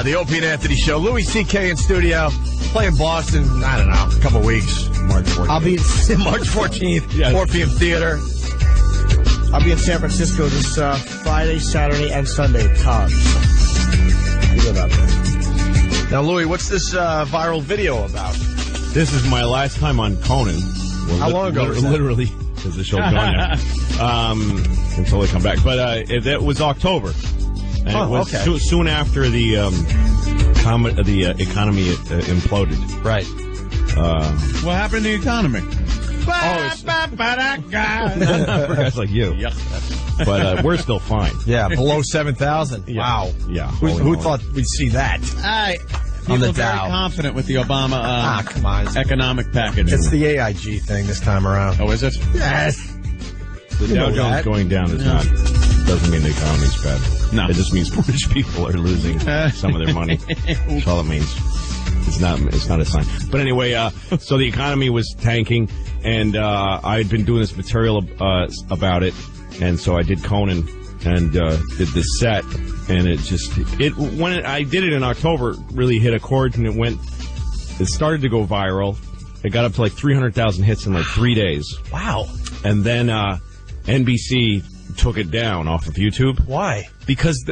The Opie and Anthony Show. Louis C.K. in studio. Playing Boston, I don't know, a couple weeks. March 14th. I'll be March 14th, yes. 4 p.m. theater. I'll be in San Francisco this Friday, Saturday, and Sunday at Todd's. You live out there. Now, Louis, what's this viral video about? This is my last time on Conan. Well, how long ago was that? Literally, because the show's gone now. Until they come back. But it was October. And it was soon after the economy imploded. Right. What happened to the economy? Guys like you. But we're still fine. Yeah, below 7,000. Yeah. Wow. Yeah. Who thought we'd see that? People are very confident with the Obama come on. economic package. It's the AIG thing this time around. Oh, is it? Yes. The Dow Jones going down doesn't mean the economy's bad. No. It just means rich people are losing some of their money. That's all it means. It's not a sign. But anyway, so the economy was tanking, and I had been doing this material about it, and so I did Conan and did this set, and when I did it in October, really hit a chord, and it started to go viral. It got up to like 300,000 hits in like 3 days. Wow. And then NBC took it down off of YouTube. Why? Because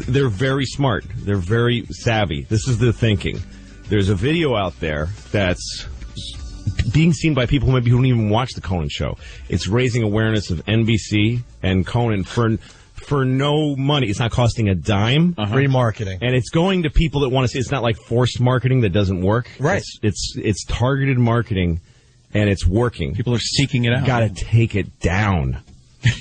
they're very smart. They're very savvy. This is the thinking. There's a video out there that's being seen by people who don't even watch the Conan show. It's raising awareness of NBC and Conan for no money. It's not costing a dime. Free marketing. And it's going to people that want to see. It's not like forced marketing that doesn't work. Right. It's targeted marketing, and it's working. People are seeking it out. Got to take it down.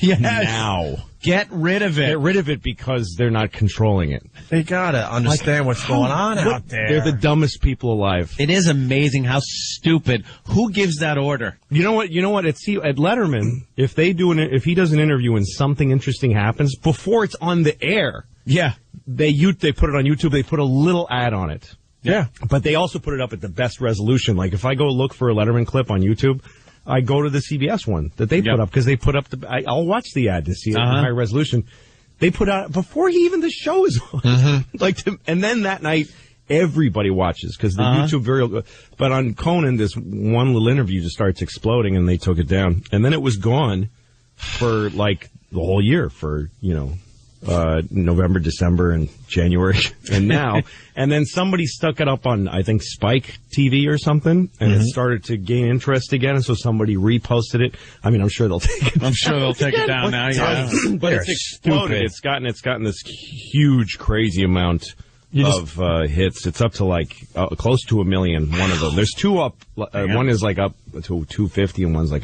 Yes. Now. Get rid of it. Get rid of it because they're not controlling it. They got to understand what's going on out there. They're the dumbest people alive. It is amazing how stupid. Who gives that order? You know what? At Letterman, if he does an interview and something interesting happens before it's on the air, they put it on YouTube. They put a little ad on it. Yeah, but they also put it up at the best resolution. Like if I go look for a Letterman clip on YouTube, I go to the CBS one that they put up because they put up I'll watch the ad to see it in high resolution. They put out before the show is on. And then that night everybody watches because the YouTube video. But on Conan, this one little interview just starts exploding, and they took it down. And then it was gone for like the whole year for November, December, and January, and now. And then somebody stuck it up on, I think, Spike TV or something, and it started to gain interest again, and so somebody reposted it. I mean, I'm sure they'll take it. I'm sure they'll take it down now, yeah. But it's exploded. It's gotten this huge, crazy amount of hits. It's up to like close to 1 million, one of them. There's two up. One is like up to 250, and one's like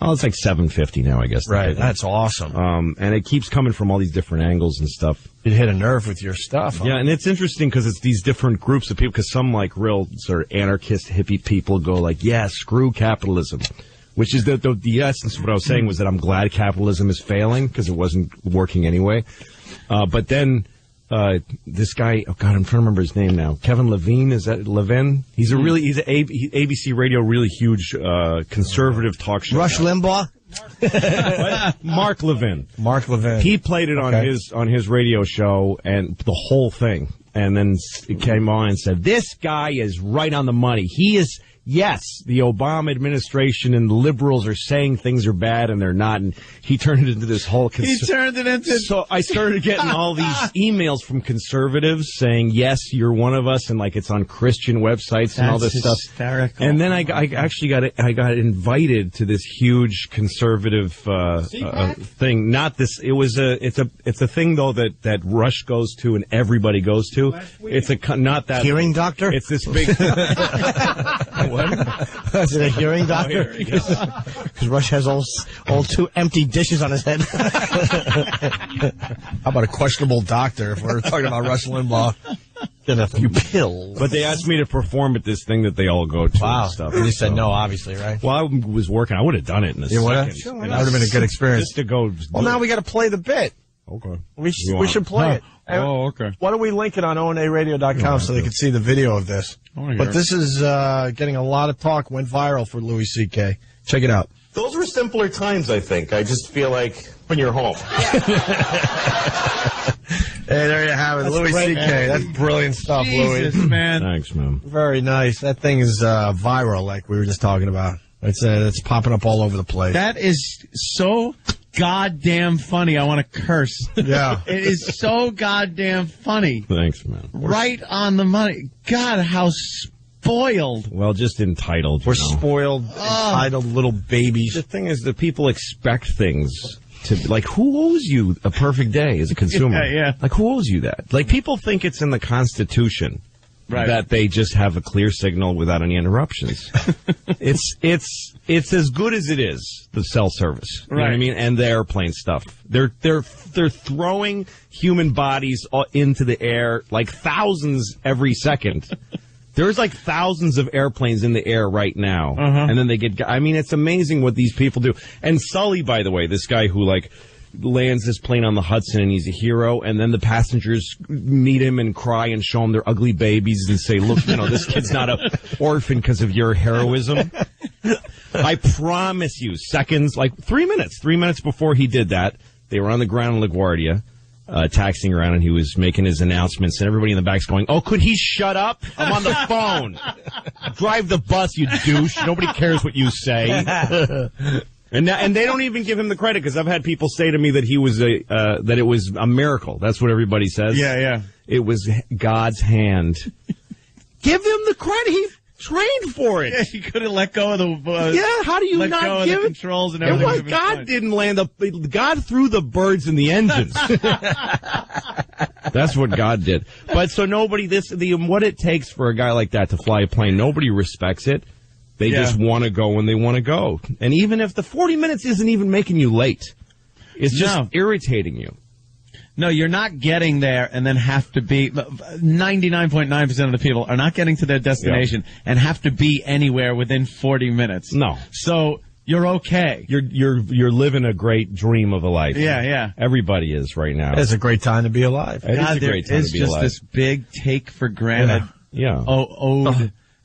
it's like 750 now, I guess. Right, that's awesome. And it keeps coming from all these different angles and stuff. It hit a nerve with your stuff. Huh? Yeah, and it's interesting because it's these different groups of people, because some like real sort of anarchist hippie people go like, yeah, screw capitalism, which is the essence of what I was saying was that I'm glad capitalism is failing because it wasn't working anyway. But then this guy, oh God, I'm trying to remember his name now. Kevin Levine, is that Levin? He's an ABC Radio, really huge conservative talk show. Rush Limbaugh? Mark Levin. Mark Levin. He played it on his radio show and the whole thing, and then it came on and said, "This guy is right on the money. He is." Yes, the Obama administration and the liberals are saying things are bad and they're not, and he turned it into this whole... So I started getting all these emails from conservatives saying, yes, you're one of us, and like it's on Christian websites and all this stuff. Hysterical. And then I got invited to this huge conservative thing. Not this. It's a thing though that Rush goes to and everybody goes to. It's not that hearing doctor. It's this big. Is it a hearing doctor? Because Rush has all two empty dishes on his head. How about a questionable doctor if we're talking about Rush Limbaugh? Get a few pills. But they asked me to perform at this thing that they all go to and stuff. And you said no, obviously, right? Well, I was working. I would have done it in a second. Sure, that would have been a good experience. Just to go. Well, now we got to play the bit. Okay. We should play it. Oh, okay. Why don't we link it on onaradio.com so they can see the video of this? But this is getting a lot of talk, went viral for Louis C.K. Check it out. Those were simpler times, I think. I just feel like when you're home. Hey, there you have it, Louis C.K. That's brilliant stuff, Jesus, Louis. man. Thanks, man. Very nice. That thing is viral, like we were just talking about. It's popping up all over the place. That is so goddamn funny. I want to curse. Yeah. It is so goddamn funny. Thanks, man. Right on the money. God, how spoiled. Well, just entitled. We're spoiled, entitled little babies. The thing is that people expect things to, like, who owes you a perfect day as a consumer? Yeah. Like, who owes you that? Like, people think it's in the Constitution that they just have a clear signal without any interruptions. It's as good as it is, the cell service. You know what I mean? And the airplane stuff. They're throwing human bodies into the air like thousands every second. There's like thousands of airplanes in the air right now. And then they get, I mean, it's amazing what these people do. And Sully, by the way, this guy who like lands this plane on the Hudson and he's a hero, and then the passengers meet him and cry and show him their ugly babies and say, look, you know, this kid's not an orphan because of your heroism. I promise you, seconds, like 3 minutes before he did that, they were on the ground in LaGuardia, taxiing around, and he was making his announcements, and everybody in the back's going, oh, could he shut up? I'm on the phone. Drive the bus, you douche. Nobody cares what you say. And they don't even give him the credit, because I've had people say to me that he was that it was a miracle. That's what everybody says. Yeah. It was God's hand. Give him the credit. He trained for it. Yeah, he could have let go of the. How do you let not go give of the controls and everything? It was God didn't land God threw the birds in the engines. That's what God did. But so nobody what it takes for a guy like that to fly a plane, nobody respects it. They just want to go when they want to go. And even if the 40 minutes isn't even making you late, it's just irritating you. No, you're not getting there and then have to be 99.9% of the people are not getting to their destination and have to be anywhere within 40 minutes. No. So you're okay. You're living a great dream of a life. Yeah. Everybody is right now. It's a great time to be alive. It is a great time to be alive. It's just this big take for granted. Yeah.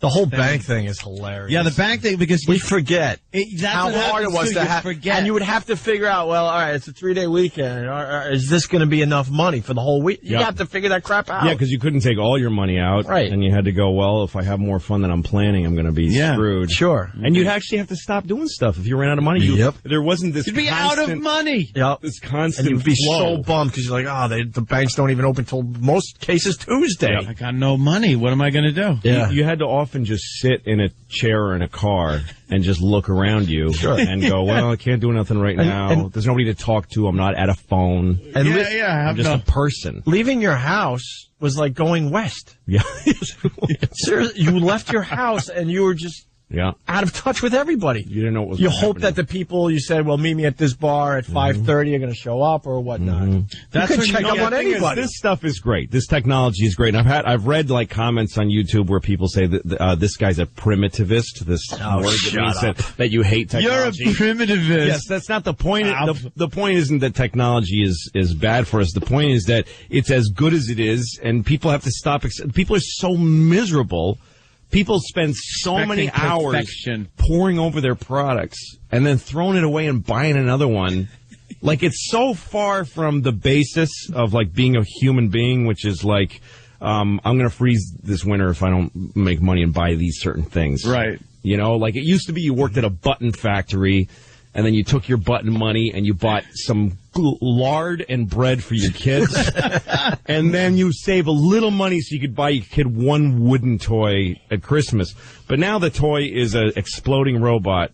The whole bank thing is hilarious. Yeah, the bank thing, because we forget how hard it was to have. And you would have to figure out, well, all right, it's a 3-day weekend. Is this going to be enough money for the whole week? You have to figure that crap out. Yeah, because you couldn't take all your money out. Right. And you had to go, well, if I have more fun than I'm planning, I'm going to be screwed. Sure. And you'd actually have to stop doing stuff if you ran out of money. There wasn't this You'd be out of money. Yep. This constant And you'd be flow. so bummed because you're like, the banks don't even open till most cases Tuesday. I got no money. What am I going to do? Yeah. You had to often just sit in a chair or in a car and just look around you and go, well, I can't do nothing right now. And there's nobody to talk to. I'm not at a phone. And I'm just a person. Leaving your house was like going west. Yeah. Seriously, you left your house and you were just out of touch with everybody. You didn't know what was You happening. hope that the people you said, well, meet me at this bar at 5:30 are going to show up or whatnot. That's you when can check up on anybody. This stuff is great. This technology is great. And I've read like comments on YouTube where people say that this guy's a primitivist. This word that means that you hate technology. You're a primitivist. Yes, that's not the point. The point isn't that technology is bad for us. The point is that it's as good as it is, and people have to stop. People are so miserable. People spend so many hours poring over their products and then throwing it away and buying another one. Like, it's so far from the basis of, like, being a human being, which is like, I'm going to freeze this winter if I don't make money and buy these certain things. Right. You know, like, it used to be you worked at a button factory and then you took your button money and you bought some lard and bread for your kids. And then you save a little money so you could buy your kid one wooden toy at Christmas. But now the toy is an exploding robot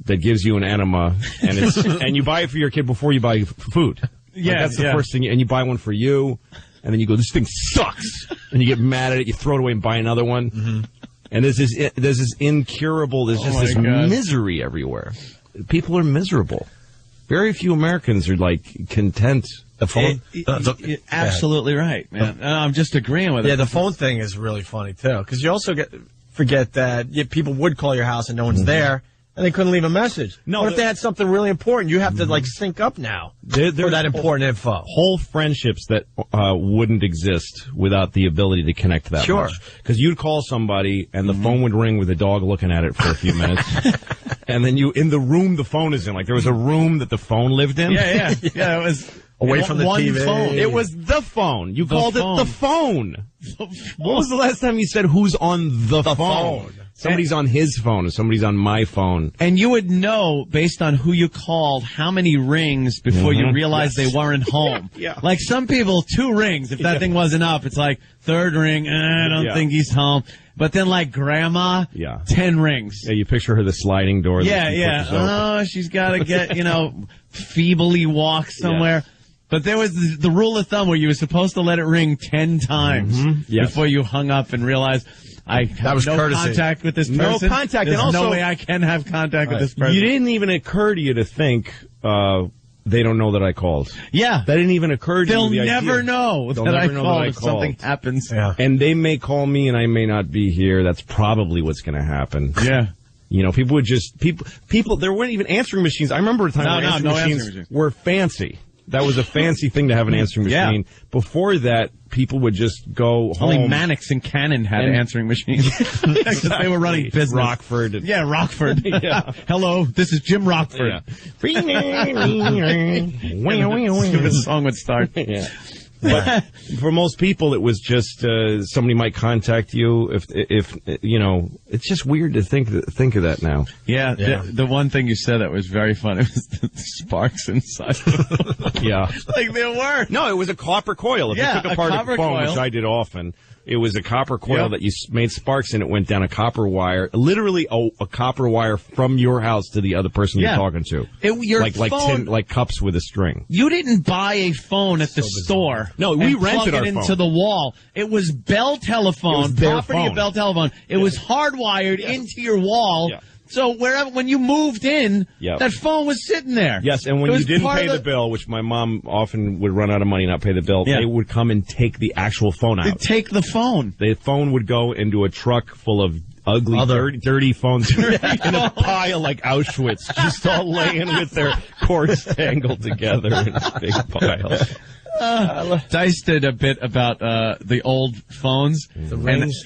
that gives you an enema, and and you buy it for your kid before you buy food. Yeah, that's the first thing. And you buy one for you, and then you go, this thing sucks. And you get mad at it, you throw it away and buy another one. Mm-hmm. And there's this incurable, there's just this misery everywhere. People are miserable. Very few Americans are, like, content. The phone? Absolutely right, man. I'm just agreeing with it. Yeah, the phone thing is really funny, too. Because you also forget that people would call your house and no one's there, and they couldn't leave a message. No, what if they had something really important? You have to, like, sync up now for that important info. Whole friendships that wouldn't exist without the ability to connect that much. Because you'd call somebody, and the phone would ring with a dog looking at it for a few minutes. And then in the room the phone is in. Like, there was a room that the phone lived in. Yeah. It was away from the one TV. phone. It was the phone. You called it the phone. What was the last time you said who's on the phone? Somebody's on his phone and somebody's on my phone. And you would know, based on who you called, how many rings before you realized they weren't home. Yeah. Like some people, 2 rings. If that thing wasn't up, it's like, 3rd ring, I don't think he's home. But then like grandma, 10 rings. Yeah, you picture her the sliding door. Yeah. Oh, she's got to get, feebly walk somewhere. Yeah. But there was the rule of thumb where you were supposed to let it ring 10 times before you hung up and realized, I have no courtesy. Contact with this person. No contact. There's and also, no way I can have contact with this person. You didn't even occur to you to think, they don't know that I called. Yeah. That didn't even occur to you. They'll never know that I called if something happens. Yeah. And they may call me and I may not be here. That's probably what's going to happen. Yeah. People would just, people, there weren't even answering machines. I remember a time when answering machines were fancy. That was a fancy thing to have an answering machine. Yeah. Before that, people would just go home. Only Mannix and Cannon had answering machines. Exactly. They were running business. Rockford. Rockford. Hello, this is Jim Rockford. The song would start. Yeah. But for most people, it was just somebody might contact you. If it's just weird to think of that now. Yeah. The one thing you said that was very funny was the sparks inside. Yeah, like there were. No, it was a copper coil. If you took apart a phone, coil. which I did often. It was a copper coil that you made sparks in. It went down a copper wire, literally a copper wire from your house to the other person you're talking to. Your phone, like cups with a string. You didn't buy a phone at the store. No, we rented our phone. phone. Into the wall. It was Bell Telephone, property of Bell Telephone. It was hardwired into your wall. Yeah. So when you moved in, that phone was sitting there. Yes, and when you didn't pay the bill, which my mom often would run out of money and not pay the bill, they would come and take the actual phone out. They'd take the phone. The phone would go into a truck full of ugly, dirty phones in a pile like Auschwitz, just all laying with their cords tangled together in a big pile. Dice did a bit about the old phones. The rings?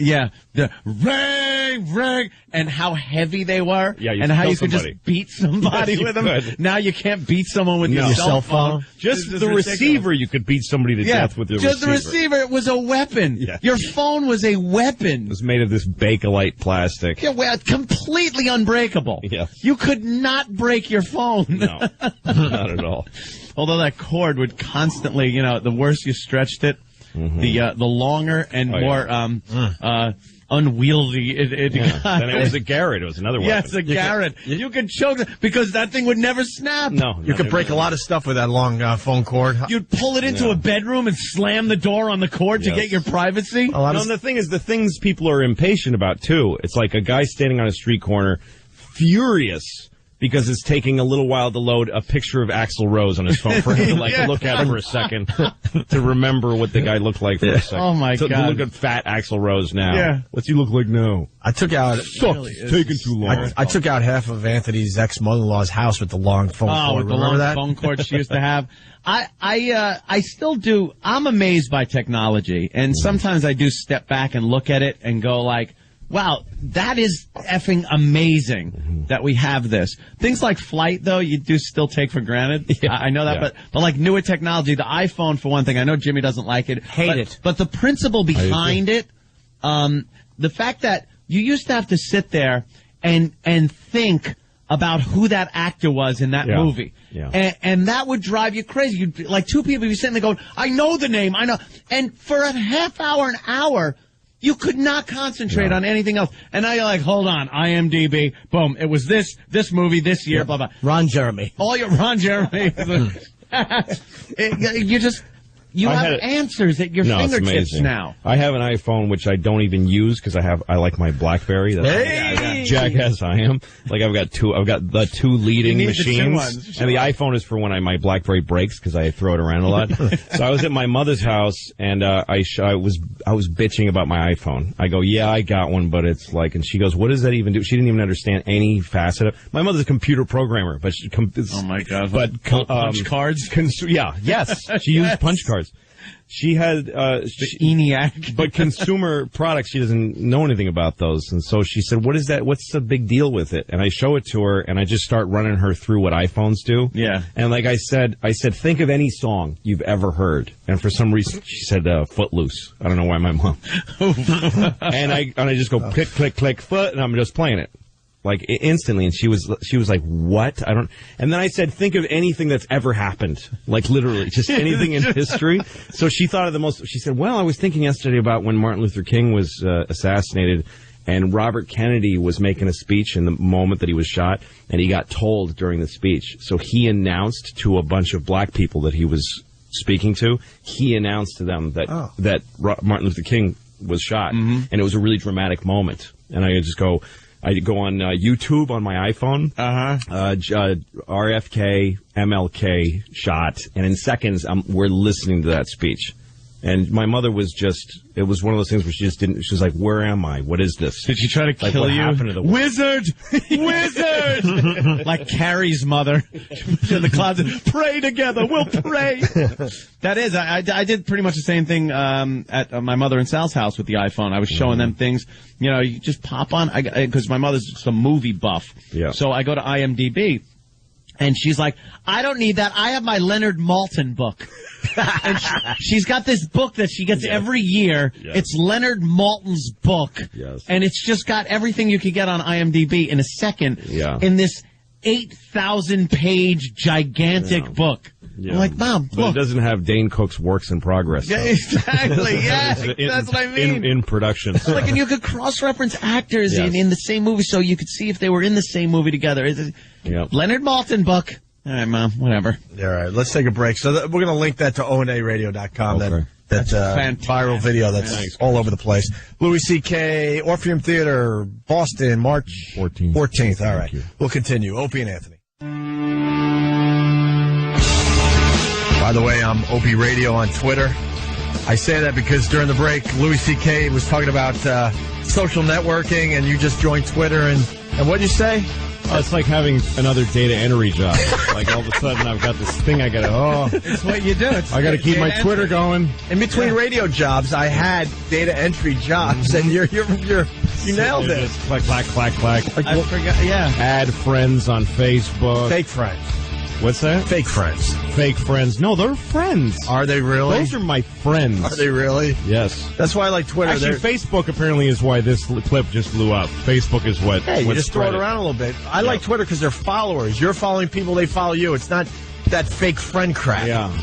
The ring, and how heavy they were. Yeah, and how you could just beat somebody with them. Could. Now you can't beat someone with your cell phone. Just the receiver, you could beat somebody to death with the receiver. Just the receiver, it was a weapon. Yeah. Your phone was a weapon. It was made of this Bakelite plastic. Yeah, well, completely unbreakable. Yeah. You could not break your phone. No, not at all. Although that cord would constantly, the worse you stretched it, the longer and more unwieldy it got. Then it was a Garrett. It was another weapon. Yeah, it's a Garrett. You could choke it because that thing would never snap. No. You could break a lot of stuff with that long phone cord. You'd pull it into a bedroom and slam the door on the cord to get your privacy. And the thing is, the things people are impatient about, too. It's like a guy standing on a street corner, furious because it's taking a little while to load a picture of Axl Rose on his phone for him to look at for a second to remember what the guy looked like for a second. Oh my God! To look at fat Axl Rose now. Yeah. What's he look like now? I took out. It's taking too long. I took out half of Anthony's ex-mother-in-law's house with the long phone cord. With the long phone cord she used to have. I still do. I'm amazed by technology, and sometimes I do step back and look at it and go like, wow, that is effing amazing that we have this. Things like flight, though, you do still take for granted. Yeah. I know that, but like newer technology, the iPhone, for one thing, I know Jimmy doesn't like it. Hate it. But the principle behind it, the fact that you used to have to sit there and think about who that actor was in that movie. Yeah. And that would drive you crazy. You'd be, like two people, you'd be sitting there going, I know the name, I know. And for a half hour, an hour, you could not concentrate on anything else. And now you're like, hold on, IMDb, boom, it was this movie, this year, blah, blah. Ron Jeremy. All your Ron Jeremy. You have answers at your fingertips now. I have an iPhone which I don't even use because I like my BlackBerry. That's jackass I am. Like I've got the two leading machines, and the iPhone is for when my BlackBerry breaks because I throw it around a lot. So I was at my mother's house and I was bitching about my iPhone. I go, yeah, I got one, but it's like, and she goes, what does that even do? She didn't even understand any facet of. My mother's a computer programmer, but oh my God! But punch cards. Yes, she used punch cards. She had ENIAC, but consumer products. She doesn't know anything about those, and so she said, "What is that? What's the big deal with it?" And I show it to her, and I just start running her through what iPhones do. Yeah. And like I said, think of any song you've ever heard, and for some reason she said Footloose. I don't know why my mom. and I just go click click click foot, and I'm just playing it. Like instantly, and she was like, "What? I don't." And then I said, "Think of anything that's ever happened, like literally, just anything in history." So she thought of the most. She said, "Well, I was thinking yesterday about when Martin Luther King was assassinated, and Robert Kennedy was making a speech in the moment that he was shot, and he got told during the speech. So he announced to a bunch of black people that he was speaking to. He announced to them that Martin Luther King was shot, and it was a really dramatic moment." And I just go. I go on YouTube on my iPhone, RFK, MLK shot, and in seconds we're listening to that speech. And my mother was it was one of those things where she was like, "Where am I? What is this?" Did she try to kill you? Happened to the Wizard! Wizard! Like Carrie's mother in the closet. Pray together, we'll pray. That is, I did pretty much the same thing at my mother and Sal's house with the iPhone. I was showing them things, you just pop on, because my mother's just a movie buff. Yeah. So I go to IMDb, and she's like, "I don't need that. I have my Leonard Maltin book." And she's got this book that she gets every year. Yes. It's Leonard Maltin's book. Yes. And it's just got everything you could get on IMDb in a second in this 8,000-page gigantic book. Yeah. I'm like, "Mom, but it doesn't have Dane Cook's works in progress. Yeah, exactly. Yeah, that's what I mean. In production. Like, and you could cross-reference actors in the same movie, so you could see if they were in the same movie together. Leonard Maltin book. All right, Mom, whatever. All right, let's take a break. So we're going to link that to onaradio.com. Okay. That viral video that's all over the place. Louis C.K. Orpheum Theater, Boston, March 14th. All right. We'll continue. Opie and Anthony. By the way, I'm Opie Radio on Twitter. I say that because during the break, Louis C.K. was talking about social networking, and you just joined Twitter, and what'd you say? Oh, it's like having another data entry job. Like all of a sudden I've got this thing I got to, It's what you do. I got to keep my Twitter going. In between radio jobs, I had data entry jobs, and you nailed it. Just clack, clack, clack, clack. I forgot, Add friends on Facebook. Fake friends. What's that? Fake friends. Fake friends. No, they're friends. Are they really? Those are my friends. Are they really? Yes. That's why I like Twitter. Actually, Facebook apparently is why this clip just blew up. Facebook is what. Hey, you just throw it around a little bit. I like Twitter because they're followers. You're following people, they follow you. It's not that fake friend crap. Yeah.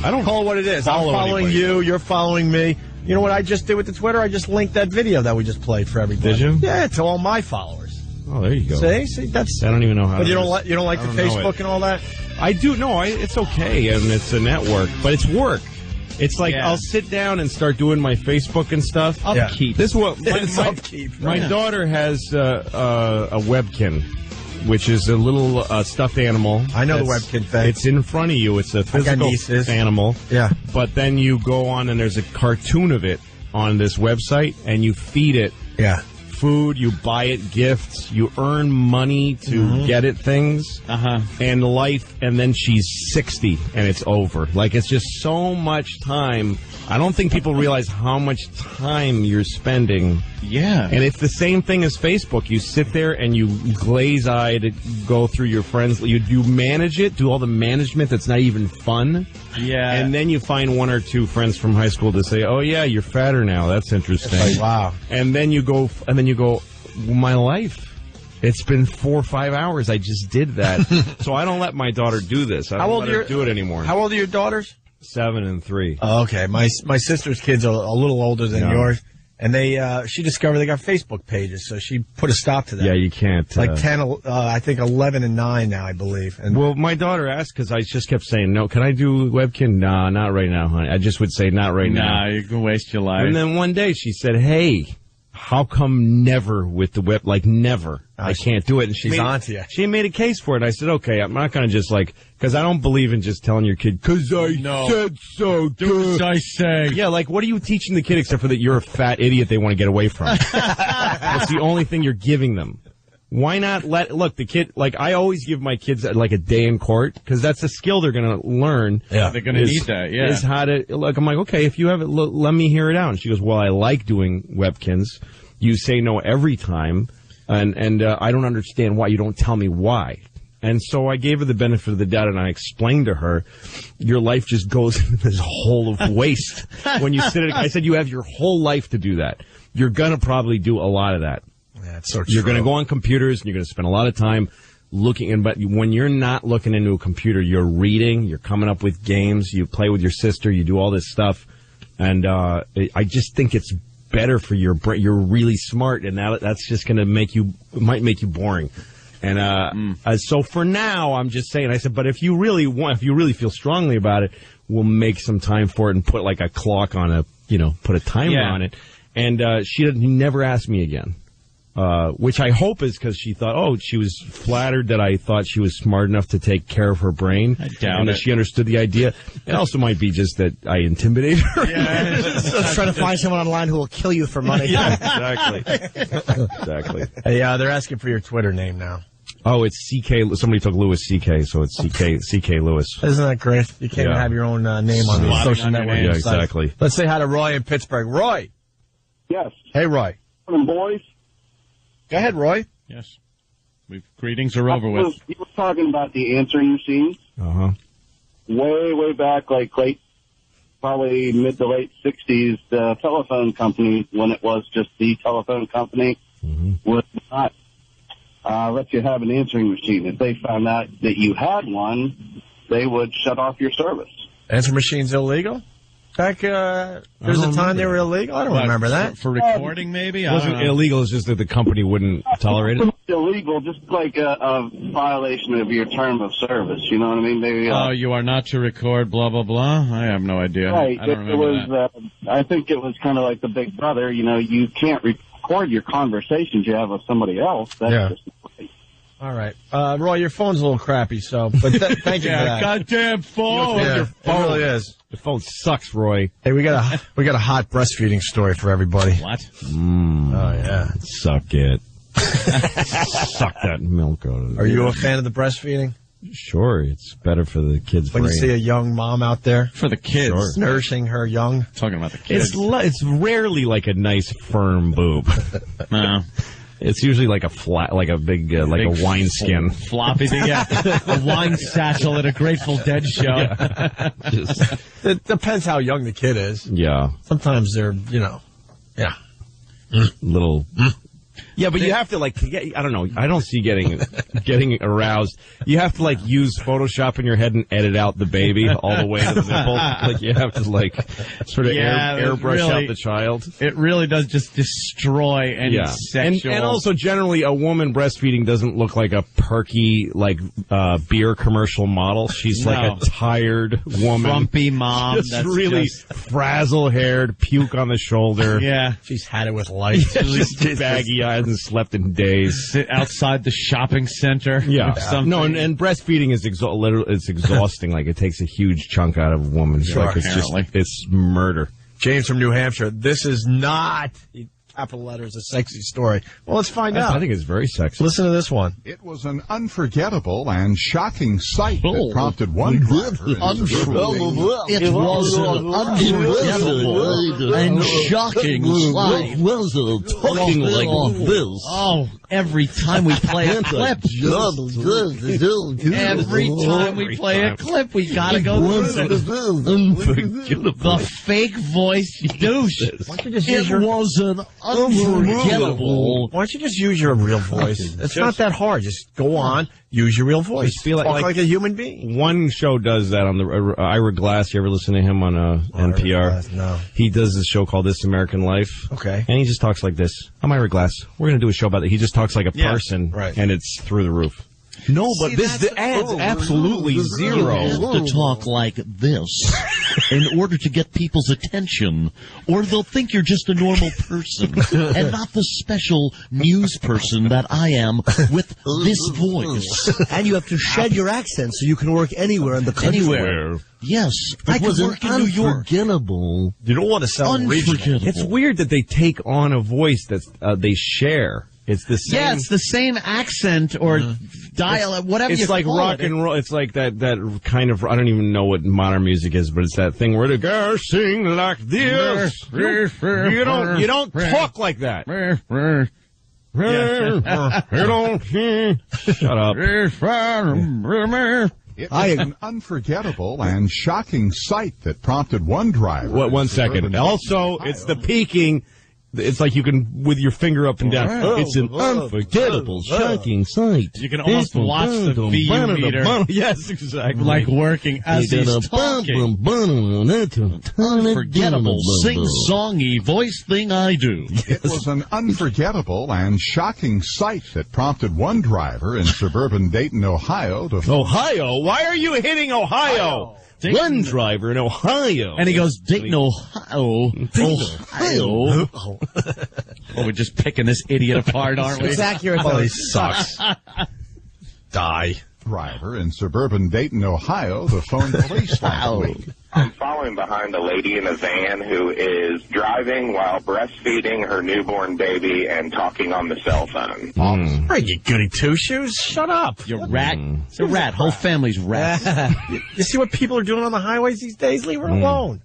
I don't call it what it is. I'm following anybody. you. You're following me. You know what I just did with the Twitter? I just linked that video that we just played for everybody. Did you? Yeah, to all my followers. Oh, there you go. See, that's. I don't even know how. But you don't like the Facebook and all that. I do. No, it's okay, and it's a network, but it's work. It's like I'll sit down and start doing my Facebook and stuff. Upkeep. This is what upkeep. My daughter has a Webkin, which is a little stuffed animal. I know the Webkin thing. It's in front of you. It's a physical animal. Yeah. But then you go on and there's a cartoon of it on this website, and you feed it. Yeah. Food, you buy it gifts, you earn money to get it things, and life, and then she's 60 and it's over. Like, it's just so much time. I don't think people realize how much time you're spending. Yeah. And it's the same thing as Facebook. You sit there and you glaze-eyed go through your friends. You manage it, do all the management that's not even fun. Yeah. And then you find one or two friends from high school to say, "Oh yeah, you're fatter now. That's interesting." It's like, wow. And then you go, my life. It's been 4 or 5 hours. I just did that. So I don't let my daughter do this. I don't let her do it anymore. How old are your daughters? 7 and 3. Oh, okay. My sister's kids are a little older than yours. And she discovered they got Facebook pages, so she put a stop to that. Yeah, you can't. Like 10, I think 11 and 9 now, I believe. And well, my daughter asked because I just kept saying, "No, can I do Webkin?" "Nah, not right now, honey." I just would say, "Not right now." Nah, you're going to waste your life. And then one day she said, "Hey, how come never with the web? Like never? I can't do it." And she's on to you. She made a case for it. I said, "Okay, I'm not going to just because I don't believe in just telling your kid, because I said so. Do as I say." Yeah, like, what are you teaching the kid except for that you're a fat idiot they want to get away from? That's the only thing you're giving them. Why not look, the kid, like, I always give my kids, like, a day in court, because that's a skill they're going to learn. Yeah. They're going to need that, yeah. Is how to, look, I'm like, okay, if you have it, let me hear it out. And she goes, well, I like doing Webkins. You say no every time, and I don't understand why. You don't tell me why. And so I gave her the benefit of the doubt, and I explained to her, your life just goes into this hole of waste. When you sit I said, you have your whole life to do that. You're going to probably do a lot of that. That's so true. You're going to go on computers, and you're going to spend a lot of time looking. But when you're not looking into a computer, you're reading, you're coming up with games, you play with your sister, you do all this stuff. And I just think it's better for your brain. You're really smart, and that's just going to might make you boring. And so for now, I'm just saying, I said, but if you really feel strongly about it, we'll make some time for it and put like a clock on put a timer on it. And she never asked me again, which I hope is because she thought, she was flattered that I thought she was smart enough to take care of her brain. I doubt and it. that she understood the idea. It also might be just that I intimidated her. Yeah, just trying to find someone online who will kill you for money. Yeah, exactly. Hey, they're asking for your Twitter name now. Oh, it's CK. Somebody took Lewis CK, so it's CK Lewis. Isn't that great? You can't even have your own name on the social network. Yeah, exactly. Let's say hi to Roy in Pittsburgh. Roy. Yes. Hey, Roy. Morning, boys. Go ahead, Roy. Yes. Greetings are over with. You were talking about the answering machines. Uh-huh. Way back, like probably mid to late 60s, the telephone company, when it was just the telephone company, would not let you have an answering machine. If they found out that you had one, they would shut off your service. Answer machines illegal? Back, there's a time they were illegal? I don't remember that. For recording, maybe? It wasn't illegal, it's just that the company wouldn't tolerate it? Illegal, just like a violation of your term of service, you know what I mean? You are not to record, blah, blah, blah? I have no idea. Right. I don't remember that. I think it was kind of like the Big Brother, you can't record your conversations you have with somebody else. That's just right. All right. Roy, your phone's a little crappy, so, but thank you for that. Goddamn phone! It really is. The phone sucks, Roy. Hey, we got a hot breastfeeding story for everybody. What? Oh, yeah. Suck it. Suck that milk out of it. Are you a fan of the breastfeeding? Sure, it's better for the kids' When brain. you see a young mom out there For the kids. nourishing her young. Talking about the kids. It's rarely like a nice firm boob. No. It's usually like a flat, like a big a wineskin. Floppy thing, yeah. A wine satchel at a Grateful Dead show. Yeah. It depends how young the kid is. Yeah. Sometimes they're, Little. Yeah, but you have to I don't know. I don't see getting aroused. You have to use Photoshop in your head and edit out the baby all the way to the nipple. You have to sort of airbrush out the child. It really does just destroy any sexual. And also generally a woman breastfeeding doesn't look like a perky beer commercial model. She's a tired woman, frumpy mom. Just that's really frazzle haired, puke on the shoulder. Yeah, she's had it with life. She's baggy eyes and slept in days. Sit outside the shopping center. Yeah. No, and breastfeeding is it's exhausting. It takes a huge chunk out of a woman. Sure, it's murder. James from New Hampshire. This is not, capital letters, a sexy story. Well, let's find out. I think it's very sexy. Listen to this one. It was an unforgettable and shocking sight that prompted one driver. It was an unforgettable and shocking sight. Talking like this. Oh, every time we play a clip. Every time we play a clip, we gotta go through it. The fake voice douche. It was an unforgettable. Why don't you just use your real voice? It's not that hard. Just go on, use your real voice. Feel Talk like a human being. One show does that on the Ira Glass. You ever listen to him on NPR? Glass, no. He does this show called This American Life. Okay. And he just talks like this. I'm Ira Glass. We're going to do a show about it. He just talks like a person, and it's through the roof. No, but the ad's absolutely zero. You have to talk like this in order to get people's attention, or they'll think you're just a normal person and not the special news person that I am with this voice. And you have to shed your accent so you can work anywhere in the country. Anywhere. Yes, I can work in New York. Unforgettable. You don't want to sound regional. Unforgettable. It's weird that they take on a voice that they share. It's the same. Yeah, it's the same accent or dialect, whatever you call it. It's like rock and roll. It's like that kind of, I don't even know what modern music is, but it's that thing where the girls sing like this. You don't talk like that. Shut up. It was an unforgettable and shocking sight that prompted one driver. One second. Also, it's the peaking. It's like you can, with your finger up and down. It's an unforgettable, shocking sight. You can almost watch the VU meter. Yes, exactly. Like working as he's talking. Unforgettable, sing-songy voice thing I do. It was an unforgettable and shocking sight that prompted one driver in suburban Dayton, Ohio to... Ohio? Why are you hitting Ohio? One driver in Ohio. And he goes, Dayton, Ohio. Ohio. Oh, we're just picking this idiot apart, aren't we? It's accurate. Oh, he sucks. Die. Driver in suburban Dayton, Ohio, to phone police last week. I'm following behind a lady in a van who is driving while breastfeeding her newborn baby and talking on the cell phone. Are you goody two-shoes? Shut up. You're rat. It's a rat. Whole family's rats. You see what people are doing on the highways these days? Leave her alone.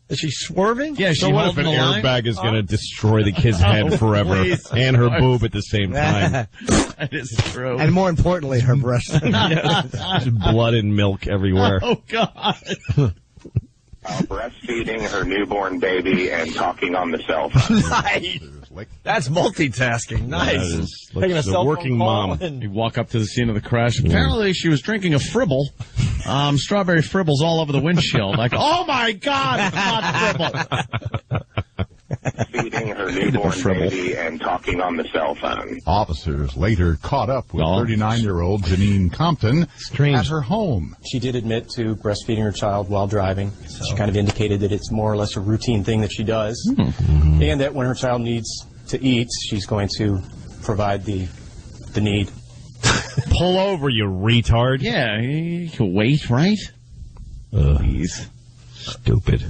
Is she swerving? Yeah, so what if an airbag is going to destroy the kid's head forever and her boob at the same time? That is true. And more importantly, her breast. Just blood and milk everywhere. Oh, God. Breastfeeding her newborn baby and talking on the cell phone. Nice. That's multitasking. Nice. Taking a working mom. You walk up to the scene of the crash. Apparently, she was drinking a Fribble. Strawberry Fribbles all over the windshield. Like, oh my God, it's not Fribble. Feeding her newborn baby and talking on the cell phone. Officers later caught up with 39-year-old Janine Compton at her home. She did admit to breastfeeding her child while driving. So she kind of indicated that it's more or less a routine thing that she does, and that when her child needs to eat, she's going to provide the need. Pull over, you retard. Yeah, you can wait, right? Please. Stupid.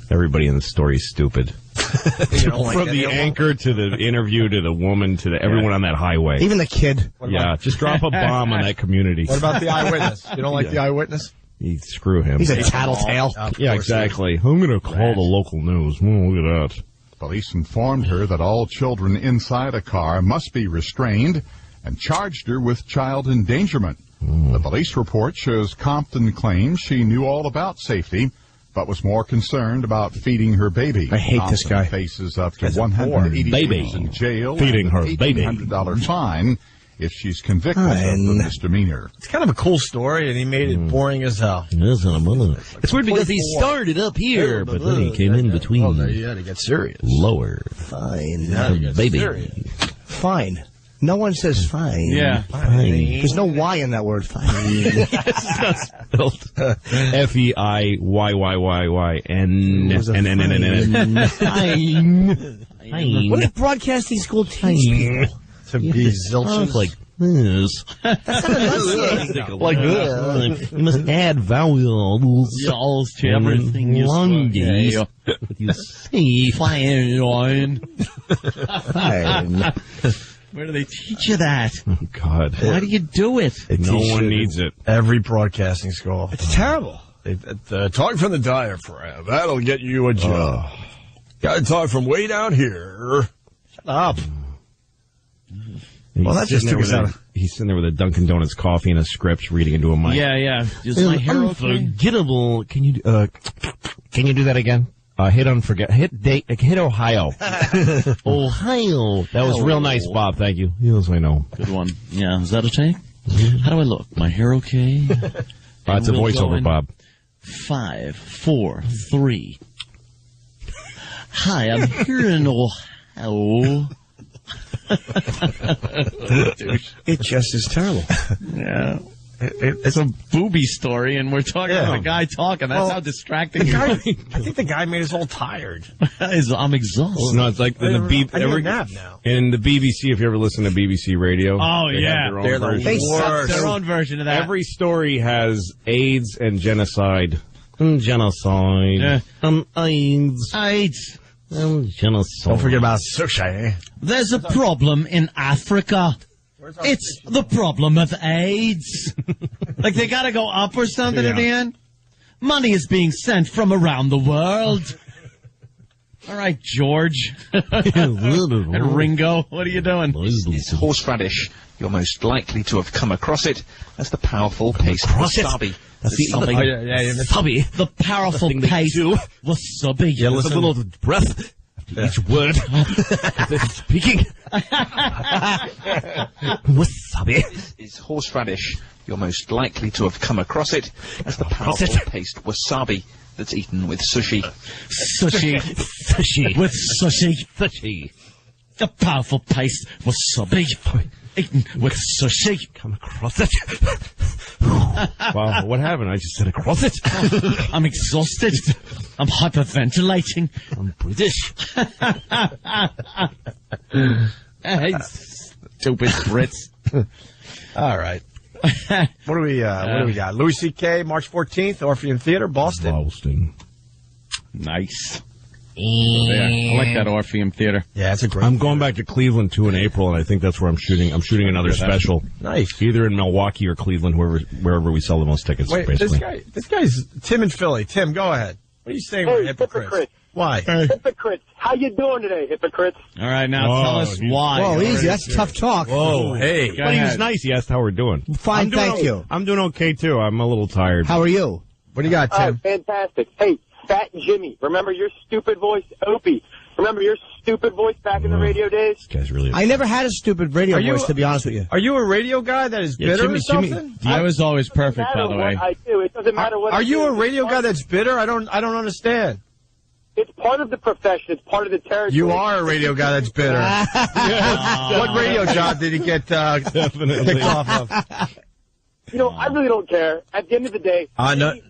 Everybody in the story is stupid. From the anchor to the interview to the woman to everyone on that highway. Even the kid. Just drop a bomb on that community. What about the eyewitness? You don't like the eyewitness? Screw him. He's a tattletale. Yeah, exactly. I'm going to call the local news. Look at that. Police informed her that all children inside a car must be restrained and charged her with child endangerment. The police report shows Compton claims she knew all about safety, but was more concerned about feeding her baby. I hate this guy. Faces up to 180 days in jail feeding her and an baby. $1,800 fine if she's convicted of the misdemeanor. It's kind of a cool story, and he made it boring as hell. It's weird because he started up here, but then he came in between. Oh, there you had to get serious. Lower. Fine. Baby. Fine. No one says fine. Yeah. Fine. There's no Y in that word, fine. It's not spelled Feiyyyn. Fine. What did broadcasting school teach people? To be zilches. Like this. That's not enunciating. Like this. You must add vowels. Y'alls to everything you say. You say fine. Fine. Where do they teach you that? Oh, God. Why do you do it? No one needs it. Every broadcasting school. It's terrible. Talk from the diaphragm. That'll get you a job. Gotta talk from way down here. Shut up. Well, that just took us out. He's sitting there with a Dunkin' Donuts coffee and a script, reading into a mic. Yeah. Is my hair unforgettable. Can you do that again? Hit Ohio. Ohio. That was real nice, Bob. Thank you. Yes, I know. Good one. Yeah, is that a take? How do I look? My hair okay? It's a voiceover, Bob. 5, 4, 3. Hi, I'm here in Ohio. It just is terrible. Yeah. It's a booby story, and we're talking about a guy talking. That's how distracting you are. I think the guy made us all tired. I'm exhausted. No, it's like in the nap now. In the BBC, if you ever listen to BBC Radio. Oh, yeah. They're their own version of that. Every story has AIDS and genocide. Genocide. AIDS. AIDS. Don't forget about sushi. There's a problem in Africa. It's the problem of AIDS. Like they got to go up or something at the end? Money is being sent from around the world. All right, George. And Ringo, what are you doing? It's horseradish. You're most likely to have come across it. That's the powerful paste wasabi. That's the The powerful paste wasabi. Yeah, listen. A little breath after each word. Speaking. Wasabi. It's horseradish. You're most likely to have come across it. That's the powerful paste wasabi that's eaten with sushi. Sushi. With sushi. The powerful paste wasabi. Eaten with sushi. Come across it. Wow, what happened? I just said across it. I'm exhausted. I'm hyperventilating. I'm British. Hey, stupid Brits. All right. What do we got? Louis C.K. March 14th, Orpheum Theater, Boston. Nice. Yeah, I like that Orpheum Theater. Yeah, it's a great. I'm going back to Cleveland too in April, and I think that's where I'm shooting. I'm shooting another special. Nice. Either in Milwaukee or Cleveland, wherever we sell the most tickets. Wait, basically. this guy's Tim in Philly. Tim, go ahead. What are you saying? Hey, hypocrites? Why? Hypocrites. How you doing today, hypocrites? All right, now tell us why. Whoa, easy. That's tough talk. Whoa, hey. But he was nice. He asked how we're doing. Fine, thank you. I'm doing okay too. I'm a little tired. How are you? What do you got, Tim? Fantastic. Hey, Fat Jimmy. Remember your stupid voice? Opie. Remember your stupid voice back in the radio days? This guy's really. I never had a stupid radio voice, to be honest with you. Are you a radio guy that is bitter or something? I was always perfect, by the way. I do. It doesn't matter what. Are you a radio guy that's bitter? I don't understand. It's part of the profession. It's part of the territory. You are a radio guy that's bitter. What radio job did he get picked off of? You know, I really don't care. At the end of the day,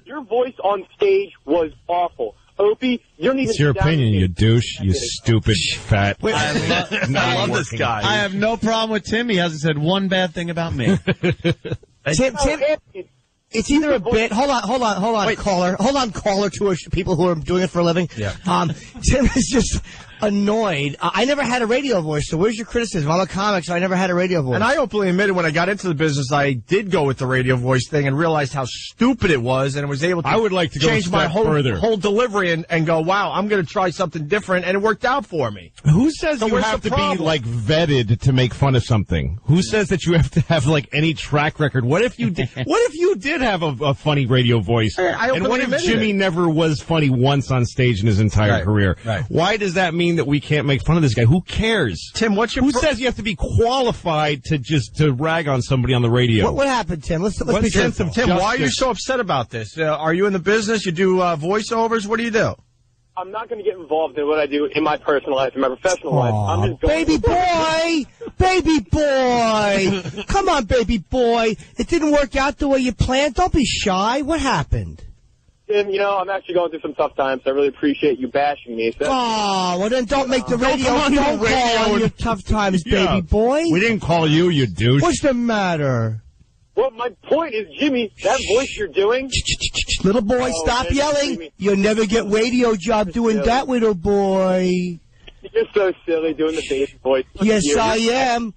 your voice on stage was awful. Opie, you're needing. It's your opinion, you douche. You stupid fat. I love this guy. I have no problem with Tim. He hasn't said one bad thing about me. Tim, it's either a bit. Hold on, wait. Caller. Hold on, caller to people who are doing it for a living. Yeah. Tim is just annoyed. I never had a radio voice, so where's your criticism? I'm a comic, so I never had a radio voice. And I openly admitted when I got into the business, I did go with the radio voice thing and realized how stupid it was, and was able to. I would like to go change my further. whole delivery and go, wow, I'm going to try something different, and it worked out for me. Who says you have to be like vetted to make fun of something? Who says that you have to have like any track record? What if you did? What if you did have a funny radio voice? And what if Jimmy never was funny once on stage in his entire career? Right. Why does that mean that we can't make fun of this guy? Who cares? Tim, what's your who says you have to be qualified to rag on somebody on the radio? What happened, Tim? Let's be truthful. Tim, why are you so upset about this? Are you in the business? You do voiceovers? What do you do? I'm not going to get involved in what I do in my personal life, in my professional life. I'm just going baby boy, come on, baby boy. It didn't work out the way you planned. Don't be shy. What happened? Tim, you know, I'm actually going through some tough times. So I really appreciate you bashing me. So. Oh, well then don't make the radio. Don't call on your tough times, baby boy. We didn't call you, you douche. What's the matter? Well, my point is, Jimmy, that voice you're doing... Little boy, stop yelling. You'll never get radio job doing that, little boy. You're so silly doing the baby voice. Yes, I am.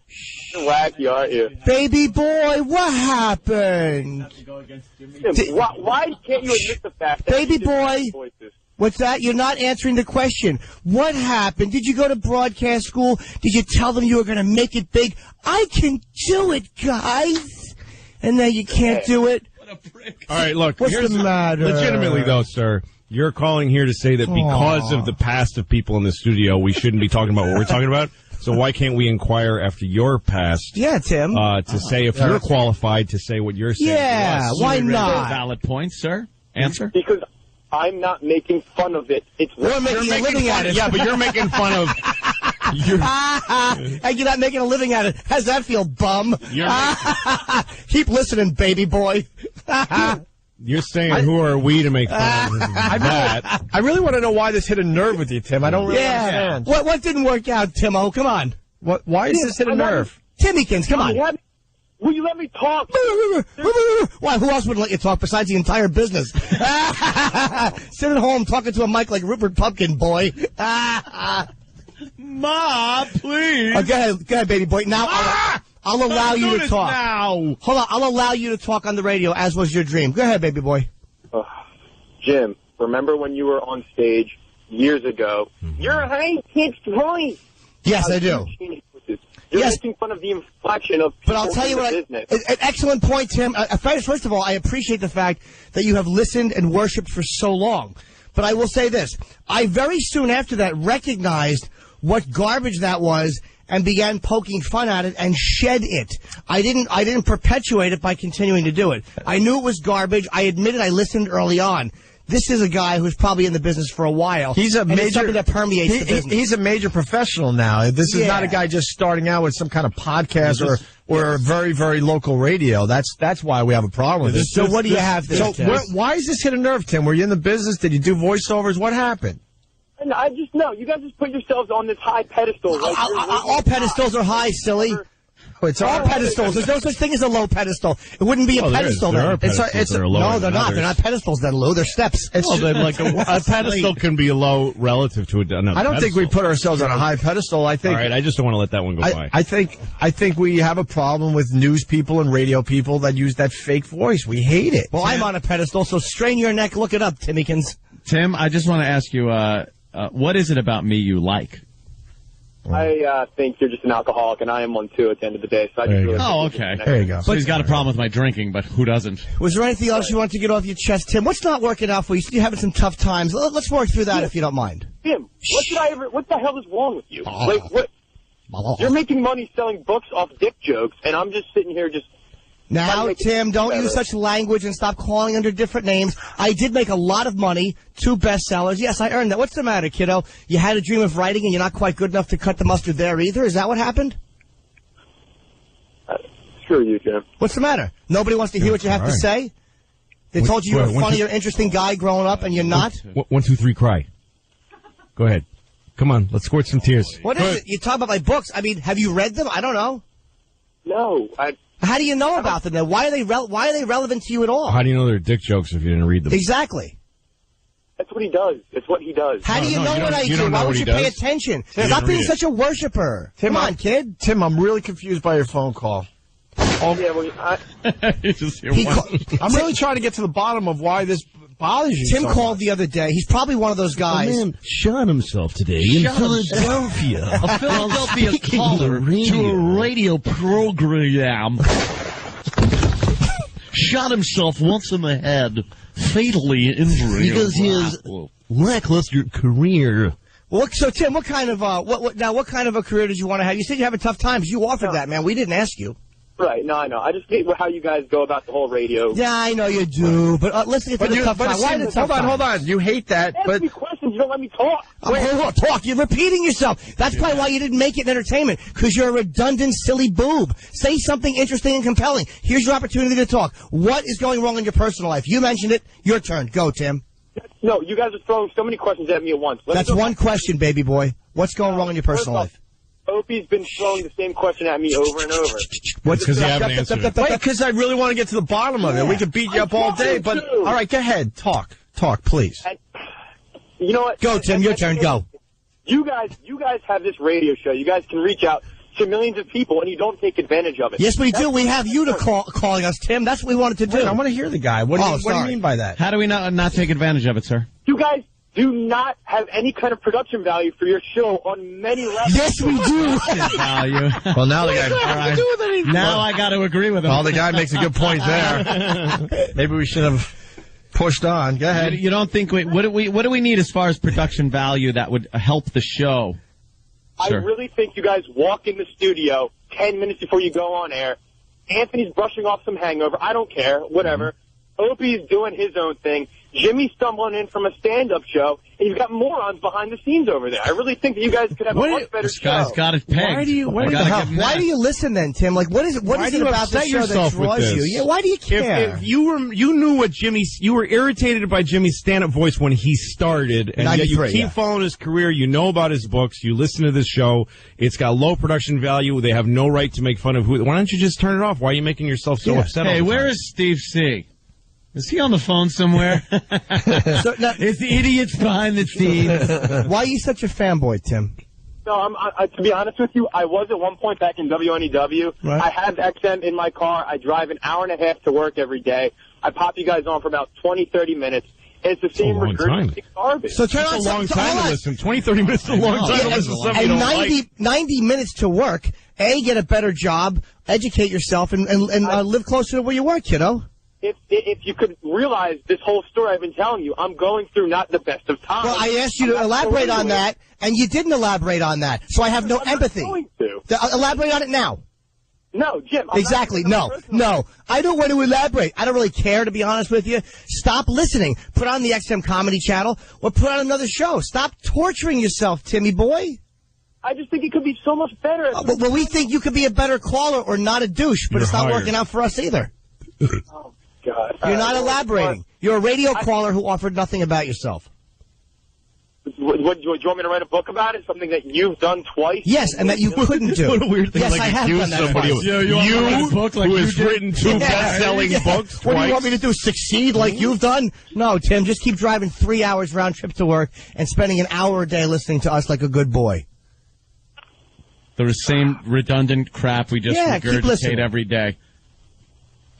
You're wacky, aren't you? Baby boy, what happened? Tim, why can't you admit the fact that baby boy, what's that? You're not answering the question. What happened? Did you go to broadcast school? Did you tell them you were going to make it big? I can do it, guys. And now you can't do it? What a prick. All right, look. What's the matter? Legitimately, though, sir, you're calling here to say that because of the past of people in the studio, we shouldn't be talking about what we're talking about. So why can't we inquire after your past? Yeah, Tim. To say if you're qualified to say what you're saying. Yeah, why not? Valid point, sir. Answer. Because I'm not making fun of it. You're making a living at it. Yeah, but you're making fun of... And you're not making a living at it. How's that feel, bum? Keep listening, baby boy. You're saying who are we to make fun of that? I really want to know why this hit a nerve with you, Tim. I don't really understand. What didn't work out, Timo? Come on. Why is this hit a nerve? Timmykins, come on. Will you let me talk? Why, who else would let you talk besides the entire business? Sit at home talking to a mic like Rupert Pupkin, boy. Ma, please. Go ahead, baby boy. Now I'll allow you to talk. Now. Hold on, I'll allow you to talk on the radio, as was your dream. Go ahead, baby boy. Jim, remember when you were on stage years ago? You're a high-pitched voice. Yes, I do. You're making fun of the inflection of people. But I'll tell you what, business. An excellent point, Tim. First of all, I appreciate the fact that you have listened and worshipped for so long. But I will say this. I very soon after that recognized what garbage that was and began poking fun at it and shed it. I didn't perpetuate it by continuing to do it. I knew it was garbage. I admitted I listened early on. This is a guy who's probably in the business for a while. He's a major, it's something that permeates the business. He's a major professional now. This is not a guy just starting out with some kind of podcast or a very, very local radio. That's why we have a problem with this. So what do you have there, Tim? Why is this hit a nerve, Tim? Were you in the business? Did you do voiceovers? What happened? And I just know. You guys just put yourselves on this high pedestal. Like all pedestals are high, silly. It's all pedestals. There's no such thing as a low pedestal. It wouldn't be a pedestal. There are pedestals that are lower no, they're not. They're not pedestals then, Lou. They're steps. Like a pedestal can be low relative to another. I don't think we put ourselves on a high pedestal. I think. All right, I just don't want to let that one go by. I think we have a problem with news people and radio people that use that fake voice. We hate it. Well, I'm on a pedestal, so strain your neck. Look it up, Timmykins. Tim, I just want to ask you, what is it about me you like? I think you're just an alcoholic, and I am one too at the end of the day. So I just really okay. There you go. So he's got a problem with my drinking, but who doesn't? Was there anything else you wanted to get off your chest, Tim? What's not working out for you? You're having some tough times. Let's work through that if you don't mind. Tim, what the hell is wrong with you? Like, what? You're making money selling books off dick jokes, and I'm just sitting here just... Now, Tim, don't use such language and stop calling under different names. I did make a lot of money, 2 bestsellers. Yes, I earned that. What's the matter, kiddo? You had a dream of writing and you're not quite good enough to cut the mustard there either? Is that what happened? Screw you, Jim. What's the matter? Nobody wants to hear what you have to say? They told you were a funny or interesting guy growing up and you're not? 1, 2, 3, cry. Go ahead. Come on, let's squirt some tears. What is it? You talk about my books. I mean, have you read them? I don't know. No, How do you know about them then? Why are they relevant to you at all? How do you know they're dick jokes if you didn't read them? Exactly. That's what he does. It's what he does. How do you know what I do? Why would you pay attention? Stop being such a worshiper. Come on, kid. Tim, I'm really confused by your phone call. Yeah, well, I'm really trying to get to the bottom of why this bothers you. Tim called the other day. He's probably one of those guys. The man shot himself today in Philadelphia. A Philadelphia caller to a radio program. Shot himself once in the head, fatally injured. Because his lackluster career. Well, so Tim, what kind of a career did you want to have? You said you have a tough times. You offered that, man. We didn't ask you. Right, no, I know. I just hate how you guys go about the whole radio. Yeah, I know you do, but let's get to the tough time. Why the tough time? Hold on. You hate that, Ask me questions. You don't let me talk. Talk. You're repeating yourself. That's probably why you didn't make it in entertainment, because you're a redundant, silly boob. Say something interesting and compelling. Here's your opportunity to talk. What is going wrong in your personal life? You mentioned it. Your turn. Go, Tim. No, you guys are throwing so many questions at me at once. That's one question, baby boy. What's going wrong in your personal life? Opie's been throwing the same question at me over and over. What's because you haven't answered it? Wait, because I really want to get to the bottom of it. We could beat you up all day, but all right, go ahead. Talk, please. You know what? Go, Tim. Your turn. Go. You guys have this radio show. You guys can reach out to millions of people, and you don't take advantage of it. Yes, we do. We have you calling us, Tim. That's what we wanted to do. Wait, I want to hear the guy. What do you mean by that? How do we not take advantage of it, sir? You guys do not have any kind of production value for your show on many levels. Yes, we do. Value. Well, now the guy. Now I got to agree with him. Well, the guy makes a good point there. Maybe we should have pushed on. Go ahead. You don't think what do we need as far as production value that would help the show? I really think you guys walk in the studio 10 minutes before you go on air. Anthony's brushing off some hangover. I don't care. Whatever. Opie's doing his own thing. Jimmy stumbling in from a stand-up show, and you've got morons behind the scenes over there. I really think that you guys could have a much better show. This guy's got it pegged. Why do you listen then, Tim? Like, what is it about the show that draws you? Yeah, why do you care? If you knew what you were irritated by Jimmy's stand-up voice when he started, and yet you keep following his career, you know about his books, you listen to this show, it's got low production value, they have no right to make fun of who. Why don't you just turn it off? Why are you making yourself so upset? Hey, where is Steve C? Is he on the phone somewhere? It's the idiots behind the scenes. Why are you such a fanboy, Tim? No, to be honest with you, I was at one point back in WNEW. Right. I have XM in my car. I drive an hour and a half to work every day. I pop you guys on for about 20, 30 minutes. It's the same regurgitating garbage. So turn on. It's a long time to listen. 20, 30 minutes is a long time to listen to something you don't like. 90 minutes to work. Get a better job, educate yourself, and live closer to where you work, kiddo. If you could realize this whole story I've been telling you, I'm going through not the best of times. Well, I asked you to elaborate on that, and you didn't elaborate on that, so I have no empathy. I'm not going to. Elaborate on it now. No, Jim. Exactly. No. I don't want to elaborate. I don't really care, to be honest with you. Stop listening. Put on the XM Comedy Channel, or put on another show. Stop torturing yourself, Timmy boy. I just think it could be so much better. Well, we think you could be a better caller or not a douche, but it's not working out for us either. Oh. God. You're not elaborating. You're a radio caller who offered nothing about yourself. What, do you want me to write a book about it? Something that you've done twice? Yes, and that you couldn't do. What a weird thing. Yes, like I have done that somebody twice. Who has written two best-selling books twice. What do you want me to do, succeed like you've done? No, Tim, just keep driving 3 hours round trip to work and spending an hour a day listening to us like a good boy. The same redundant crap we just regurgitate every day.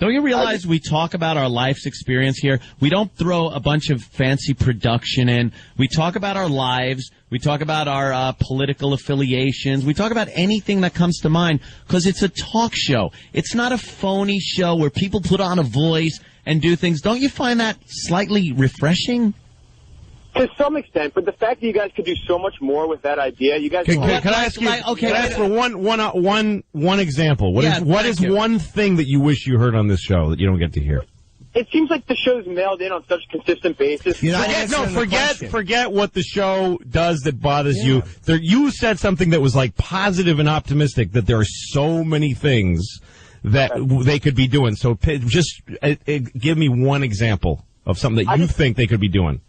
Don't you realize we talk about our life's experience here? We don't throw a bunch of fancy production in. We talk about our lives. We talk about our political affiliations. We talk about anything that comes to mind because it's a talk show. It's not a phony show where people put on a voice and do things. Don't you find that slightly refreshing? To some extent, but the fact that you guys could do so much more with that idea, you guys. Can I ask you? Can I ask for one example? What is one thing that you wish you heard on this show that you don't get to hear? It seems like the show's mailed in on such a consistent basis. Forget what the show does that bothers you. You said something that was like positive and optimistic. That there are so many things that they could be doing. So just give me one example of something that you think they could be doing.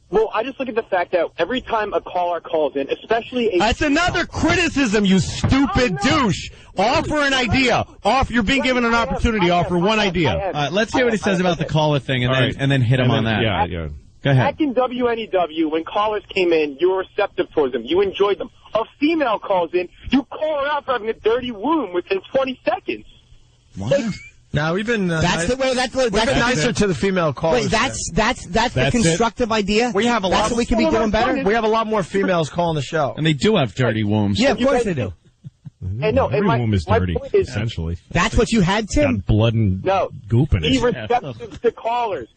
Well, I just look at the fact that every time a caller calls in, especially That's another criticism, you stupid douche. Offer an idea. You're being given an opportunity. Offer one idea. Let's hear what he says about the caller thing, and then hit him on that. Yeah. Go ahead. Back in WNEW, when callers came in, you were receptive towards them. You enjoyed them. A female calls in, you call her out for having a dirty womb within 20 seconds. What? No, we've been that's nicer to the female callers. Wait, that's the constructive idea. We have a lot. That's what we can be doing better. We have a lot more females calling the show, and they do have dirty wombs. Yeah, of course they do. And no, every womb is dirty, essentially. That's what you had, Tim. Got blood and goop in it. Be receptive to callers.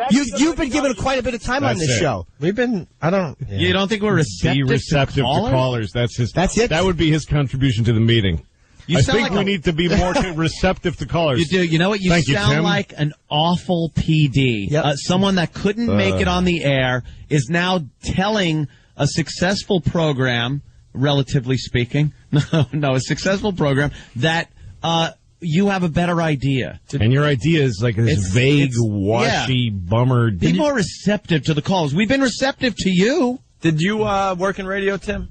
You've been given quite a bit of time on this show. We've been. I don't. Yeah. You don't think we're receptive to callers? That's it. That would be his contribution to the meeting. I think we need to be more receptive to callers. You do. You know what? You sound like an awful PD. Yep. Someone that couldn't make it on the air is now telling a successful program, relatively speaking, a successful program, that you have a better idea. And your idea is like this vague, washy, bummer. Be more receptive to the calls. We've been receptive to you. Did you work in radio, Tim?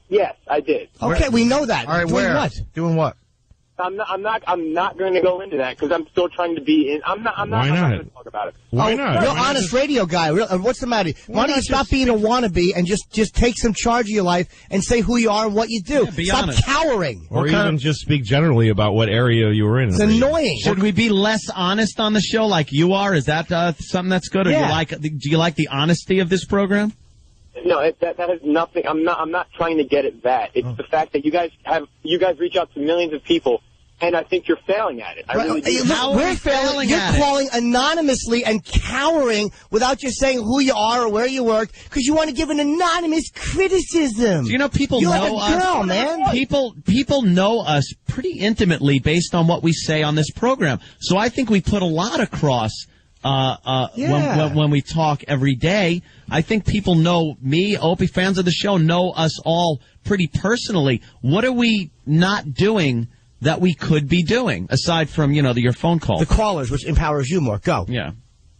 Yes, I did. Okay, we know that. All right, doing what? Doing what? I'm not going to go into that because I'm still trying to be in. I'm not going to talk about it. Why not? You're an honest radio guy. What's the matter? Why don't you stop being a wannabe and just take some charge of your life and say who you are and what you do? Stop cowering. Or even just speak generally about what area you were in. It's annoying. Should we be less honest on the show like you are? Is that something that's good? Or do you like the honesty of this program? No, that has nothing. I'm not trying to get at that. It's the fact that you guys reach out to millions of people, and I think you're failing at it. We're failing. You're calling anonymously and cowering without just saying who you are or where you work because you want to give an anonymous criticism. So, people know us. Girl, man. People know us pretty intimately based on what we say on this program. So I think we put a lot across when we talk every day. I think people know me, Opie, fans of the show know us all pretty personally. What are we not doing that we could be doing, aside from, your phone call? The callers, which empowers you more. Go. Yeah.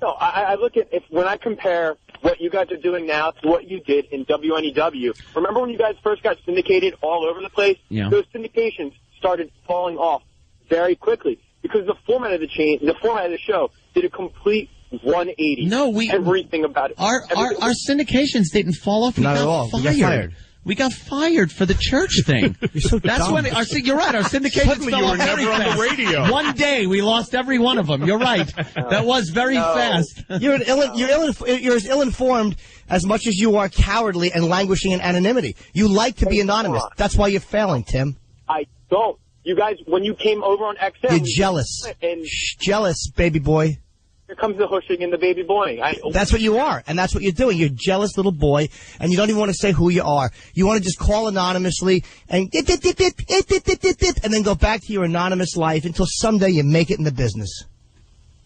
No, I look at when I compare what you guys are doing now to what you did in WNEW. Remember when you guys first got syndicated all over the place? Yeah. Those syndications started falling off very quickly because the format of the show did a complete 180. No, everything about it. Our syndications didn't fall off. Not at all. We got fired. We got fired for the church thing. You're so That's dumb. when you're right. Our syndications fell off very fast. On the radio. One day we lost every one of them. You're right. That was very fast. You're as ill-informed as much as you are cowardly and languishing in anonymity. You like to be anonymous. That's why you're failing, Tim. I don't. You guys, when you came over on XM, you're jealous. And jealous, baby boy. Here comes the hushing and the baby boying. That's what you are, and that's what you're doing. You're a jealous little boy, and you don't even want to say who you are. You want to just call anonymously and then go back to your anonymous life until someday you make it in the business.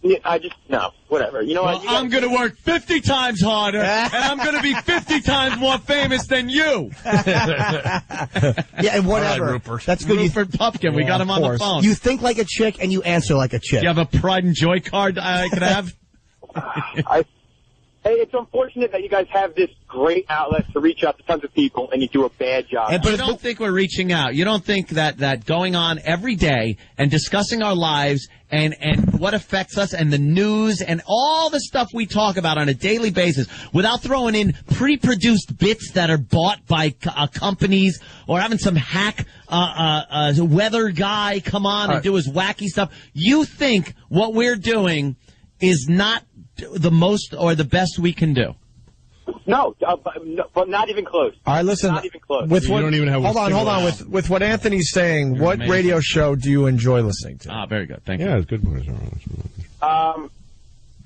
Yeah, no, whatever. You know what? I'm going to work 50 times harder, and I'm going to be 50 times more famous than you. Yeah, and whatever. All right, Rupert. That's good. Rupert Pupkin, we got him on the phone. You think like a chick, and you answer like a chick. Do you have a Pride and Joy card I could have? Hey, it's unfortunate that you guys have this great outlet to reach out to tons of people, and you do a bad job. But you don't think we're reaching out. You don't think that going on every day and discussing our lives and what affects us and the news and all the stuff we talk about on a daily basis without throwing in pre-produced bits that are bought by companies or having some hack weather guy come on and do his wacky stuff. You think what we're doing is not the most or the best we can do? No, but not even close. All right, listen. Not even close. With what, you don't even have hold on. With what Anthony's saying, what radio show do you enjoy listening to? Ah, very good. Thank you. Yeah, it's good.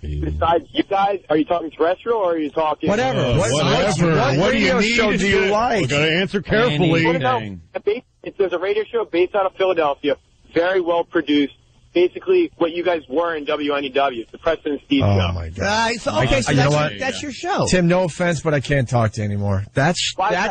Besides you guys, are you talking terrestrial or are you talking... Whatever. What radio show do you like? We've got to answer carefully. There's a radio show based out of Philadelphia, very well produced. Basically, what you guys were in WNEW, the Preston and Steve show. Oh, my God. That's your show. Tim, no offense, but I can't talk to you anymore. That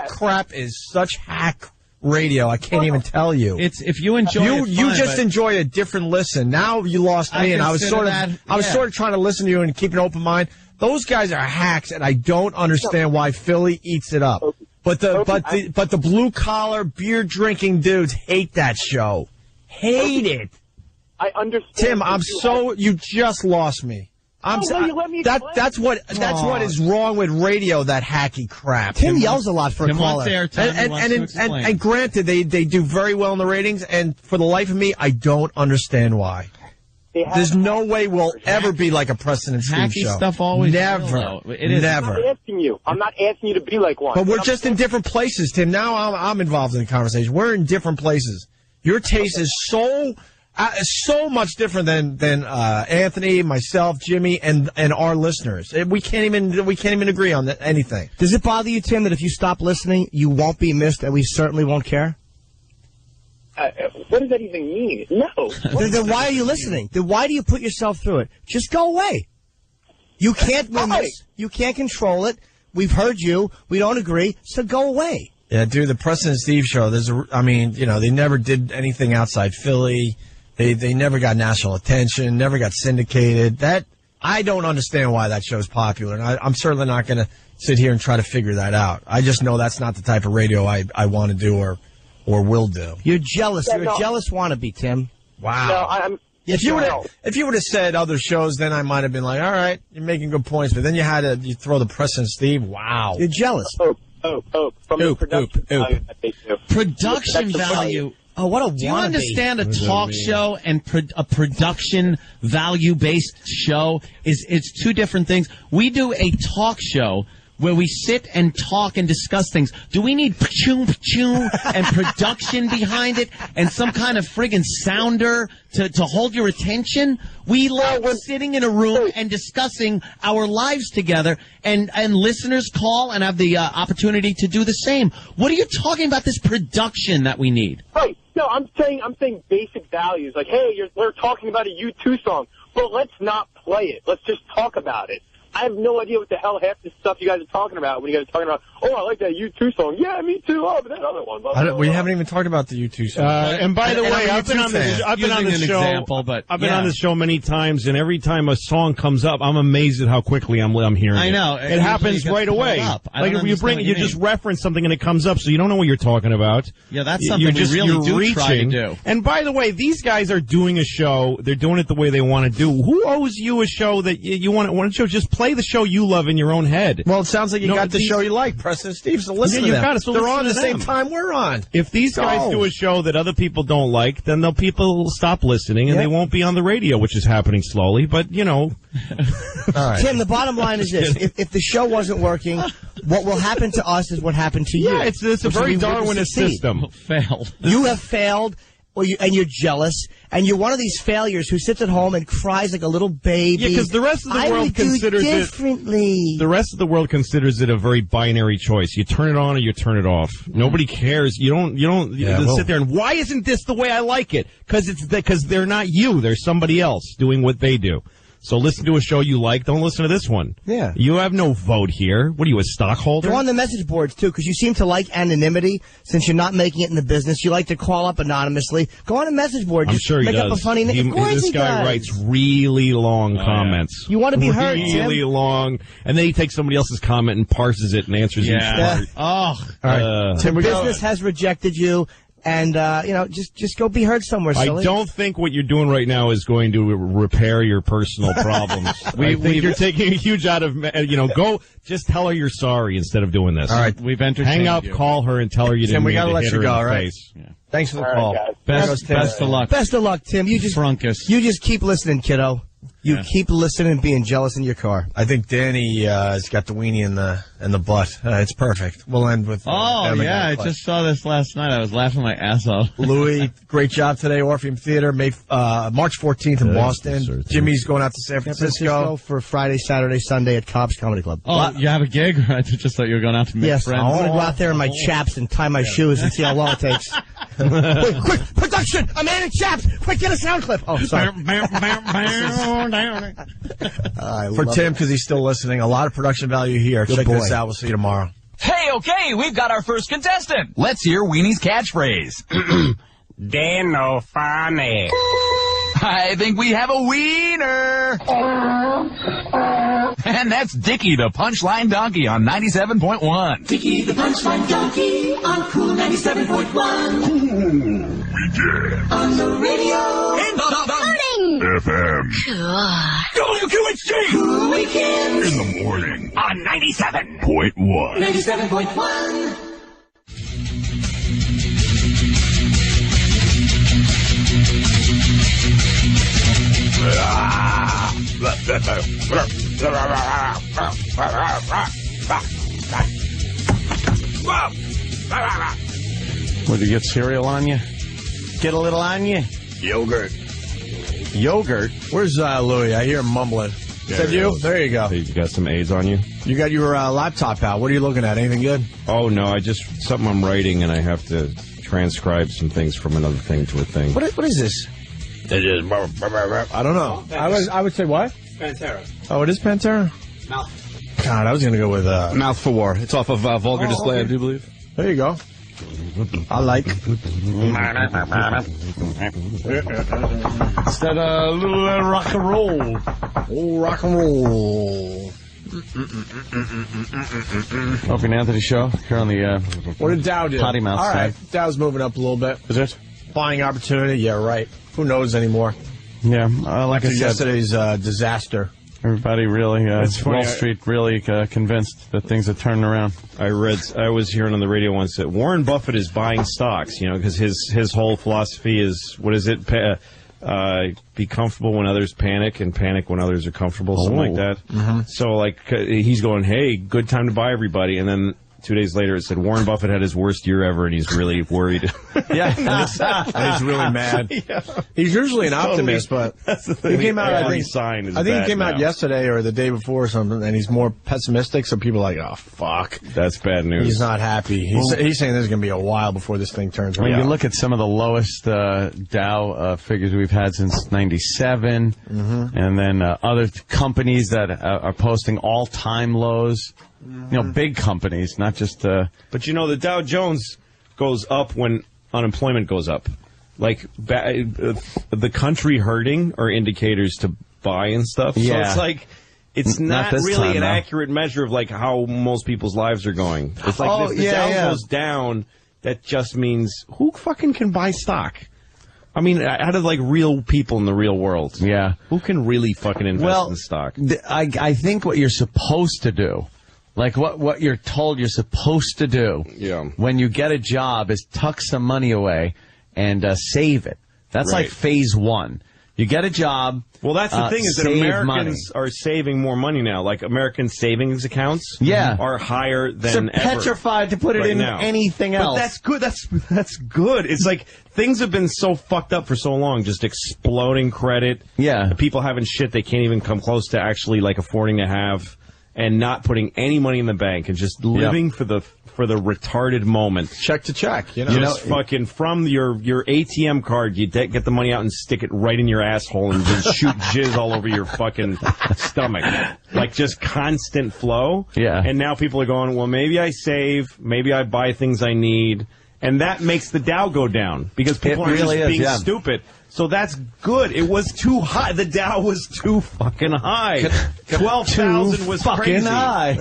crap is such hack radio. I can't even tell you. It's if you enjoy you just enjoy a different listen. Now you lost me, and I was sort of trying to listen to you and keep an open mind. Those guys are hacks, and I don't understand why Philly eats it up. But the blue collar beer drinking dudes hate that show. Hate it. I understand. Tim, you just lost me. That's what is wrong with radio, that hacky crap. Tim yells a lot for a caller. And granted, they do very well in the ratings, and for the life of me, I don't understand why. There's no way we'll ever be like a Preston and Steve show. Stuff always never. It is. Never. I'm not asking you to be like one. But we're just in different places, Tim. Now I'm involved in the conversation. We're in different places. Your taste is so much different than Anthony, myself, Jimmy, and our listeners. We can't even agree on anything. Does it bother you, Tim, that if you stop listening, you won't be missed, and we certainly won't care? What does that even mean? No. Then why are you listening? Then why do you put yourself through it? Just go away. You can't win this. You can't control it. We've heard you. We don't agree. So go away. Yeah, dude, the Preston and Steve show. They never did anything outside Philly. They never got national attention, never got syndicated. I don't understand why that show's popular, and I'm certainly not going to sit here and try to figure that out. I just know that's not the type of radio I want to do or will do. You're jealous. You're a jealous wannabe, Tim. Wow. No, if you would have said other shows, then I might have been like, all right, you're making good points. But then you throw the Preston and Steve. Wow. You're jealous. From the production value that they do. Production value. Oh, what a wannabe. Do you understand a talk show and a production value-based show? It's two different things. We do a talk show where we sit and talk and discuss things. Do we need pa-choom and production behind it and some kind of friggin' sounder to hold your attention? We like sitting in a room and discussing our lives together, and listeners call and have the opportunity to do the same. What are you talking about, this production that we need? Right. No, I'm saying basic values. Like, hey, we're talking about a U2 song. but let's not play it. Let's just talk about it. I have no idea what the hell half the stuff you guys are talking about when you guys are talking about, oh, I like that U2 song. Yeah, me too. Oh, but that other one. Blah, blah, blah. We haven't even talked about the U2 song. And by the way, I've been on this show. I've been on this show many times, and every time a song comes up, I'm amazed at how quickly I'm hearing it. I know. It happens right away. Like if you just reference something and it comes up, so you don't know what you're talking about. Yeah, that's something we really do try to do. And by the way, these guys are doing a show. They're doing it the way they want to do. Who owes you a show that you want? Why don't you just play the show you love in your own head? Well, it sounds like you got the show you like, Preston and Steve, so listen to them. They're on the same time we're on. If these guys do a show that other people don't like, then people will stop listening, and they won't be on the radio, which is happening slowly, but, you know. All right. Tim, the bottom line is this. If the show wasn't working, what will happen to us is what happened to you. Yeah, it's a very Darwinist system. Failed. You have failed. And you're jealous, and you're one of these failures who sits at home and cries like a little baby. Yeah, because the rest of the world considers it differently. The rest of the world considers it a very binary choice. You turn it on or you turn it off. Nobody cares. You don't sit there and why isn't this the way I like it? Because they're not you. They're somebody else doing what they do. So listen to a show you like. Don't listen to this one. Yeah. You have no vote here. What are you, a stockholder? Go on the message boards, too, because you seem to like anonymity. Since you're not making it in the business, you like to call up anonymously. Go on a message board. I'm sure he make does. Up a funny name. This guy writes really long comments. You want to be heard, Tim. Really long. And then he takes somebody else's comment and parses it and answers each part. Oh. All right. Tim, business has rejected you. And, just go be heard somewhere, silly. I don't think what you're doing right now is going to repair your personal problems. I think you're taking a huge out of, go, just tell her you're sorry instead of doing this. All right. We've entertained Hang up, call her, and tell her you didn't mean to hit her in the face. Yeah. Thanks for the call. Best of luck. Best of luck, Tim. You just keep listening, kiddo. You keep listening and being jealous in your car. I think Danny has got the weenie in the butt. It's perfect. We'll end with. I just saw this last night. I was laughing my ass off. Louis, great job today. Orpheum Theater, March 14th in Boston. Jimmy's going out to San Francisco for Friday, Saturday, Sunday at Cobb's Comedy Club. Oh, you have a gig? I just thought you were going out to make friends. I want to go out there in my chaps and tie my shoes and see how long it takes. Wait, quick, production! A man in chaps! Quick, get a sound clip! Oh, sorry. For Tim, because he's still listening, a lot of production value here. Check this out. We'll see you tomorrow. Hey, okay, we've got our first contestant. Let's hear Weenie's catchphrase. Dan no funny. I think we have a wiener. And that's Dickie the Punchline Donkey on 97.1. Dickie the Punchline Donkey on Cool 97.1. Weekend. On the radio. In the morning. FM. WQHG. Cool Weekend. In the morning. On 97.1. 97.1. Would you get cereal on you? Get a little on you? Yogurt. Where's Louis? I hear him mumbling. Is that you? There you go. You got some A's on you? You got your laptop out. What are you looking at? Anything good? Oh, no. Something I'm writing, and I have to transcribe some things from another thing to a thing. What is this? It is. I don't know. I would say what? Pantera. Oh, it is Pantera? Mouth. God, I was going to go with... Mouth for War. It's off of Vulgar Display, I do believe. There you go. I like. It's that little rock and roll. Oh, rock and roll. Opie and Anthony show here on the what did Dow do? Potty mouth All right, side. Dow's moving up a little bit. Is it? Buying opportunity? Yeah, right. Who knows anymore? Yeah, like I said, yesterday's disaster. Everybody really, Wall Street really convinced that things are turning around. I was hearing on the radio once that Warren Buffett is buying stocks, because his whole philosophy is, what is it? Be comfortable when others panic and panic when others are comfortable, something like that. Mm-hmm. So, he's going, hey, good time to buy everybody. And then 2 days later, it said Warren Buffett had his worst year ever, and he's really worried. Yeah, and he's really mad. Yeah. He's usually an optimist, but he came out. I think he came out yesterday or the day before or something, and he's more pessimistic. So people are like, "Oh fuck, that's bad news." He's not happy. He's saying there's going to be a while before this thing turns around. When you look at some of the lowest Dow figures we've had since '97, and then other companies that are posting all-time lows. Big companies, not just... But the Dow Jones goes up when unemployment goes up. Like, the country hurting are indicators to buy and stuff. Yeah. So it's like, it's not really an accurate measure of, like, how most people's lives are going. It's like, if the Dow goes down, that just means, who fucking can buy stock? I mean, out of, like, real people in the real world. Yeah. Who can really fucking invest in stock? I think what you're supposed to do, like what you're told you're supposed to do when you get a job is tuck some money away and save it. That's like phase one. You get a job. Well, that's the thing is that Americans are saving more money now. Like American savings accounts are higher than They're petrified to put it in anything else. But that's good. That's good. It's like things have been so fucked up for so long, just exploding credit. Yeah. People having shit they can't even come close to actually like affording to have. And not putting any money in the bank and just living for the retarded moment, check to check. Just fucking from your ATM card, you get the money out and stick it right in your asshole and just shoot jizz all over your fucking stomach, like just constant flow. Yeah. And now people are going, well, maybe I save, maybe I buy things I need, and that makes the Dow go down because people are just being stupid. So that's good. It was too high. The Dow was too fucking high. 12,000 was fucking crazy. High.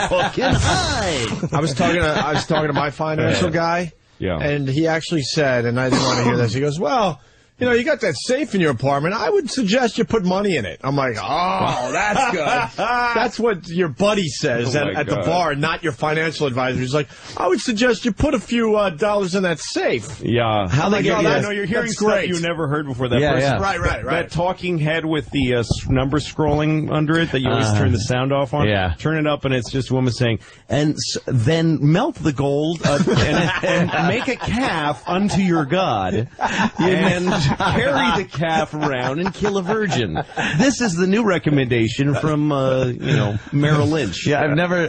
Fucking high. I was talking to my financial guy, and he actually said, and I didn't want to hear this. He goes, "Well, you got that safe in your apartment. I would suggest you put money in it." I'm like, "Oh, that's good." That's what your buddy says at the bar, not your financial advisor. He's like, "I would suggest you put a few dollars in that safe." Yeah. How they get? I know you're hearing stuff you never heard before. That person, right. That talking head with the number scrolling under it that you always turn the sound off on. Yeah. Turn it up, and it's just a woman saying, "And then melt the gold and make a calf unto your god." And carry the calf around and kill a virgin. This is the new recommendation from, Merrill Lynch. Yeah, I've never...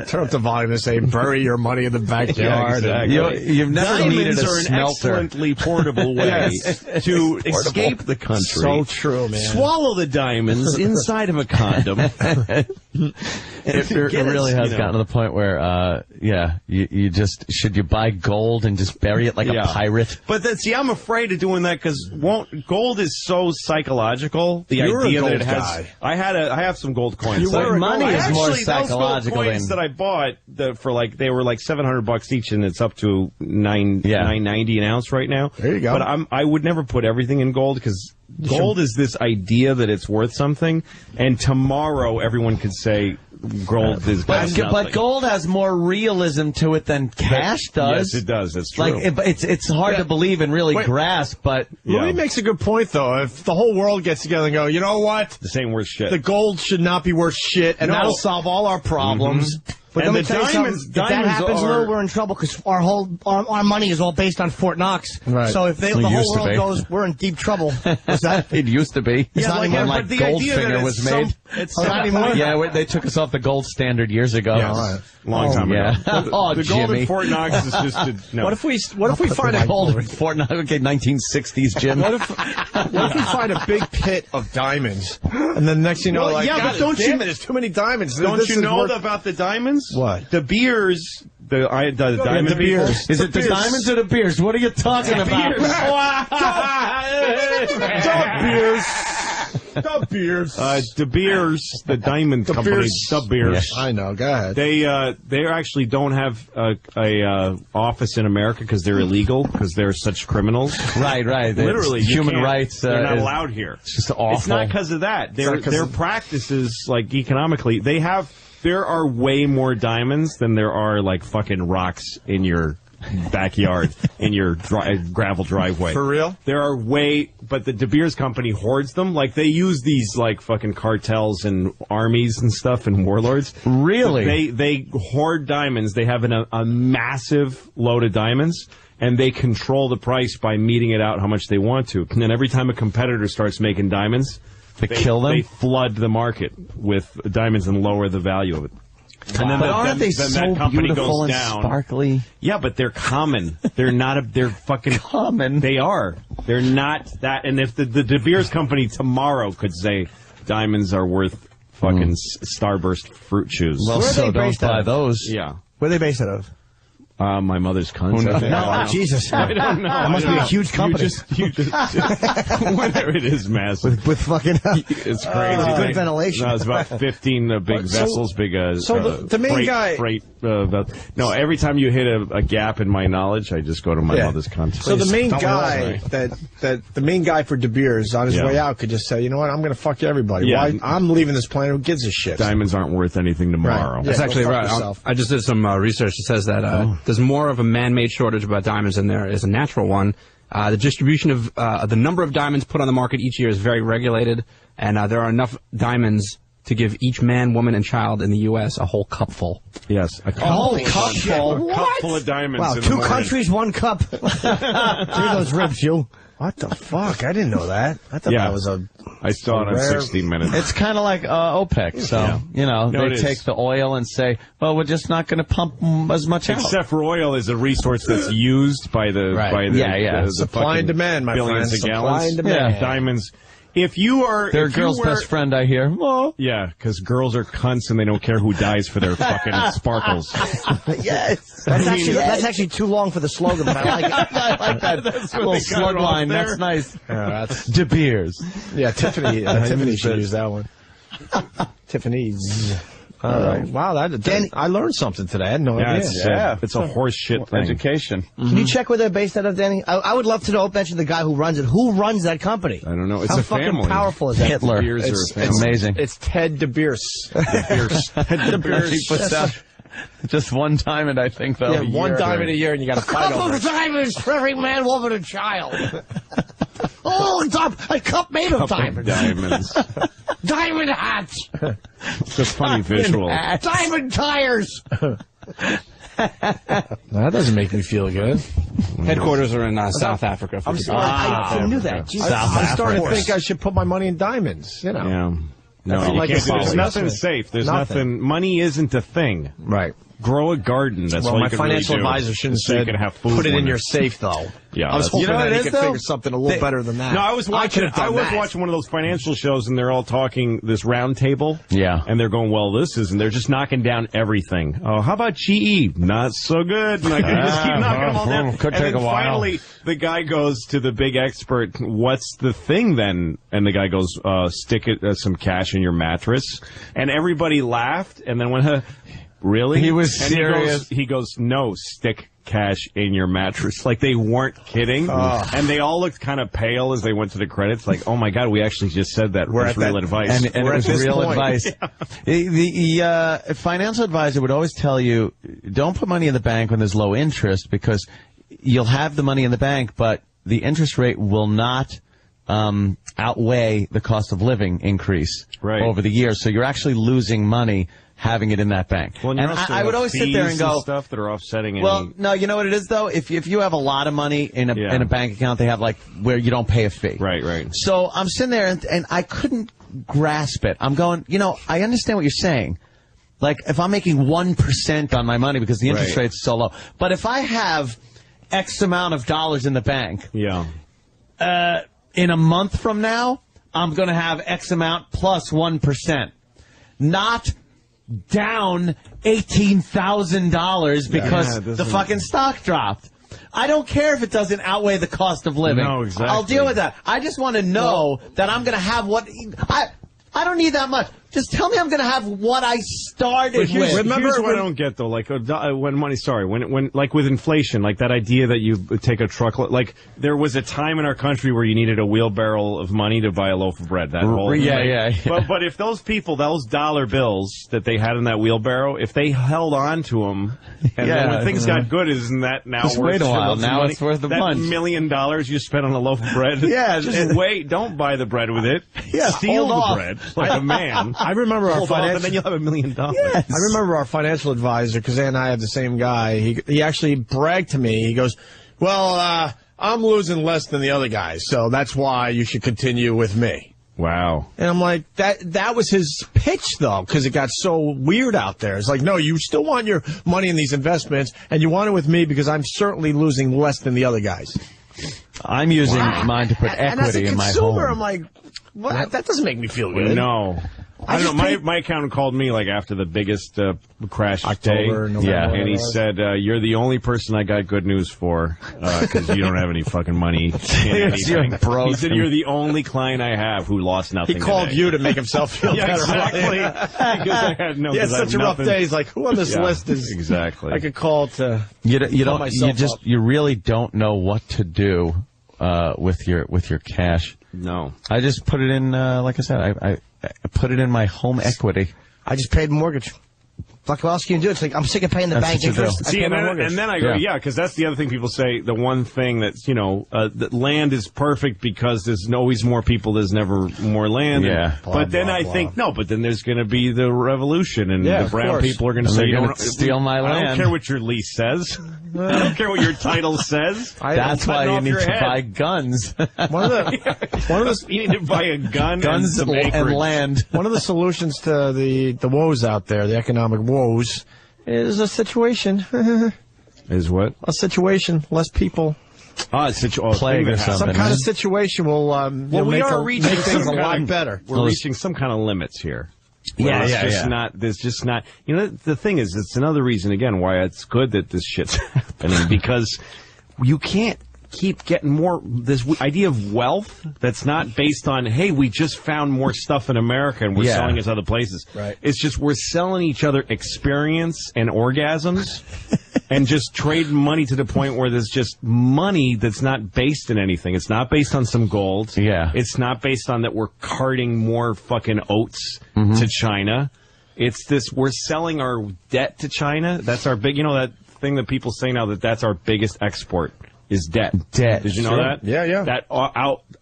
Turn up the volume and say, bury your money in the backyard. Yeah, exactly. You've never needed a smelter. Diamonds are an excellently portable way to escape the country. So true, man. Swallow the diamonds inside of a condom. It really has gotten to the point where, you just... Should you buy gold and just bury it like a pirate? But I'm afraid of doing that because gold is so psychological. The idea that it has. Guy. I have some gold coins. Money is more psychological. Those gold coins that I bought they were like $700 each, and it's up to $9.90 an ounce right now. There you go. But I would never put everything in gold because gold is this idea that it's worth something, and tomorrow everyone could say gold is nothing. But gold has more realism to it than cash does. Yes, it does. That's true. Like it's hard to believe and really grasp. But Louis makes a good point, though. If the whole world gets together and go, you know what, this ain't worth shit. The gold should not be worth shit, and that'll solve all our problems. But and let me tell you something. If that happens, Lou, we're in trouble because our money is all based on Fort Knox. Right. So if the whole world goes, we're in deep trouble. What's that? It used to be. It's not even like Goldfinger was made. It's not anymore. Yeah, they took us off the gold standard years ago. Yeah, long time ago. The gold in Fort Knox is just What if we find a gold in Fort Knox? Okay, 1960s, Jim. What if we find a big pit of diamonds, and then next thing you know, but don't you? There's too many diamonds. Don't you know about the diamonds? What? The beers, the diamond beers. Is it the diamonds or the beers? What are you talking about? The beers. De Beers, the diamond company. De Beers. I know. Go ahead. They actually don't have a office in America because they're illegal because they're such criminals. Right. Literally, human rights. They're not allowed here. It's just awful. It's not because of that. Their practices, like economically, there are way more diamonds than there are like fucking rocks in your backyard in your gravel driveway. For real? There are but the De Beers company hoards them. Like, they use these, like, fucking cartels and armies and stuff and warlords. Really? They hoard diamonds. They have a massive load of diamonds, and they control the price by meting it out how much they want to. And then every time a competitor starts making diamonds, they kill them? They flood the market with diamonds and lower the value of it. And then aren't they so beautiful and sparkly? Yeah, but they're common. They're fucking common. They are. They're not that. And if the De Beers company tomorrow could say diamonds are worth fucking Starburst fruit chews. Well, so don't buy those. Yeah. Where are they based out of? My mother's country. No, Jesus. I don't know. That must be a huge company. You just whatever it is, massive. With fucking it's crazy. Good ventilation. No, it's about 15 big vessels, big. So the main guy. No, every time you hit a gap in my knowledge, I just go to my mother's country. So the main guy the main guy for De Beers on his way out could just say, you know what, I'm going to fuck everybody. Yeah. Why? I'm leaving this planet. Who gives a shit? Diamonds aren't worth anything tomorrow. That's actually right. I just did some research that says that there's more of a man-made shortage about diamonds than there is a natural one. The distribution of the number of diamonds put on the market each year is very regulated, and there are enough diamonds to give each man, woman, and child in the U.S. a whole cupful. Yes, a whole cupful. A cup full of diamonds. Wow, in 2 the countries, 1 cup. Give those ribs, you. What the fuck? I didn't know that. I thought that was I saw it on 60 Minutes. It's kind of like OPEC. So, they take the oil and say, well, we're just not going to pump as much out. Except for oil is a resource that's used by the supply and demand, my billions friend. of gallons. Supply and demand. Diamonds. If you are... They're a girl's best friend, I hear. Oh. Yeah, because girls are cunts and they don't care who dies for their fucking sparkles. Yes. That's actually too long for the slogan, but I like it. I like that little slug line. That's nice. That's De Beers. Yeah, Tiffany should use that one. Tiffany's. All right. Wow, I learned something today. I had no idea. It's a horse shit thing. Education. Can you check where they're based out of, Danny? I would love to know, mention the guy who runs it. Who runs that company? I don't know. It's How a fucking family. powerful is that? Hitler. It's amazing. It's Ted De Beers. Ted De Beers. He puts out just 1 diamond, I think, though. Yeah, 1 diamond a year, and you got to fight over it. Diamonds for every man, woman, and child. A cup made of diamonds. Diamond hats. It's a funny visual. Diamond tires. That doesn't make me feel good. Headquarters are in South Africa. I knew that. I'm starting to think I should put my money in diamonds. You know. Yeah. No, you can't. There's nothing safe. There's nothing. Money isn't a thing. Right. Grow a garden. That's all you can really do. My financial advisor shouldn't so you can have food. Put it in your safe, though. Yeah, I was hoping that he could figure something a little better than that. No, I was watching one of those financial shows, and they're all talking this round table. Yeah. And they're going, well, this is, and they're just knocking down everything. Oh, how about GE? Not so good. And I can just keep knocking them all down. Could take a while. Finally, the guy goes to the big expert, what's the thing then? And the guy goes, stick some cash in your mattress. And everybody laughed, and then went, really? He was serious. He goes, no, stick cash in your mattress. Like, they weren't kidding. And they all looked kind of pale as they went to the credits. Like, oh my God, we actually just said that. That's real advice. And it was real advice. Yeah. The financial advisor would always tell you, don't put money in the bank when there's low interest, because you'll have the money in the bank, but the interest rate will not outweigh the cost of living increase over the years. So you're actually losing money having it in that bank. Well, and I would always sit there and go, stuff that are offsetting. Well, no, you know what it is though. If you have a lot of money in a bank account, they have like where you don't pay a fee. Right. So I'm sitting there and I couldn't grasp it. I'm going, I understand what you're saying. Like if I'm making 1% on my money because the interest rate's so low, but if I have X amount of dollars in the bank, in a month from now, I'm going to have X amount plus 1%, not down $18,000 because the fucking stock dropped. I don't care if it doesn't outweigh the cost of living. No, exactly. I'll deal with that. I just want to know that I'm going to have what I don't need that much. Just tell me I'm going to have what I started with. Here's what I don't get, though. Like, when like with inflation, like that idea that you take a truckload, like there was a time in our country where you needed a wheelbarrow of money to buy a loaf of bread. That whole yeah. But if those people, those dollar bills that they had in that wheelbarrow, if they held on to them, and then when things got good, isn't that now just worth wait a while. Now money? It's worth a that bunch. $1 million you spent on a loaf of bread. Just wait. Don't buy the bread with it. Steal the bread like a man. I remember our and then you'll have $1 million. Yes. I remember our financial advisor, because Ann and I have the same guy. He actually bragged to me. He goes, well, I'm losing less than the other guys, so that's why you should continue with me. Wow. And I'm like, that was his pitch, though, because it got so weird out there. It's like, no, you still want your money in these investments, and you want it with me because I'm certainly losing less than the other guys. I'm using mine to put equity in my home. I'm like, what? That doesn't make me feel good. No. I don't know. My accountant called me like after the biggest crash October, day, November, and he said, "You're the only person I got good news for because you don't have any fucking money in anything." He said, "You're the only client I have who lost nothing." He called today. you to make himself feel better. Exactly. Because I had no. He had such a rough day. He's like, "Who on this list is exactly?" I could call to. You really don't know what to do with your cash. No, I just put it in. Like I said, I put it in my home equity. I just paid mortgage. Fuck, what else can you do? It's like, I'm sick of paying the bank interest. See, and then I go, because that's the other thing people say. The one thing that's, that land is perfect because there's always more people, there's never more land. Yeah. But then I think, but then there's going to be the revolution, and the brown people are going to say, you don't steal my land. I don't care what your lease says. I don't care what your title says. That's why you need to buy guns. You need to buy a gun guns and land. One of the solutions to the woes out there, the economic woes, is a situation. Is what? A situation. Less people. Plague or something. Some kind of situation will make things a lot better. We're reaching some kind of limits here. There's just not. The thing is, it's another reason again why it's good that this shit's happening, because you can't keep getting more this idea of wealth that's not based on, hey, we just found more stuff in America and we're selling it to other places. Right. It's just we're selling each other experience and orgasms and just trading money to the point where there's just money that's not based in anything. It's not based on some gold. Yeah. It's not based on that we're carting more fucking oats to China. It's this, we're selling our debt to China. That's our big, that thing that people say now that's our biggest export. Is debt. Did you know that? Yeah. That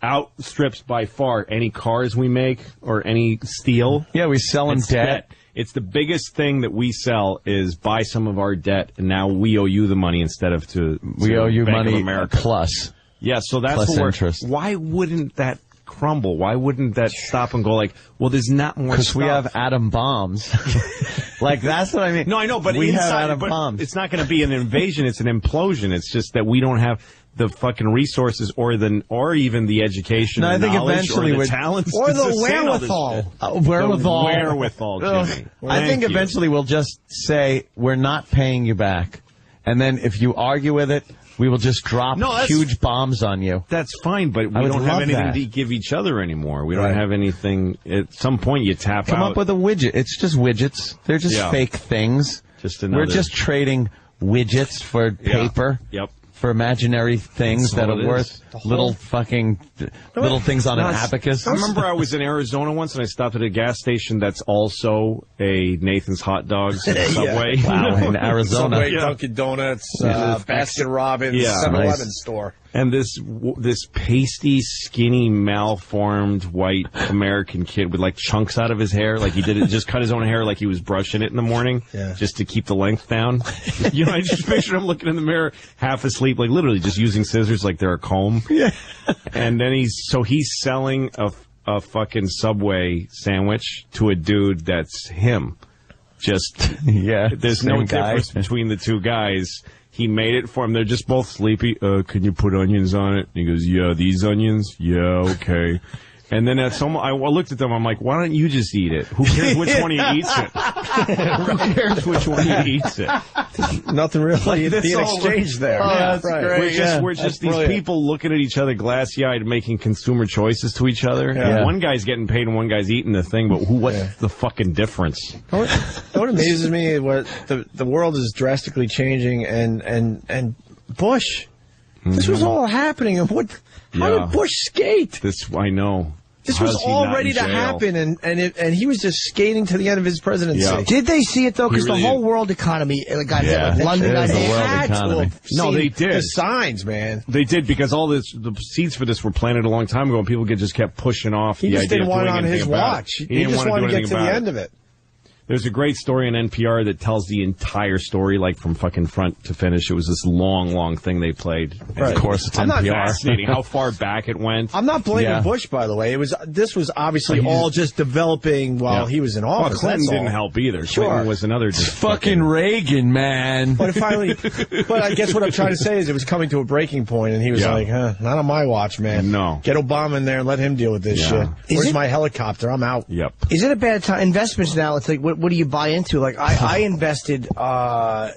outstrips by far any cars we make or any steel. Yeah, we sell in debt. It's the biggest thing that we sell is buy some of our debt, and now we owe you the money instead of to we owe you Bank money of America. plus. Yeah, so that's plus what interest. Why wouldn't that crumble? Why wouldn't that stop and go like, well, there's not more stuff? Because we have atom bombs. Like, that's what I mean. No, I know, but we inside, have atom bombs. It's not going to be an invasion. It's an implosion. It's just that we don't have the fucking resources or even the education, I think knowledge, eventually or the talents, or the wherewithal. Wherewithal, Jimmy. I think eventually we'll just say we're not paying you back, and then if you argue with it, we will just drop huge bombs on you. That's fine, but we don't have anything to give each other anymore. We don't have anything. At some point, you tap out. Come up with a widget. It's just widgets. They're just fake things. We're just trading widgets for paper. Yep. For imaginary things that are worth little things on an abacus. I remember I was in Arizona once and I stopped at a gas station that's also a Nathan's Hot Dogs and Subway. Wow, in Arizona. Subway, Dunkin' Donuts, Baskin Robbins, 7-Eleven store. And this pasty, skinny, malformed white American kid with like chunks out of his hair, like he just cut his own hair like he was brushing it in the morning, just to keep the length down. I just picture him looking in the mirror, half asleep, like literally just using scissors like they're a comb. Yeah. And then he's selling a fucking Subway sandwich to a dude that's him. Just there's no difference between the two guys. He made it for him. They're just both sleepy. Can you put onions on it? And he goes, yeah, these onions? Yeah, okay. And then I looked at them. I'm like, why don't you just eat it? Who cares which one he eats it? Who cares which one he eats it? Nothing really being exchanged there. Oh, that's right. We're just these people looking at each other glassy-eyed, making consumer choices to each other. Yeah. One guy's getting paid and one guy's eating the thing, but what's the fucking difference? What amazes me is what the world is drastically changing, and Bush. This was all happening. And how did Bush skate? I know. This was all ready to happen, and he was just skating to the end of his presidency. Yeah. Did they see it, though? Because the whole world economy, London got hit. No, they did. The signs, man. They did, because the seeds for this were planted a long time ago, and people just kept pushing off the idea of doing anything about it. He just didn't want it on his watch. He just wanted to get to the end of it. There's a great story on NPR that tells the entire story, like from fucking front to finish. It was this long thing they played. Right. Of course, it's NPR. not fascinating how far back it went. I'm not blaming Bush, by the way. This was obviously all just developing while he was in office. Well, Clinton didn't help either. Sure. Clinton was another just fucking Reagan, man. But I guess what I'm trying to say is it was coming to a breaking point, and he was like, not on my watch, man. No. Get Obama in there and let him deal with this shit. Where's my helicopter? I'm out. Yep. Is it a bad time? Investments now, it's like, what do you buy into? Like, I invested,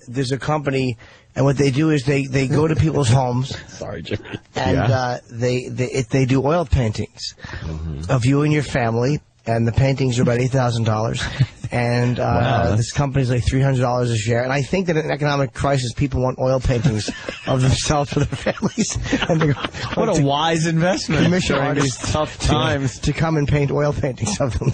there's a company, and what they do is they go to people's homes. Sorry, Jimmy. And they do oil paintings of you and your family, and the paintings are about $8,000. And this company's like $300 a share. And I think that in an economic crisis, people want oil paintings of themselves for their families. And they go, what a wise investment commission during artists these tough times to come and paint oil paintings of them.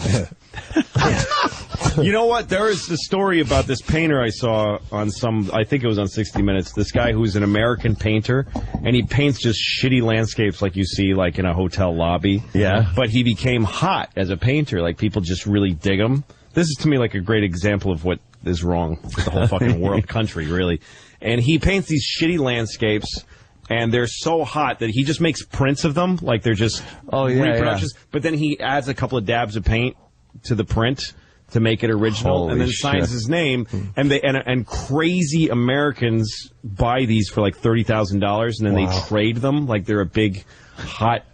You know what? There is the story about this painter I saw on I think it was on 60 Minutes. This guy who's an American painter, and he paints just shitty landscapes like you see like in a hotel lobby. Yeah. But he became hot as a painter. Like, people just really dig him. This is, to me, like a great example of what is wrong with the whole fucking world, country, really. And he paints these shitty landscapes, and they're so hot that he just makes prints of them, like they're just reproductions. Yeah. But then he adds a couple of dabs of paint to the print to make it original, and then signs his name. And crazy Americans buy these for like $30,000, and then they trade them like they're a big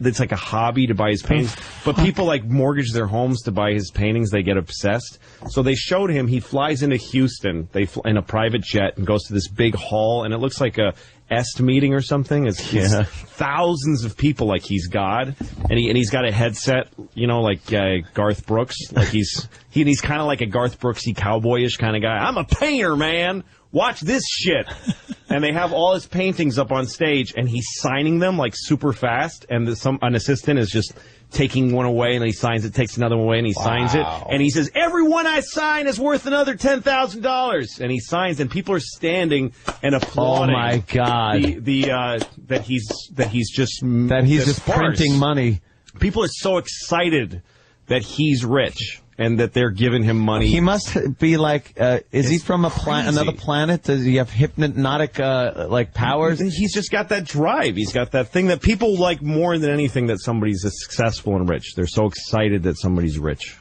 it's like a hobby to buy his paintings. But people like mortgage their homes to buy his paintings. They get obsessed. So they showed him. He flies into Houston. In a private jet and goes to this big hall, and it looks like a EST meeting or something. It's thousands of people, like he's God, and he's got a headset, like Garth Brooks. Like he's kind of like a Garth Brooksy cowboyish kind of guy. I'm a painter, man. Watch this shit. And they have all his paintings up on stage, and he's signing them like super fast, and an assistant is just taking one away, and he signs it, takes another one away, and he signs it, and he says, "Every one I sign is worth another $10,000." And he signs, and people are standing and applauding. Oh my God! That he's just printing money. People are so excited that he's rich and that they're giving him money. He must be like, is he from another planet? Does he have hypnotic powers? He's just got that drive. He's got that thing that people like more than anything, that somebody's successful and rich. They're so excited that somebody's rich.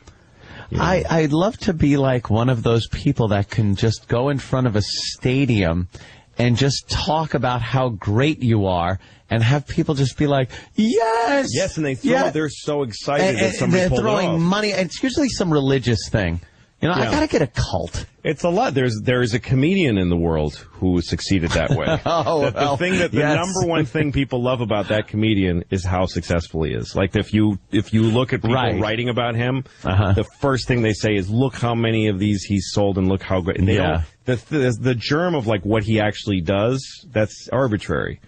I'd love to be like one of those people that can just go in front of a stadium and just talk about how great you are, and have people just be like, yes! Yes, and they throw they're so excited that somebody pulled it off. They're throwing money, and it's usually some religious thing. I gotta get a cult. It's a lot. There's a comedian in the world who succeeded that way. The number one thing people love about that comedian is how successful he is. Like, if you look at people writing about him, the first thing they say is, look how many of these he's sold, and look how great. And they don't. The germ of like what he actually does, that's arbitrary.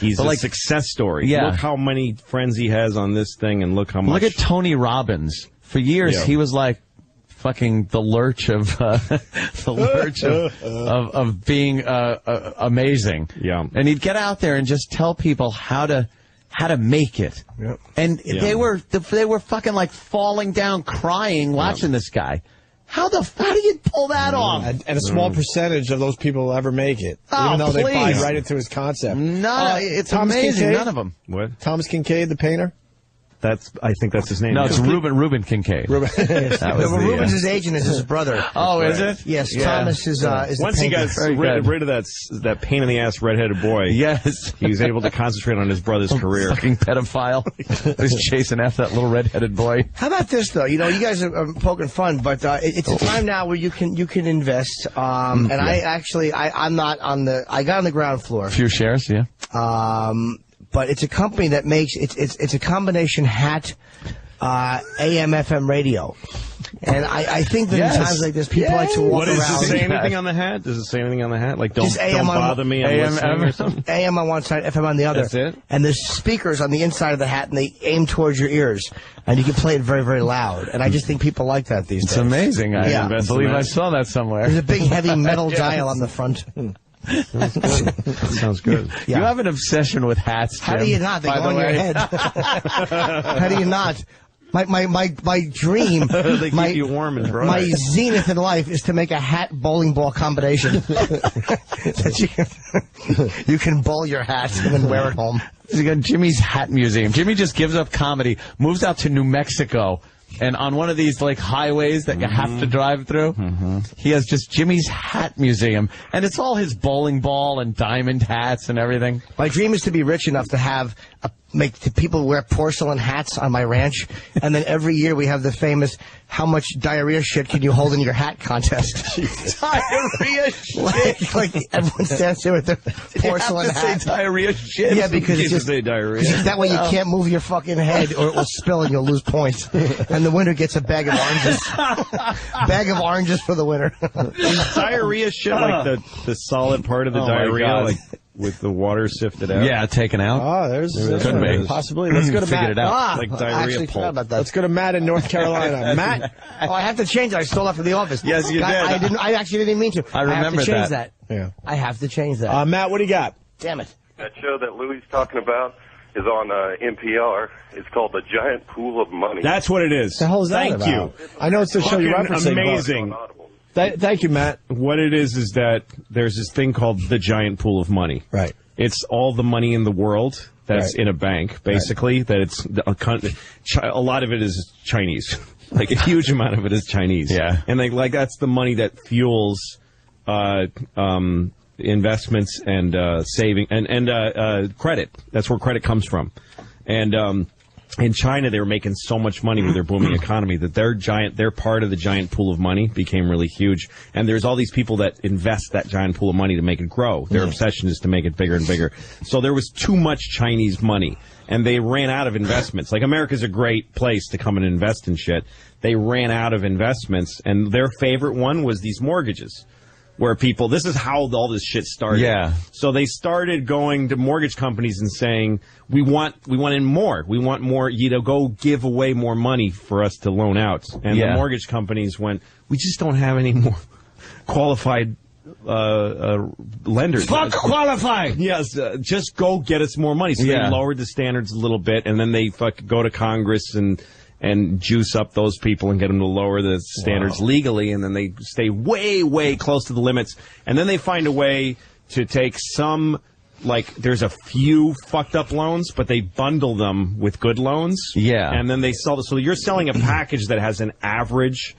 He's a success story. Yeah. Look how many friends he has on this thing, and look how much. Look at Tony Robbins. For years, he was like fucking the lurch of of being amazing. Yeah. And he'd get out there and just tell people how to make it. Yep. And they were fucking like falling down crying watching this guy. How do you pull that off? And a small percentage of those people will ever make it, even though they buy right into his concept. No, it's Thomas amazing. Kincaid? None of them. What? Thomas Kincaid, the painter. I think that's his name. No, it's Ruben Kincaid. Ruben's his agent, is his brother. Oh, is it? Yes, Thomas is Once he got rid of that pain in the ass redheaded boy, yes, he was able to concentrate on his brother's career. Fucking pedophile. He's chasing after that little redheaded boy. How about this though? You guys are poking fun, but it's a time now where you can invest. And I'm not on the. I got on the ground floor. A few shares, yeah. But it's a company that makes it's a combination hat, AM FM radio. And I think that in times like this, people like to walk around. Does it say anything on the hat? Does it say anything on the hat? Like, don't AM bother me, I'm listening or something? AM on one side, FM on the other. That's it? And there's speakers on the inside of the hat, and they aim towards your ears. And you can play it very, very loud. And I just think people like that these days. It's amazing. I believe I saw that somewhere. There's a big, heavy metal dial on the front. That sounds good. Yeah. You have an obsession with hats, Jim. How do you not? They go on your head. How do you not? My dream, they keep you warm and dry. My zenith in life is to make a hat bowling ball combination that you can bowl your hat and then wear it home. You got Jimmy's Hat Museum. Jimmy just gives up comedy, moves out to New Mexico, and on one of these like highways that you have to drive through, he has just Jimmy's Hat Museum, and it's all his bowling ball and diamond hats and everything. My dream is to be rich enough to have make people wear porcelain hats on my ranch, and then every year we have the famous "How much diarrhea shit can you hold in your hat" contest. Diarrhea shit. Like everyone stands there with their porcelain hat. You have to say diarrhea shit. Yeah, because it's just say diarrhea. That way you can't move your fucking head, or it will spill and you'll lose points. And the winner gets a bag of oranges. Bag of oranges for the winner. Is diarrhea shit like the solid part of the diarrhea, like with the water sifted out? Yeah, taken out. Oh, there's could be possibly. Let's go to Matt. It out. Like diarrhea pulp. About that. Let's go to Matt in North Carolina. Matt. Oh, I have to change it. I stole that from the office. Yes, you did. I actually didn't mean to. I remember have to change that. Yeah. I have to change that. Matt, what do you got? Damn it. That show that Louie's talking about is on NPR. It's called The Giant Pool of Money. That's what it is. The hell is that Thank about? you. I know it's the show you're referencing. Amazing. Thank you, Matt. What it is that there's this thing called the giant pool of money. Right. It's all the money in the world that's in a bank, basically. That it's a lot of it is Chinese. Like a huge amount of it is Chinese. Yeah. And like that's the money that fuels investments and saving and credit. That's where credit comes from. And in China, they were making so much money with their booming economy that their part of the giant pool of money became really huge. And there's all these people that invest that giant pool of money to make it grow. Their obsession is to make it bigger and bigger. So there was too much Chinese money, and they ran out of investments. Like, America's a great place to come and invest in shit. They ran out of investments, and their favorite one was these mortgages. Where people, this is how all this shit started. Yeah. So they started going to mortgage companies and saying, we want in more. We want more, go give away more money for us to loan out. And the mortgage companies went, we just don't have any more qualified lenders. Fuck qualified! Yes, just go get us more money. So they lowered the standards a little bit, and then they go to Congress and juice up those people and get them to lower the standards legally, and then they stay way, way close to the limits. And then they find a way to take some, like, there's a few fucked up loans, but they bundle them with good loans. Yeah. And then they sell them. So you're selling a package that has an average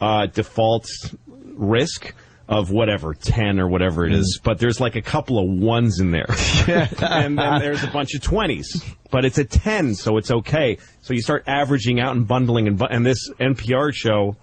default risk of whatever, 10 or whatever it is. But there's like a couple of ones in there. And then there's a bunch of 20s. But it's a 10, so it's okay. So you start averaging out and bundling. And this NPR show,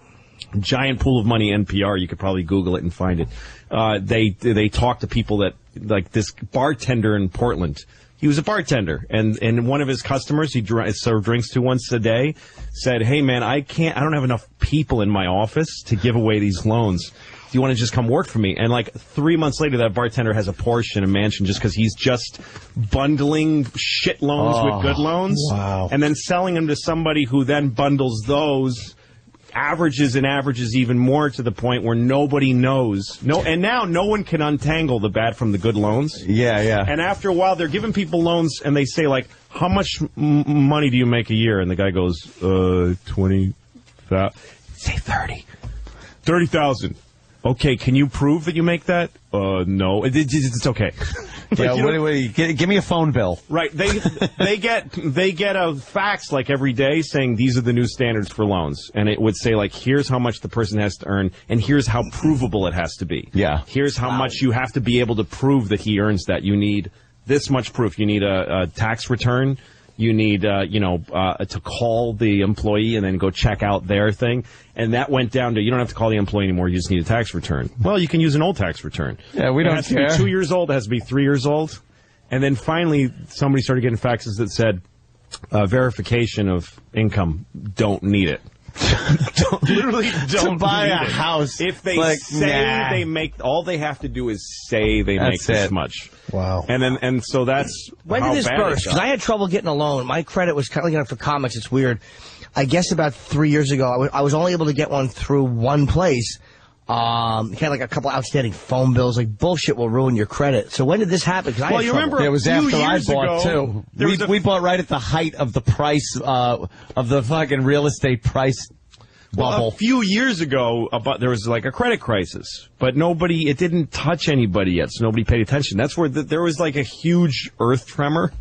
Giant Pool of Money NPR, you could probably Google it and find it. They talk to people that, like this bartender in Portland. He was a bartender, and one of his customers he served drinks to once a day said, "Hey man, I don't have enough people in my office to give away these loans. Do you want to just come work for me?" And like 3 months later, that bartender has a Porsche and a mansion just because he's just bundling shit loans with good loans. Wow. And then selling them to somebody who then bundles those, averages even more to the point where nobody knows. And now no one can untangle the bad from the good loans. Yeah, yeah. And after a while, they're giving people loans, and they say, like, how much money do you make a year? And the guy goes, 20,000. Say 30. 30,000. Okay, can you prove that you make that? No. It's okay. Give me a phone bill. Right. They get a fax like every day saying these are the new standards for loans. And it would say like, here's how much the person has to earn and here's how provable it has to be. Yeah. Here's how much you have to be able to prove that he earns that. You need this much proof. You need a tax return. You need, to call the employee and then go check out their thing. And that went down to, you don't have to call the employee anymore. You just need a tax return. Well, you can use an old tax return. Yeah, we don't care. It has to be 2 years old. It has to be 3 years old. And then finally, somebody started getting faxes that said, verification of income, don't need it. Literally don't to buy a it. house. If they say they make, all they have to do is say they make this much. Wow. And so that's when how did this bad burst? Because I had trouble getting a loan. My credit was kind of for comics. It's weird. I guess about 3 years ago, I was only able to get one through one place. Kind of like a couple outstanding phone bills, like bullshit will ruin your credit. So when did this happen? Well, you remember it was after I bought ago, too. We bought right at the height of the price of the fucking real estate price bubble. Well, a few years ago, there was like a credit crisis, but it didn't touch anybody yet, so nobody paid attention. That's where there was like a huge earth tremor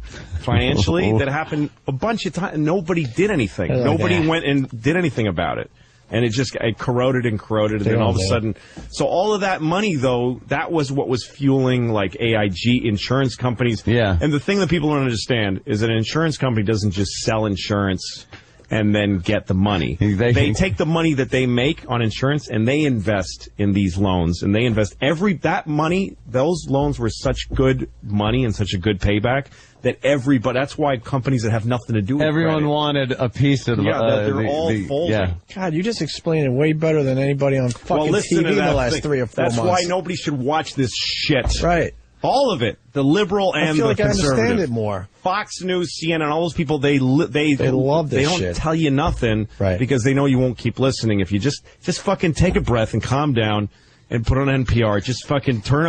financially that happened a bunch of times. Nobody did anything. Nobody went and did anything about it. And it corroded and corroded, and then all of a sudden... So all of that money, though, that was what was fueling, like, AIG, insurance companies. Yeah. And the thing that people don't understand is that an insurance company doesn't just sell insurance and then get the money. They take the money that they make on insurance, and they invest in these loans. And they invest that money, those loans were such good money and such a good payback that that's why companies that have nothing to do with everyone credit, wanted a piece of they're all folding. Yeah. God, you just explained it way better than anybody on fucking TV in the last 3 or 4 months. That's why nobody should watch this shit. Right. All of it. The liberal and the conservative. I understand it more. Fox News, CNN, all those people, they love this shit. They don't tell you nothing because they know you won't keep listening. If you just fucking take a breath and calm down and put on NPR. Just fucking turn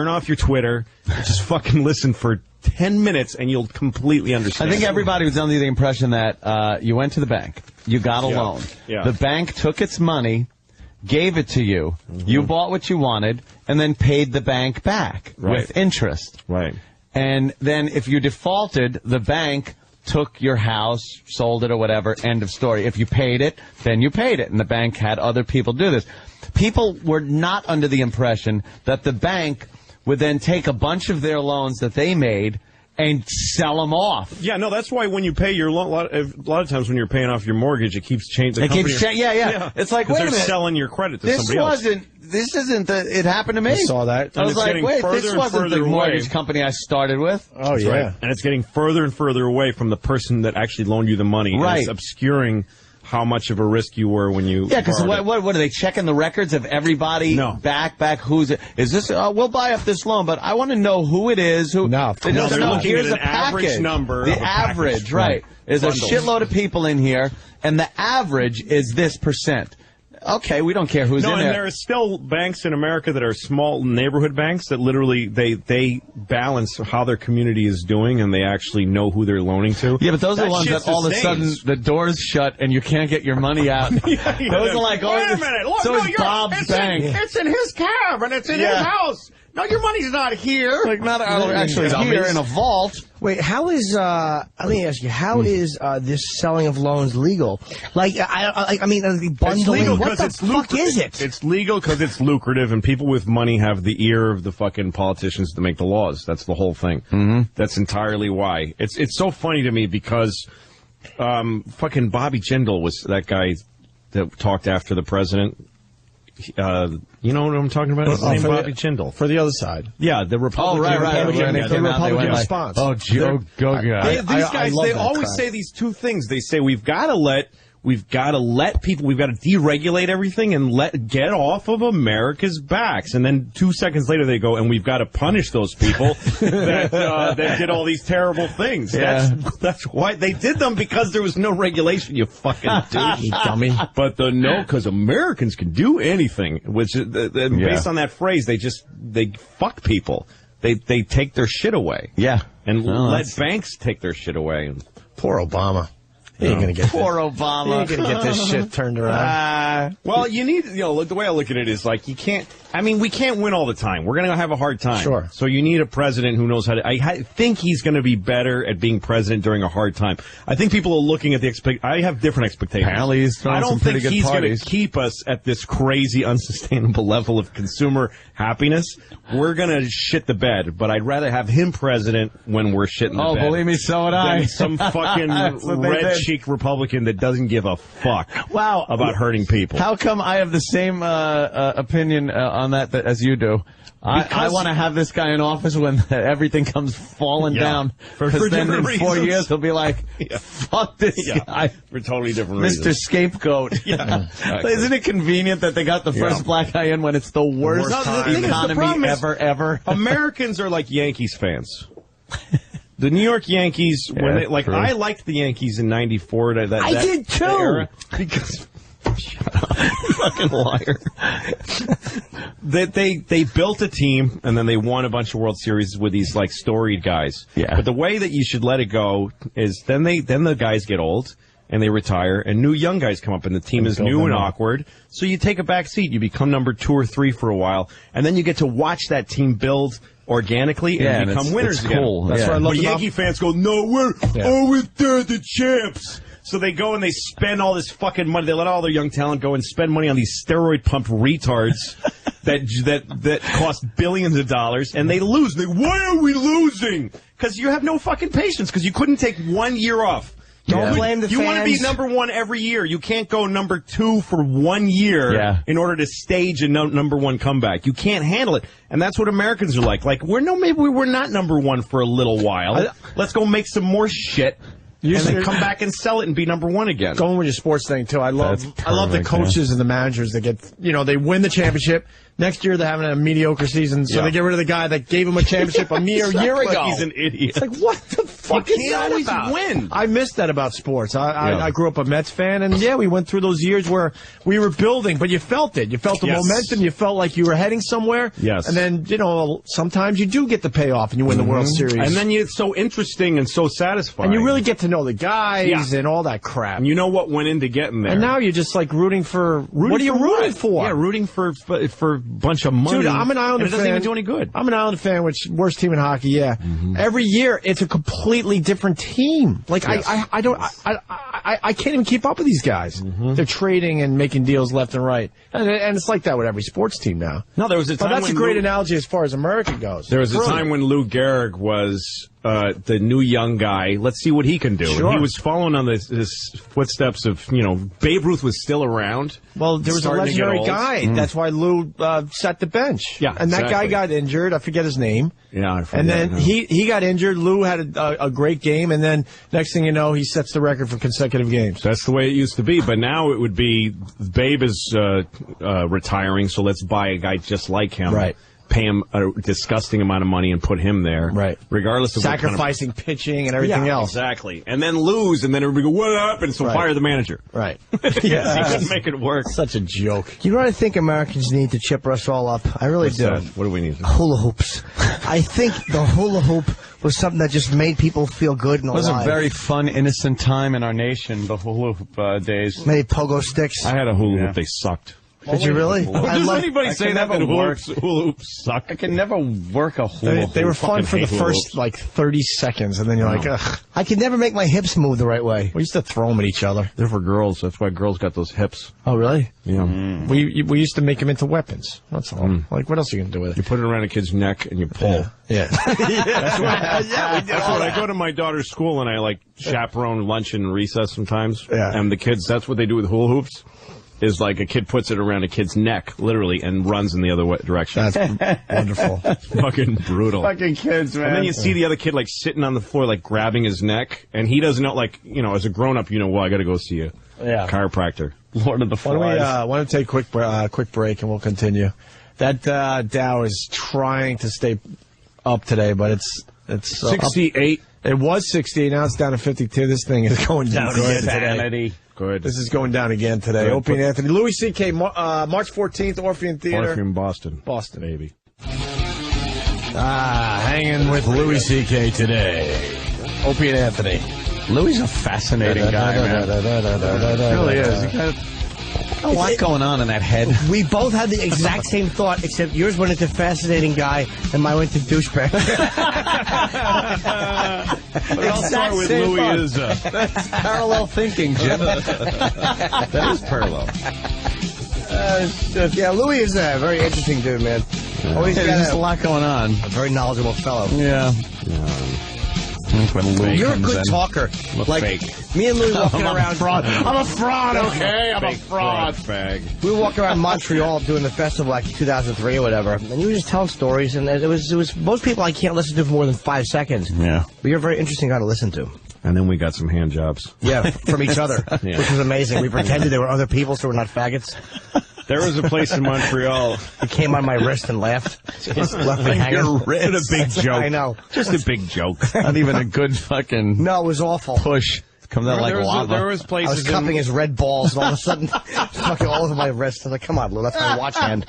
off your Twitter. And just fucking listen for 10 minutes and you'll completely understand. I think everybody was under the impression that you went to the bank, you got a loan. Yeah. The bank took its money, gave it to you, you bought what you wanted, and then paid the bank back with interest. Right. And then if you defaulted, the bank took your house, sold it or whatever, end of story. If you paid it, then you paid it. And the bank had other people do this. People were not under the impression that the bank would then take a bunch of their loans that they made and sell them off. Yeah, no, that's why when you pay your loan, a lot of times when you're paying off your mortgage, it keeps changing. Yeah. It's like, wait a minute. They're selling your credit to somebody else. This isn't it happened to me. I saw that. I was like, wait, this wasn't the mortgage company I started with. Oh, yeah. Right. And it's getting further and further away from the person that actually loaned you the money. Right. And it's obscuring how much of a risk you were when you because what are they checking the records of everybody? No. Back who's it? Is this we'll buy up this loan, but I want to know who it is. They're looking here's at an average number. The average, right. There's a shitload of people in here, and the average is this percent. Okay, we don't care who's in there. No, and there are still banks in America that are small neighborhood banks that literally they balance how their community is doing and they actually know who they're loaning to. Yeah, but those are the ones that all of a sudden the door's shut and you can't get your money out. Those are like, wait a minute, look, so it's Bob's bank. It's in his cab and it's in his house. No, your money's not here. Like not actually here in a vault. Wait, how is let me ask you, how is this selling of loans legal? Like I mean bundling, what the fuck is it? It's legal because it's lucrative and people with money have the ear of the fucking politicians to make the laws. That's the whole thing. Mm-hmm. That's entirely why. It's so funny to me because fucking Bobby Jindal was that guy that talked after the president. You know what I'm talking about? His name Bobby Jindal. For the other side. Yeah, the Republican. Oh, right. The Republican response. Oh, go guy. These guys, they always say these two things. They say we've got to let people, we've got to deregulate everything and get off of America's backs. And then 2 seconds later they go, and we've got to punish those people that did all these terrible things. Yeah. That's why they did them, because there was no regulation, you fucking douche. You dummy. But because Americans can do anything, which based on that phrase, they fuck people. They take their shit away. Yeah. And let banks take their shit away. Poor Obama. He ain't gonna get Poor this. Obama. He ain't gonna get this shit turned around. Well, you need, the way I look at it is like, you can't, we can't win all the time. We're going to have a hard time. Sure. So you need a president who knows how to, I think he's going to be better at being president during a hard time. I think people are looking at I have different expectations. Apparently he's throwing some pretty good I don't think he's going parties. to keep us at this crazy, unsustainable level of consumer happiness. We're going to shit the bed, but I'd rather have him president when we're shitting the bed. Oh, believe me, so would I. Than some fucking red-cheeked Republican that doesn't give a fuck about hurting people. How come I have the same opinion on that as you do? I want to have this guy in office when everything comes falling down. Because then in 4 years he'll be like, fuck this guy. For totally different Mr. reasons. Scapegoat. Exactly. Isn't it convenient that they got the first black guy in when it's the worst economy ever? Americans are like Yankees fans. The New York Yankees, when they, like, I liked the Yankees in '94. I did too. Era, because shut up, fucking liar. They built a team and then they won a bunch of World Series with these like storied guys. Yeah. But the way that you should let it go is then the guys get old and they retire and new young guys come up and the team is new and awkward. So you take a back seat. You become number 2 or 3 for a while and then you get to watch that team build organically and become winners again. Cool. That's what I love. But Yankee fans go, no, we're the champs. So they go and they spend all this fucking money. They let all their young talent go and spend money on these steroid pumped retards that cost billions of dollars, and they lose. Why are we losing? Because you have no fucking patience. Because you couldn't take 1 year off. Don't blame the fans. You want to be number 1 every year. You can't go number 2 for 1 year in order to stage a number 1 comeback. You can't handle it. And that's what Americans are like. Like, maybe we're not number 1 for a little while. Let's go make some more shit. And then come back and sell it and be number 1 again. Going with your sports thing, too. I love the coaches and the managers that get, they win the championship. Next year, they're having a mediocre season, so they get rid of the guy that gave him a championship a mere year ago. He's an idiot. It's like, what the fuck is that always about? Win. I miss that about sports. I grew up a Mets fan, and we went through those years where we were building, but you felt it. You felt the momentum. You felt like you were heading somewhere. Yes. And then, sometimes you do get the payoff, and you win the World Series. And then it's so interesting and so satisfying. And you really get to know the guys and all that crap. And you know what went into getting there. And now you're just like rooting for. What are you rooting for? Yeah, rooting for a bunch of money. Dude, I'm an Islander fan. It doesn't even do any good. I'm an Islander fan, which worst team in hockey. Yeah, every year it's a completely different team. Like I can't even keep up with these guys. They're trading and making deals left and right, and it's like that with every sports team now. No, there was a time. But that's a great analogy as far as America goes. There was a time when Lou Gehrig was the new young guy. Let's see what he can do. Sure. And he was following on his footsteps of, Babe Ruth was still around. Well, there was a legendary guy. That's why Lou sat the bench. Yeah, and that guy got injured. I forget his name. Yeah, I forget. And then he got injured. Lou had a great game, and then next thing you know, he sets the record for consecutive games. That's the way it used to be. But now it would be Babe is retiring, so let's buy a guy just like him. Right. Pay him a disgusting amount of money and put him there. Right. Regardless of sacrificing pitching and everything else. Exactly. And then lose, and then everybody go, what happened? So fire the manager. Right. He couldn't make it work. Such a joke. You know what I think Americans need to chip us all up? I really do. What do we need? Hula hoops. I think the hula hoop was something that just made people feel good and alive. It was a very fun, innocent time in our nation, the hula hoop days. Many pogo sticks. I had a hula hoop. They sucked. Did you really? Does anybody say that hula hoops suck? I can never work a hula hoop. They were fun for the first, 30 seconds, and then you're like, ugh. I could never make my hips move the right way. We used to throw them at each other. They're for girls. That's why girls got those hips. Oh, really? Yeah. We used to make them into weapons. That's all. Like, what else are you going to do with it? You put it around a kid's neck and you pull. Yeah. That's what I go to my daughter's school and I, chaperone lunch and recess sometimes. Yeah. And the kids, that's what they do with hula hoops. Is like a kid puts it around a kid's neck, literally, and runs in the other direction. That's wonderful. Fucking brutal. Fucking kids, man. And then you see the other kid, sitting on the floor, grabbing his neck, and he doesn't know, as a grown-up, well, I gotta go see a chiropractor. Lord of the Flies. Why don't we take a quick break, and we'll continue. That Dow is trying to stay up today, but it's 68. It was 68, now it's down to 52. This thing is going down again today. Good. This is going down again today. Opie and Anthony. Louis C.K., March 14th, Orpheum Theater. Orpheum, Boston. Boston. Baby. Hanging with Louis C.K. today. Opie and Anthony. Louis a fascinating guy, man. Really is. He kind of, a lot going on in that head. We both had the exact same thought, except yours went into fascinating guy, and mine went to douchebag. But I'll start with Louis. That's parallel thinking, Jim. That is parallel. Yeah, Louis is a very interesting dude, man. Always got a lot going on. A very knowledgeable fellow. Yeah. You're a good talker. Like fake. Me and Louis walking around. Fraud. I'm a fraud, okay? I'm a fraud. Fag. We were walking around Montreal doing the festival like 2003 or whatever, and you were just telling stories, and it was most people I can't listen to for more than 5 seconds. Yeah. But you're a very interesting guy to listen to. And then we got some hand jobs. Yeah, from each other, Yeah. which was amazing. We pretended they were other people, so we're not faggots. There was a place in Montreal. He came on my wrist and laughed. Just left me hanging. Your wrist. What a big joke. I know. Just a big joke. Not even a good fucking No, it was awful. push. Comes out like lava. There was I places was cupping his red balls, and all of a sudden, fucking all over my wrist. I was like, come on, Lou, that's my watch hand.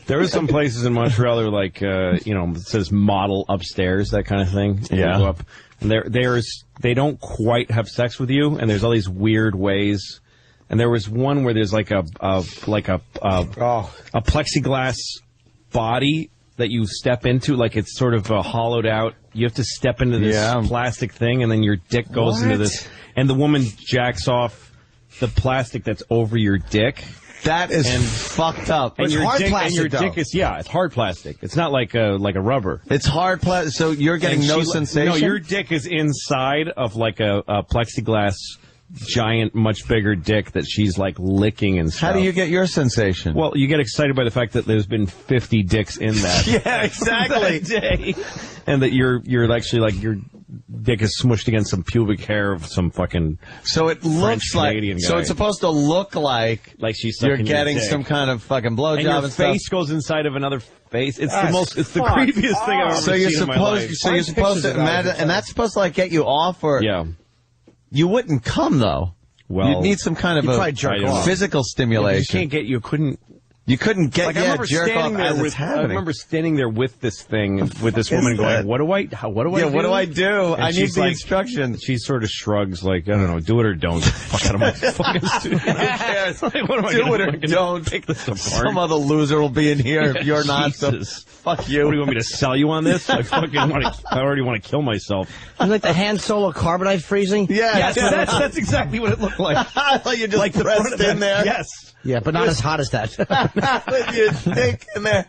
There were some places in Montreal that were like, it says model upstairs, that kind of thing. Yeah. You go up, and they don't quite have sex with you, and there's all these weird ways. And there was one where there's like a plexiglass body that you step into, like it's sort of hollowed out. You have to step into this plastic thing, and then your dick goes into this. And the woman jacks off the plastic that's over your dick. That is fucked up. And It's your hard dick, plastic, and your though. dick is it's hard plastic. It's not like a rubber. It's hard plastic, so you're getting no sensation? No, your dick is inside of like a plexiglass giant, much bigger dick that she's like licking and stuff. How do you get your sensation? Well, you get excited by the fact that there's been 50 dicks in that. Yeah, exactly. that day. And that you're actually like your dick is smushed against some pubic hair of some fucking so it looks like Canadian guy. so it's supposed to look like she's you're sucking getting your dick. some kind of fucking blowjob and your and face stuff. goes inside of another face. It's the creepiest thing I've ever seen in my life. So you're supposed to imagine, and that's supposed to like get you off, or you wouldn't come though. Well, you'd need some kind of a physical stimulation. You couldn't get jerk off as it's happening. I remember standing there with this thing, with this woman going, what do I do? What do I do? And I need the like, instructions. She sort of shrugs like, I don't know, do it or don't. Fuck out of my fucking studio. Who cares? Like, what am I do it or don't. Pick this apart. Some other loser will be in here if you're not. So fuck you. What do you want me to sell you on this? I already want to kill myself. You like the hand Solo carbonite freezing? Yeah, that's exactly what it looked like. You just like pressed in there. Yes. Yeah, but not as hot as that. With your dick in there.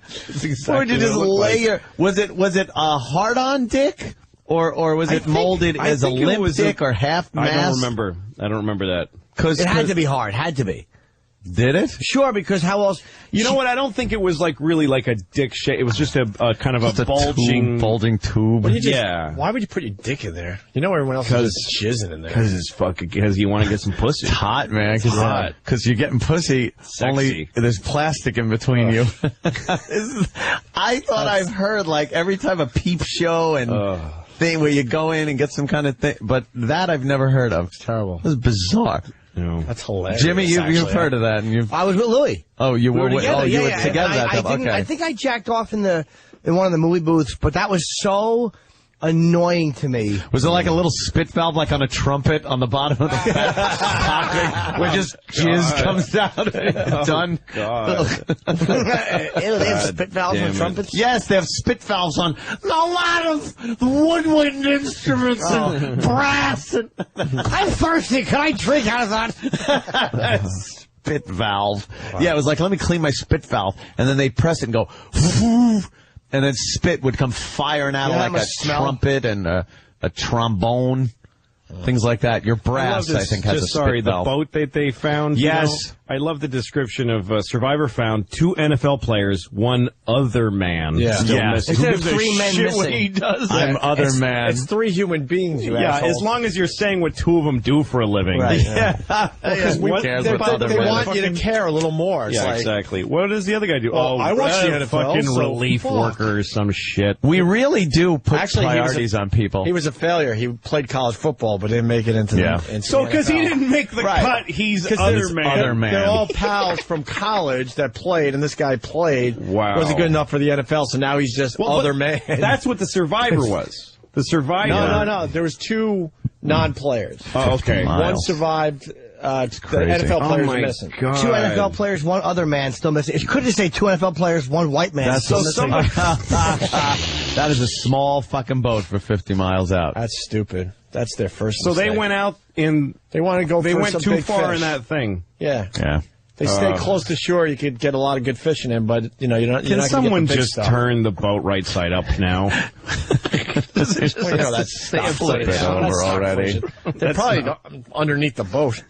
Or did you just lay your... Was it a hard-on dick? Or was it molded as a limp dick or half-mast? I don't remember that. It had to be hard. Had to be. Did it? Sure, because how else... You know what? I don't think it was like really like a dick shape. It was just a kind of a bulging tube. Why would you put your dick in there? You know everyone else is just jizzing in there. Because you want to get some pussy. It's hot, man. Because you're getting pussy. Sexy. Only there's plastic in between you. I thought I've heard like every time a peep show and thing where you go in and get some kind of thing, but that I've never heard of. It's terrible. This is bizarre. No. That's hilarious. Jimmy, you've heard of that, and I was with Louis. Oh, you were together. You were together that time. Okay. I think I jacked off in one of the movie booths, but that was so annoying to me. Was it like a little spit valve, like on a trumpet on the bottom of the pocket, where just jizz comes out? Done. God. They have spit valves on trumpets? Yes, they have spit valves on a lot of woodwind instruments and brass. And I'm thirsty. Can I drink out of that? Spit valve. Wow. Yeah, it was like, let me clean my spit valve. And then they press it and go, whoo, and then spit would come firing out like a trumpet and a trombone. Things like that. Your brass, I think, has a spit valve. The boat that they found. Yes. You know, I love the description of Survivor found 2 NFL players, 1 other man. Yeah. Still missing. Instead of 3 men missing. When he does I'm that. other man. It's 3 human beings, you Yeah, asshole. as long as you're saying what 2 of them do for a living. Right. Because who cares what other they man want you to care a little more. It's Yeah, exactly. What does the other guy do? Well, I watch the NFL, fucking so relief worker or some shit. We really do put Actually, priorities on people. He was a failure. He played college football, but didn't make it into the So because he didn't make the cut, he's other man. They're all pals from college that played, and this guy played. Wow. Wasn't good enough for the NFL, so now he's just other man. That's what the Survivor was. The Survivor. No. There was 2 non-players. Oh, okay. One survived. The NFL players are missing. God. 2 NFL players, 1 other man still missing. You could just say 2 NFL players, 1 white man still missing. That is a small fucking boat for 50 miles out. That's stupid. That's their first So mistake. they went out in... They want to go They for went some too big far fish. in that thing. Yeah. Yeah. They stay close to shore. You could get a lot of good fishing in, but you're not. Can someone just stuff. turn the boat right side up now? That's over already. They're probably underneath the boat.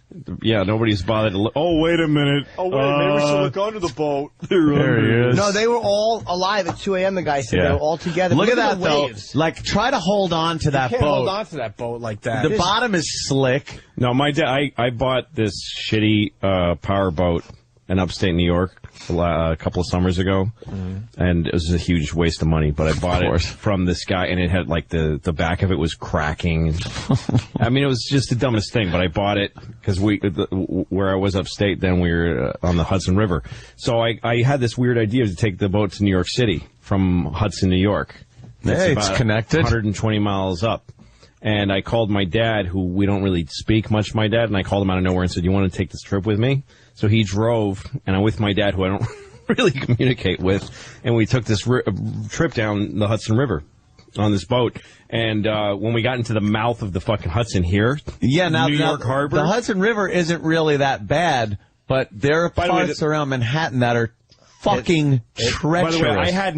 Yeah, nobody's bothered to look. Oh, wait a minute. Oh, wait, maybe we should look under the boat. There he is. No, they were all alive at 2 a.m., the guy said. They were all together. Look at that, the though. waves. Like, try to hold on to that You can't boat. hold on to that boat like that. The bottom is slick. No, my dad, I bought this shitty power boat in upstate New York a couple of summers ago, and it was a huge waste of money, but I bought it from this guy, and it had, like, the back of it was cracking. I mean, it was just the dumbest thing, but I bought it because where I was upstate, then we were on the Hudson River. So I had this weird idea to take the boat to New York City from Hudson, New York. Hey, it's connected. 120 miles up. And I called my dad, who we don't really speak much, my dad, and I called him out of nowhere and said, you want to take this trip with me? So he drove, and I'm with my dad, who I don't really communicate with, and we took this trip down the Hudson River on this boat. And when we got into the mouth of the fucking Hudson here, New York Harbor. The Hudson River isn't really that bad, but there are parts around Manhattan that are fucking treacherous. By the way, I had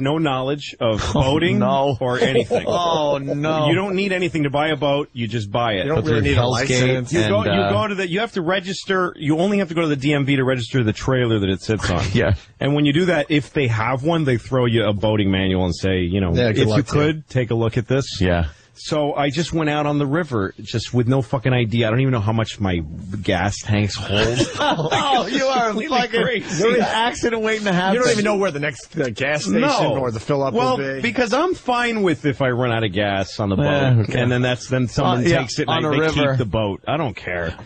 no knowledge of boating or anything. Oh no! You don't need anything to buy a boat. You just buy it. You don't really need a license. You go to the. You have to register. You only have to go to the DMV to register the trailer that it sits on. Yeah. And when you do that, if they have one, they throw you a boating manual and say, if you could take a look at this. Yeah. So I just went out on the river just with no fucking idea. I don't even know how much my gas tanks hold. Oh, you are fucking crazy. You're an accident waiting to happen. You don't even know where the next gas station or the fill-up will be. Well, because I'm fine with if I run out of gas on the boat. Okay. And then someone takes it and they keep the boat. I don't care.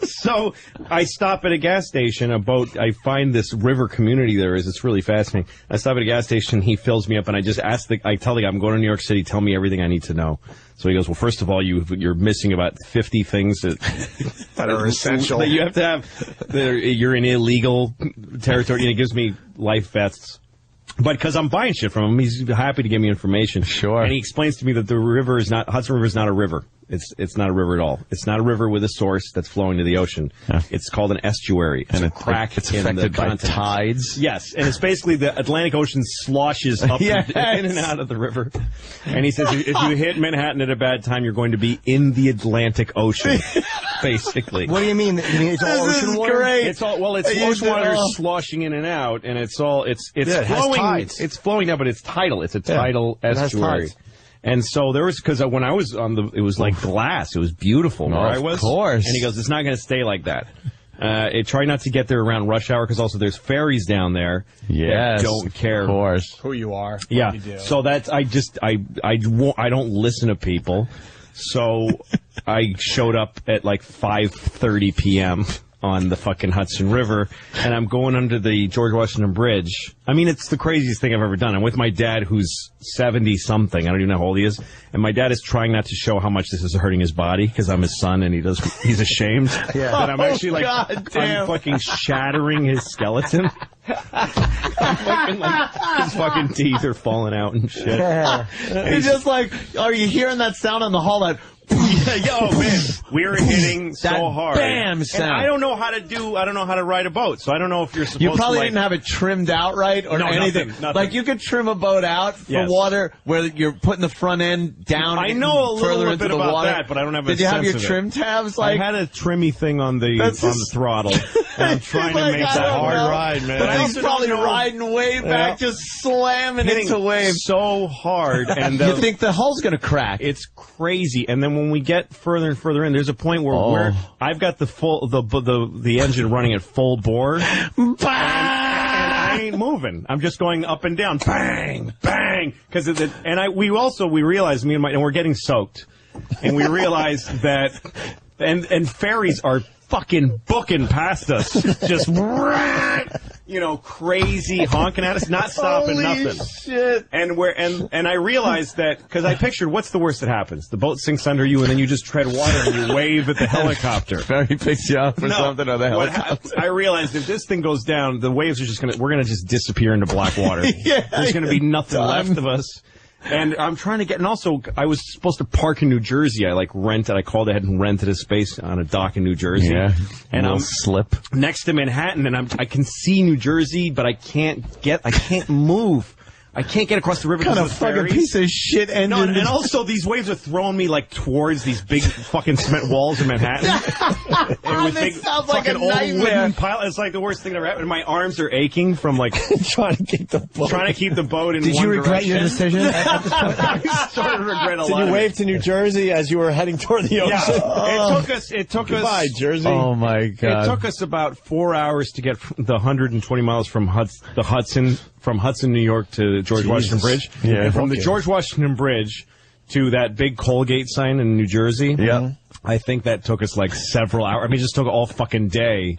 So I stop at a gas station, I find this river community there is. It's really fascinating. I stop at a gas station, he fills me up, and I just I tell the guy, I'm going to New York City, tell me everything I need to know. So he goes, well, first of all, you're missing about 50 things that are essential. That you have to have. You're in illegal territory, and he gives me life vests. But because I'm buying shit from him, he's happy to give me information. Sure. And he explains to me that Hudson River is not a river. It's not a river at all. It's not a river with a source that's flowing to the ocean. Yeah. It's called an estuary. And it's affected by tides. Yes, and it's basically the Atlantic Ocean sloshes up in and out of the river. And he says if you hit Manhattan at a bad time, you're going to be in the Atlantic Ocean, basically. What do you mean? You mean it's all ocean water? Great. It's ocean water sloshing in and out, and it's flowing. It's flowing now, but it's tidal. It's a tidal estuary. And so there was, because when I was it was like glass. It was beautiful where I was. Of course. And he goes, it's not going to stay like that. Try not to get there around rush hour, because also there's ferries down there. Yes. That don't care. Of course. Who you are. Yeah. You do. So that's, I don't listen to people. So I showed up at like 5:30 p.m. on the fucking Hudson River, and I'm going under the George Washington Bridge. I mean, it's the craziest thing I've ever done. I'm with my dad, who's 70-something. I don't even know how old he is. And my dad is trying not to show how much this is hurting his body, because I'm his son, and he's ashamed that I'm actually I'm fucking shattering his skeleton. His fucking teeth are falling out and shit. He's just like, are you hearing that sound on the hall? That man, we were hitting so hard. Bam sound. And I don't know how to ride a boat, so I don't know if you're supposed to. You probably didn't have it trimmed out right or anything. Nothing. Like, you could trim a boat out for water where you're putting the front end down. I know a little bit about water. that, but I don't have a Did you have sense your of it. trim tabs? Like, I had a trimmy thing on the throttle. And I'm trying to make that hard ride, man. But he's probably riding way back, just slamming into waves so hard. And you think the hull's going to crack. It's crazy. And then when we get further and further in, there's a point where I've got the engine running at full bore. And I ain't moving. I'm just going up and down. Bang, bang. We realized, me and we're getting soaked. And we realized that, and ferries are fucking booking past us. Just, crazy honking at us, not stopping nothing. Shit. And I realized that because I pictured what's the worst that happens? The boat sinks under you and then you just tread water and you wave at the helicopter. Ferry picks you up or something or the helicopter. I realized if this thing goes down, the waves are we're gonna just disappear into black water. There's gonna be nothing left of us. And I'm trying to and also, I was supposed to park in New Jersey. I called ahead and rented a space on a dock in New Jersey. Yeah. And I'm slip next to Manhattan, and I can see New Jersey, but I can't move. I can't get across the river. What kind of fucking piece of shit engine? No, and also these waves are throwing me towards these big fucking cement walls in Manhattan. And this sounds like a old nightmare. wooden pile. It's like the worst thing that ever happened. My arms are aching from trying to keep the boat. in Did one you regret direction. your decision at this point? I started to regret a lot. Did you wave to New Jersey as you were heading toward the ocean? Yeah. It took us. Goodbye, Jersey. Oh my God! It took us about 4 hours to get the 120 miles from Hudson, New York to George Washington Bridge. Yeah. And from the George Washington Bridge to that big Colgate sign in New Jersey. Yeah. I think that took us several hours. I mean, it just took all fucking day.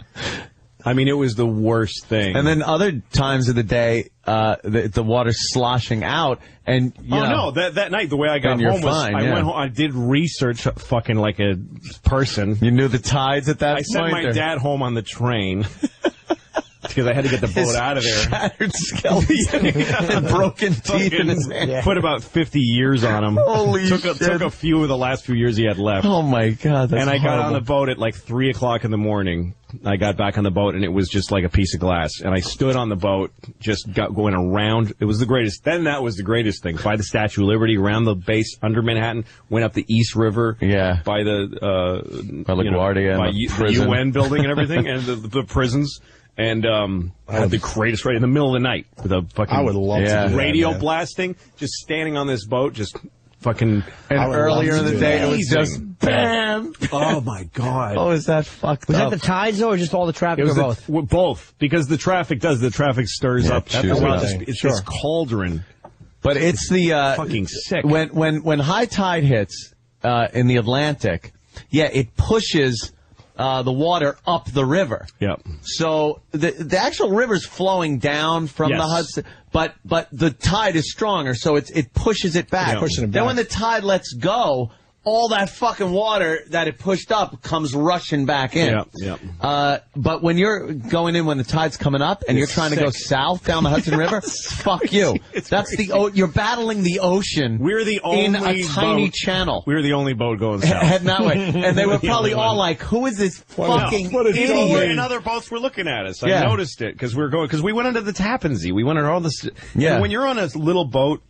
I mean, it was the worst thing. And then other times of the day, the water's sloshing out, and that night the way I got home was I went home. I did research fucking like a person. You knew the tides at that point. I sent my dad home on the train. Because I had to get the boat out of there. Shattered skeleton and broken teeth in his hand. Put about 50 years on him. Holy shit. Took a few of the last few years he had left. Oh my God, that's And I got horrible. on the boat at 3 o'clock in the morning. I got back on the boat and it was just like a piece of glass. And I stood on the boat, just going around. It was the greatest. Then that was the greatest thing. By the Statue of Liberty, around the base under Manhattan, went up the East River. Yeah. By the LaGuardia, by the the UN building and everything, and the prisons. And I had the greatest right in the middle of the night with a fucking I would love to do radio that, blasting, just standing on this boat, just fucking. And earlier in the day, it was just bam. Oh my God! Oh, is that fucked Was up? that the tides or just all the traffic or both? Both, because the traffic stirs up. It's Sure. this cauldron. But it's the fucking sick. When high tide hits in the Atlantic, it pushes the water up the river. Yep. So the actual river's flowing down from the Hudson, but the tide is stronger, so it pushes it back. Yeah. Pushing it back. Then when the tide lets go, all that fucking water that it pushed up comes rushing back in. But when you're going in when the tide's coming up and you're trying to go south down the Hudson River, fuck you. That's you're battling the ocean. We're the only in a tiny boat. channel. We're the only boat going south. Heading that way. And they were probably all like, who is this fucking idiot? And other boats were looking at us. I noticed it because we went under the Tappan Zee. We went under all this. Yeah. And when you're on a little boat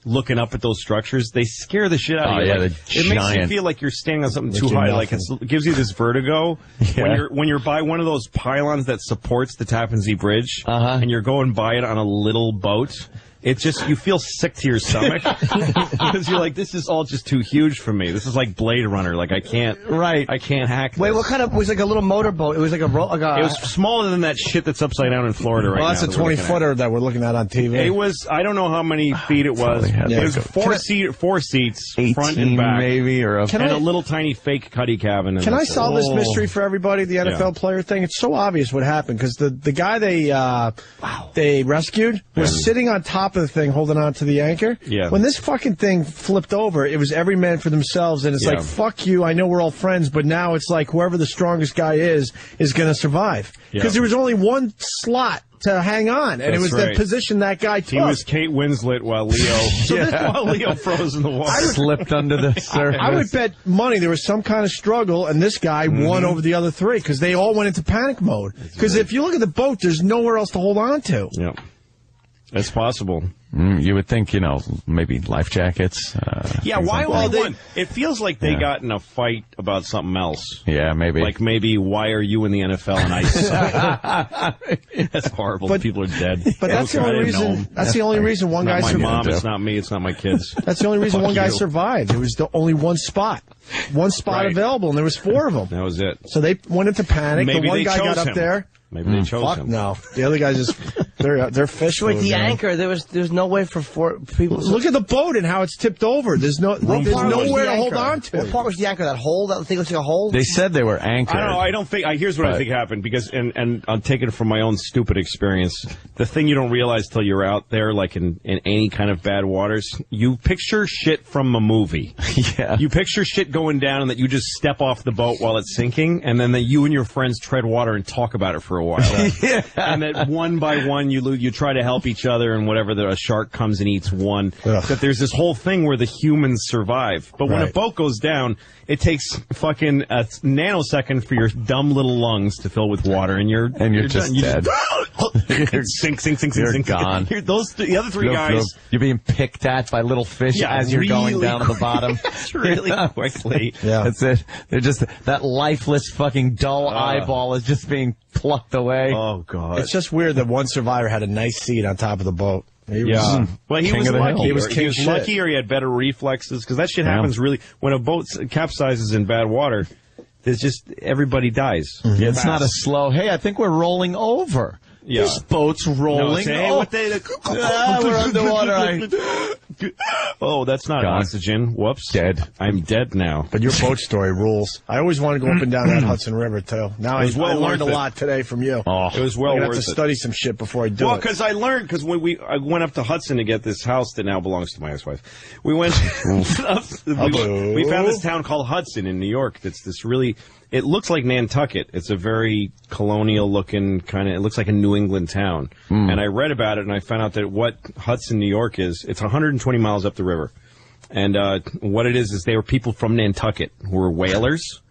looking up at those structures, they scare the shit out of you. Yeah, it makes you feel like you're standing on something too high. Like it gives you this vertigo when you're by one of those pylons that supports the Tappan Zee Bridge, and you're going by it on a little boat. It's just, you feel sick to your stomach because you're like, this is all just too huge for me. This is like Blade Runner. Like I can't hack this. Wait, what kind of, was it like a little motorboat? It was like a, it was smaller than that shit that's upside down in Florida right now. Well, that's a 20-footer that we're looking at on TV. It was, I don't know how many feet it was. It was four seats, front and back. Maybe, or and a little tiny fake cuddy cabin. Can I solve this mystery for everybody, the NFL player thing? It's so obvious what happened, because the guy they rescued was sitting on top of the thing holding on to the anchor. Yeah. When this fucking thing flipped over, it was every man for themselves, and it's like, fuck you, I know we're all friends, but now it's like whoever the strongest guy is going to survive. Because there was only one slot to hang on, and it was the position that guy took. He was Kate Winslet while Leo froze in the water. Slipped under the surface. I would bet money there was some kind of struggle, and this guy won over the other three, because they all went into panic mode. Because if you look at the boat, there's nowhere else to hold on to. Yeah. It's possible. You would think, maybe life jackets. Why only one? It feels like they got in a fight about something else. Yeah, maybe. Like maybe, why are you in the NFL and I suck? That's horrible. People are dead. But that's the only reason. That's the only reason one guy survived. Not my mom. It's not me. It's not my kids. That's the only reason one guy survived. It was the only one spot available, and there was four of them. That was it. So they went into panic. Maybe the one they guy chose got up him. there. Maybe they chose him. No, the other guy just They're fish With food, the man. anchor, there's no way for people. Look at the boat and how it's tipped over. There's nowhere to hold on to. What part was the anchor? That hole? That thing looks like a hole? They said they were anchored. I don't know. I don't think. Here's what I think happened because, and I'm taking it from my own stupid experience. The thing you don't realize till you're out there, like in any kind of bad waters, you picture shit from a movie. Yeah. You picture shit going down and that you just step off the boat while it's sinking, and then that you and your friends tread water and talk about it for a while. Yeah. And that one by one you try to help each other, and whatever, a shark comes and eats one. That there's this whole thing where the humans survive. But when a boat goes down, it takes fucking a nanosecond for your dumb little lungs to fill with water, and you're just dead. Sink. You're gone. The other three guys. You're being picked at by little fish as you're going down to the bottom. Really quickly. Yeah. That's it. They're just, that lifeless fucking dull eyeball is just being plucked away. Oh, God. It's just weird that one survivor had a nice seat on top of the boat. He Well, he was lucky. He was lucky, or he had better reflexes, because that shit happens really when a boat capsizes in bad water. There's just everybody dies. Mm-hmm. It's not a slow. Hey, I think we're rolling over. Yeah. This boat's rolling. We're underwater. Oh, that's not oxygen. Whoops. Dead. I'm dead now. But your boat story rules. I always wanted to go up and down that Hudson River, too. Now I learned a lot today from you. Oh, it was well worth it. I have to study some shit before I do it. Well, because when I went up to Hudson to get this house that now belongs to my ex-wife. We went we found this town called Hudson in New York. That's this really... It looks like Nantucket. It's a very colonial-looking kind of... It looks like a New England town. And I read about it, and I found out that what Hudson, New York is, it's 120 miles up the river. And what it is they were people from Nantucket who were whalers.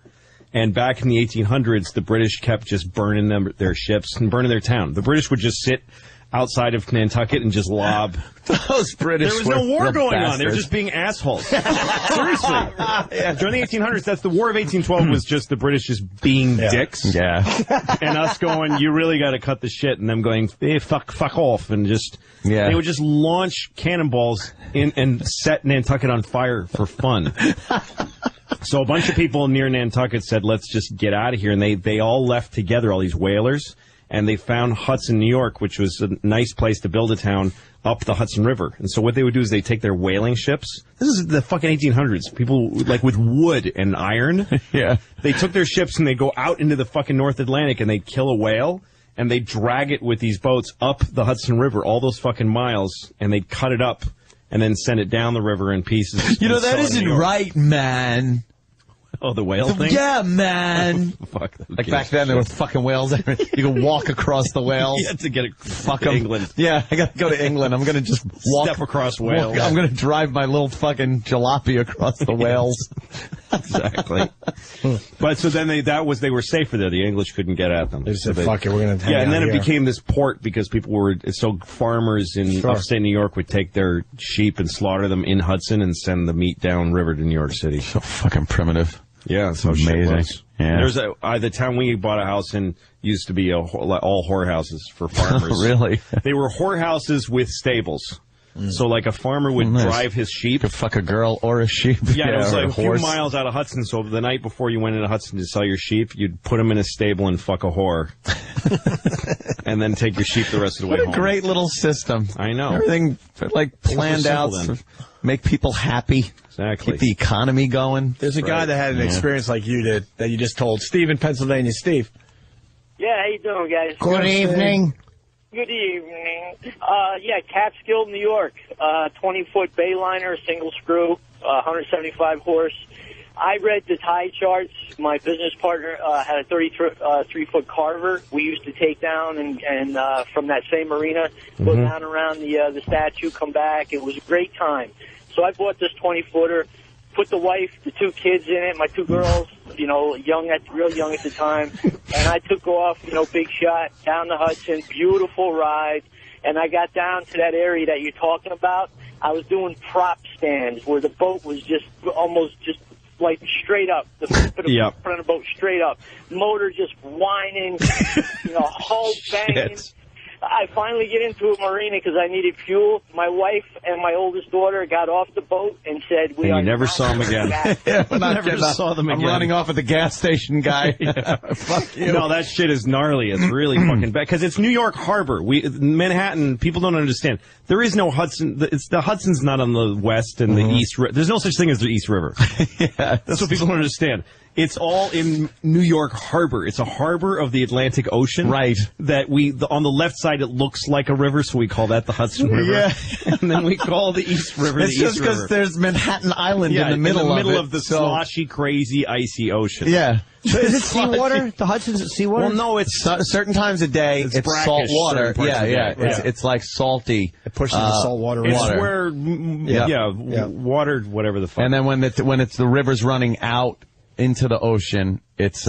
And back in the 1800s, the British kept just burning their ships and burning their town. The British would just sit outside of Nantucket and just lob. Those British. There was no war going on. They were just being assholes. Seriously. During the 1800s, that's the War of 1812 was just the British just being dicks. Yeah. And us going, you really got to cut the shit. And them going, hey, fuck off. And just, they would just launch cannonballs and set Nantucket on fire for fun. So a bunch of people near Nantucket said, let's just get out of here. And they all left together, all these whalers. And they found Hudson, New York, which was a nice place to build a town up the Hudson River. And so what they would do is they take their whaling ships. This is the fucking 1800s. People, like, with wood and iron. Yeah. They took their ships and they go out into the fucking North Atlantic and they'd kill a whale. And they'd drag it with these boats up the Hudson River, all those fucking miles. And they'd cut it up and then send it down the river in pieces. You know, that isn't right, man. Oh, the whale thing? Yeah, man. Fuck. Like back then, there were fucking whales. You could walk across the whales. You had to get it. Fuck to England. Yeah, I got to go to England. I'm going to just step across whales. I'm going to drive my little fucking jalopy across the whales. Exactly. But so then they were safer there. The English couldn't get at them. They said, fuck it, we're going to hang out and then here. It became this port because people were, so farmers in upstate New York would take their sheep and slaughter them in Hudson and send the meat down river to New York City. So fucking primitive. Yeah, it's amazing. Yeah. There's the town we bought a house in used to be all whorehouses for farmers. Really? They were whorehouses with stables. So like a farmer would drive his sheep. You could fuck a girl or a sheep. Yeah, it was like a few horse. miles out of Hudson. So the night before you went into Hudson to sell your sheep, you'd put them in a stable and fuck a whore. And then take your sheep the rest of the way home. What a great little system. I know. Everything like planned out to make people happy. Exactly. Keep the economy going. There's a guy that had an experience like you did that you just told. Steve in Pennsylvania. Steve. Yeah, how you doing, guys? Good evening. Good evening. Catskill, New York. 20-foot bayliner, single screw, 175 horse. I read the tide charts. My business partner had a 33-foot Carver. We used to take down and from that same marina, go down around the statue, come back. It was a great time. So I bought this 20-footer, put the wife, the two kids in it, my two girls, real young at the time, and I took off, big shot, down the Hudson, beautiful ride, and I got down to that area that you're talking about. I was doing prop stands where the boat was just almost just like straight up, the front of the boat straight up, motor just whining, hull banging. I finally get into a marina because I needed fuel. My wife and my oldest daughter got off the boat and said, "We and are you never saw them again." Never saw them again. I'm running off at the gas station, guy. Fuck you. No, that shit is gnarly. It's really fucking bad because it's New York Harbor. Manhattan. People don't understand. There is no Hudson. The Hudson's not on the west and the east. There's no such thing as the East River. That's what people don't understand. It's all in New York Harbor. It's a harbor of the Atlantic Ocean. Right. That on the left side, it looks like a river, so we call that the Hudson River. Yeah. And then we call the East River the East River. It's just because there's Manhattan Island in the middle of the sloshy, crazy, icy ocean. Yeah. So is it seawater? The Hudson's seawater? Well, no, it's certain times a day. It's salt water. Yeah. It's like salty. It pushes the salt water. It's where, water, whatever the fuck. And then when it's the river's running out into the ocean, it's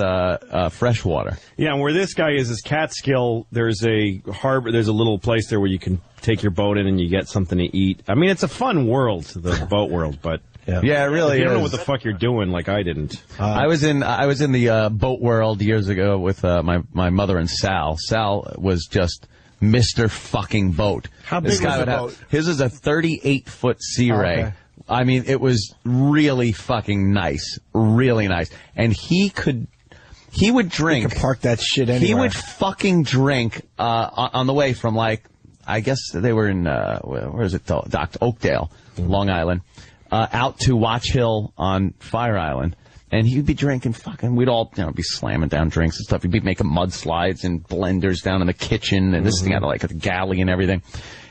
fresh water. Yeah, and where this guy is Catskill. There's a harbor. There's a little place there where you can take your boat in and you get something to eat. I mean, it's a fun world, the boat world, but. Yeah, it really is. You don't know what the fuck you're doing, like I didn't. I was in the boat world years ago with my mother and Sal. Sal was just Mr. fucking boat. How big was the boat? His is a 38-foot Sea Ray. Okay. I mean, it was really fucking nice, really nice. And he would drink. He could park that shit anywhere. He would fucking drink on the way from, like, I guess they were in where is it? Oakdale, Long Island. Out to Watch Hill on Fire Island, and he'd be drinking we'd all, be slamming down drinks and stuff. He'd be making mudslides and blenders down in the kitchen, and this thing had like a galley and everything.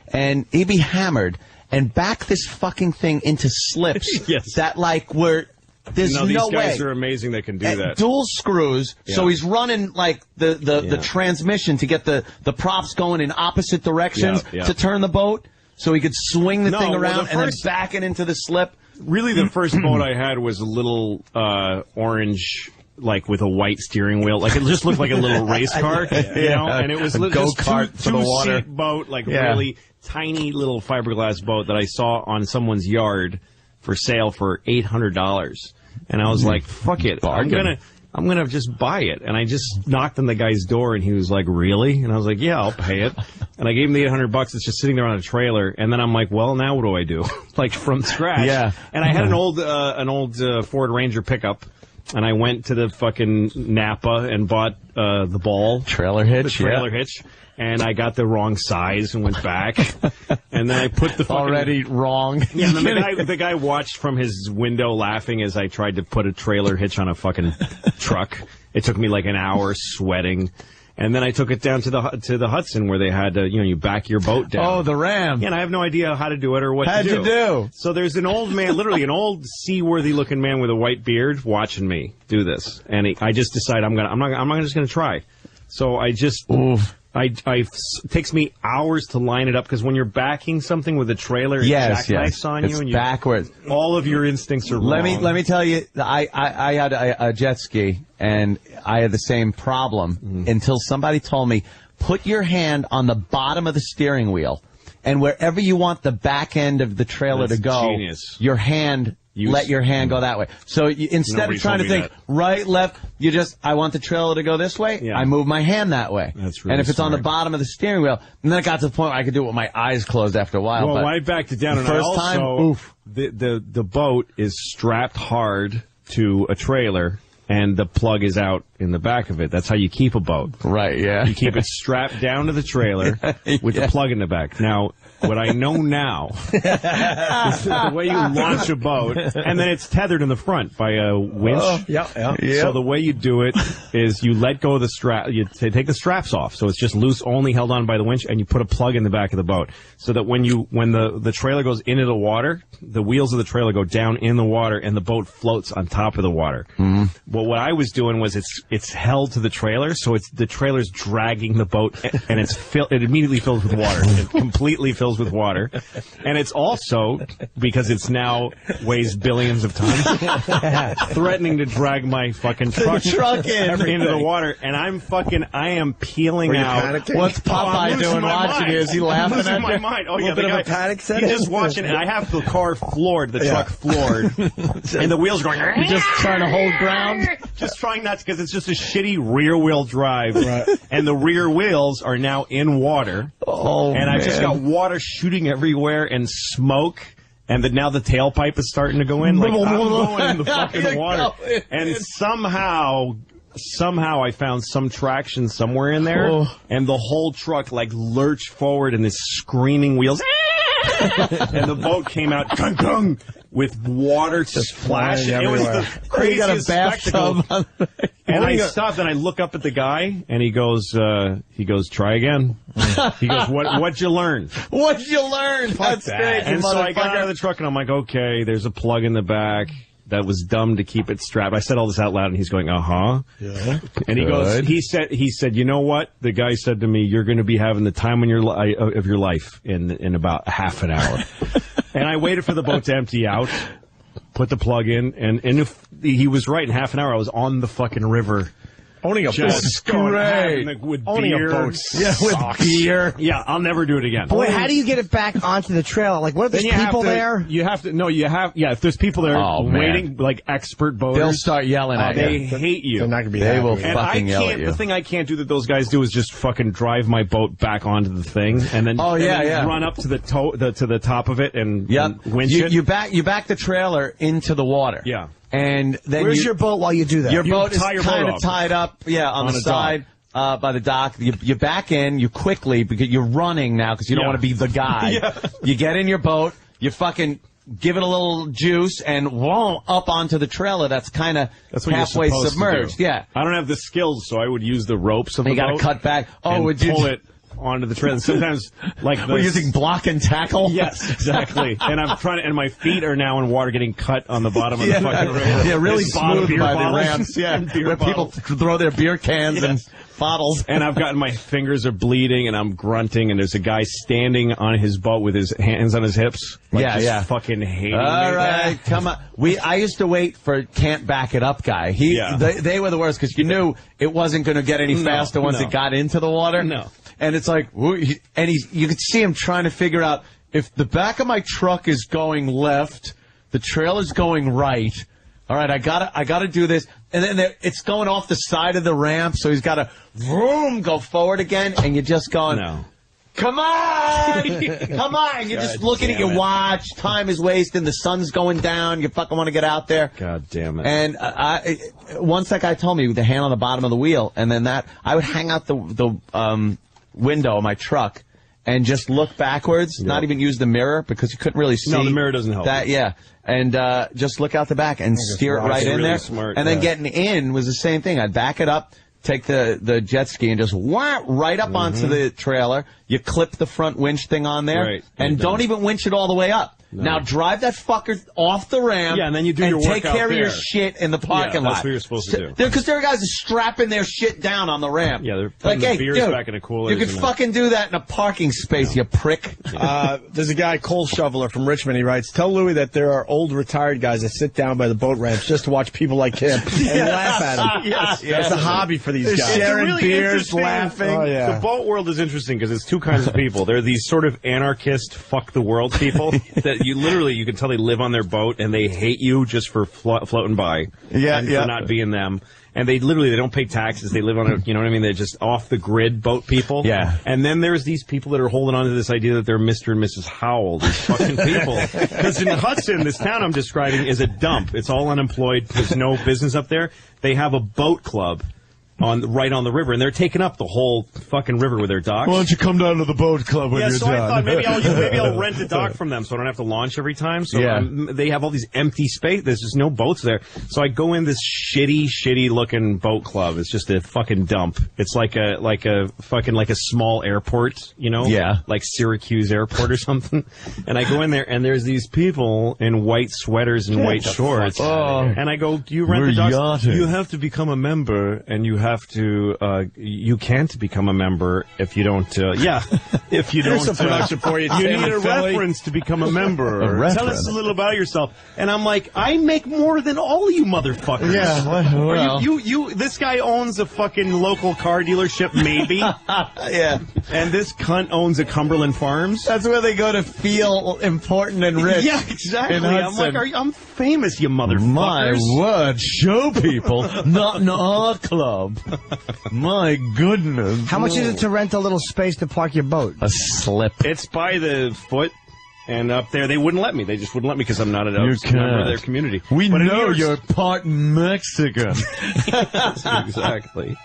And he'd be hammered and back this fucking thing into slips that like were, there's no way. These guys are amazing that can do that. Dual screws, so he's running like the transmission to get the props going in opposite directions to turn the boat. So he could swing the thing around and then back it into the slip. Really, the first boat I had was a little orange, like with a white steering wheel. Like it just looked like a little race car, you know. And it was a go-kart for the water boat, like really tiny little fiberglass boat that I saw on someone's yard for sale for $800. And I was like, "Fuck it, I'm gonna just buy it." And I just knocked on the guy's door, and he was like, "Really?" And I was like, "Yeah, I'll pay it." And I gave him the $800. It's just sitting there on a trailer. And then I'm like, "Well, now what do I do?" Like from scratch. Yeah. And I had an old Ford Ranger pickup, and I went to the fucking Napa and bought the ball trailer hitch. And I got the wrong size and went back. And then I put the fucking... Already wrong. Yeah, and then the guy watched from his window laughing as I tried to put a trailer hitch on a fucking truck. It took me like an hour sweating. And then I took it down to the Hudson where they had to, you back your boat down. Oh, the Ram. Yeah, and I have no idea how to do it or what How'd to do. you do? So there's an old man, literally an old seaworthy looking man with a white beard watching me do this. And I just decided I'm not just going to try. So I just... Oof. It takes me hours to line it up because when you're backing something with a trailer, it jackknifes on you, and you backwards. All of your instincts are wrong. Let me tell you, I had a jet ski and I had the same problem until somebody told me, put your hand on the bottom of the steering wheel, and wherever you want the back end of the trailer to go, your hand. Let your hand go that way. So instead of trying to think right, left, I want the trailer to go this way. I move my hand that way. That's really and if it's smart. on the bottom of the steering wheel, and then it got to the point where I could do it with my eyes closed after a while. Well, but I backed it down, and first time, oof. The boat is strapped hard to a trailer, and the plug is out in the back of it. That's how you keep a boat. Right, yeah. You keep it strapped down to the trailer with the plug in the back. Now, what I know now is the way you launch a boat, and then it's tethered in the front by a winch. So the way you do it is you let go of the strap. You take the straps off, so it's just loose, only held on by the winch, and you put a plug in the back of the boat, so that when the trailer goes into the water, the wheels of the trailer go down in the water, and the boat floats on top of the water. Mm-hmm. Well, what I was doing was it's held to the trailer, so the trailer's dragging the boat, and it immediately fills with water. It completely fills fills with water. And it's also, because it's now weighs billions of tons, threatening to drag my fucking truck into the water. And I am peeling out. What's Popeye doing watching you? Is he laughing at you? I'm losing my mind. Oh, yeah, bit of a panic set. He's just watching, and I have the car floored, the truck floored, and the wheels going. You're just trying to hold ground? Just trying not to, because it's just a shitty rear-wheel drive, and the rear wheels are now in water, and I've just got water shooting everywhere and smoke. And now the tailpipe is starting to go in. Like, I'm going in the fucking water. And somehow I found some traction somewhere in there, and the whole truck, like, lurched forward in this screaming wheels. And the boat came out, gung, with water just splashing. It was the craziest spectacle. And I stopped and I look up at the guy, and he goes, try again. He goes, what'd you learn? What'd you learn? That's great. And so I got out of the truck, and I'm like, okay, there's a plug in the back. That was dumb to keep it strapped. I said all this out loud, and he's going, yeah. And he goes, he said, you know what? The guy said to me, you're going to be having the time of your life in about half an hour. And I waited for the boat to empty out, put the plug in, and if he was right, in half an hour I was on the fucking river. Owning a boat is great. With Owning beer, a boat with beer. Yeah, I'll never do it again. Boy, how do you get it back onto the trailer? Like, what if there's people there? If there's people there waiting, like expert boaters. They'll start yelling at you. They hate you. They're not going to be They happy. will fucking yell at you. The thing I can't do that those guys do is just fucking drive my boat back onto the thing and then, run up to the to the top of it and winch it. You back the trailer into the water. Yeah. And then where's your boat while you do that? Your boat is kind of tied up, on the side by the dock. You back in, you quickly, because you're running now because you don't want to be the guy. You get in your boat, you fucking give it a little juice, and up onto the trailer that's kind of halfway submerged. Yeah. I don't have the skills, so I would use the ropes of the boat. You got to cut back. Pull it onto the trailer. Sometimes, like, we're using block and tackle. Yes, exactly. And I'm and my feet are now in water, getting cut on the bottom of the fucking river. Yeah, really smooth by the ramps. Yeah, where people throw their beer cans and bottles. And I've gotten, my fingers are bleeding, and I'm grunting, and there's a guy standing on his boat with his hands on his hips. Like, fucking hating me. All right, come on. I used to wait for can't back it up guy. They were the worst, because you knew it wasn't going to get any faster once it got into the water. No. And it's like, you could see him trying to figure out if the back of my truck is going left, the trailer's going right. All right, I gotta do this, and then it's going off the side of the ramp, so he's got to go forward again, and you're just going, come on, come on. You're just looking at your watch. Time is wasting. The sun's going down. You fucking want to get out there. God damn it. And once that guy told me with the hand on the bottom of the wheel, and then I would hang out the window of my truck and just look backwards, not even use the mirror, because you couldn't really see. No, the mirror doesn't help. And just look out the back and steer it right in there. Smart, and then getting in was the same thing. I'd back it up, take the jet ski, and just right up onto the trailer. You clip the front winch thing on there, and don't even winch it all the way up. No. Now drive that fucker off the ramp. Yeah, and then you do your workout take care there. of your shit in the parking lot. That's what you're supposed to do. Because there are guys strapping their shit down on the ramp. Yeah, they're putting the beers back in a cooler. You could fucking do that in a parking space, you prick. There's a guy, Coal Shoveler from Richmond. He writes, tell Louie that there are old retired guys that sit down by the boat ramps just to watch people like him and laugh at him. That's a hobby for these guys. Sharing really beers, laughing. Oh, yeah. The boat world is interesting because it's two kinds of people. There are these sort of anarchist, fuck the world people that you can tell they live on their boat and they hate you just for floating by. For not being them. And they don't pay taxes. They live on you know what I mean? They're just off the grid boat people. Yeah. And then there's these people that are holding on to this idea that they're Mr. and Mrs. Howell, these fucking people. Because in Hudson, this town I'm describing is a dump. It's all unemployed. There's no business up there. They have a boat club right on the river, and they're taking up the whole fucking river with their docks. Why don't you come down to the boat club when you're done? I thought maybe I'll rent a dock from them so I don't have to launch every time. So they have all these empty space. There's just no boats there. So I go in this shitty looking boat club. It's just a fucking dump. It's like a small airport, you know? Yeah. Like Syracuse Airport or something. And I go in there, and there's these people in white sweaters and white shorts. And I go, do you rent the docks? You have to become a member, and you have have to. You can't become a member if you don't. If you don't. There's a production for you. You need a reference to become a member. Tell us a little about yourself. And I'm like, I make more than all you motherfuckers. Yeah. Well. You. This guy owns a fucking local car dealership, maybe. Yeah. And this cunt owns a Cumberland Farms. That's where they go to feel important and rich. Yeah, exactly. I'm like, I'm famous, you motherfuckers. My word, show people, not in our club. My goodness. How much is it to rent a little space to park your boat? A slip. It's by the foot. And up there, they wouldn't let me. They just wouldn't let me because I'm not a member of their community. We know you're part Mexican. Exactly.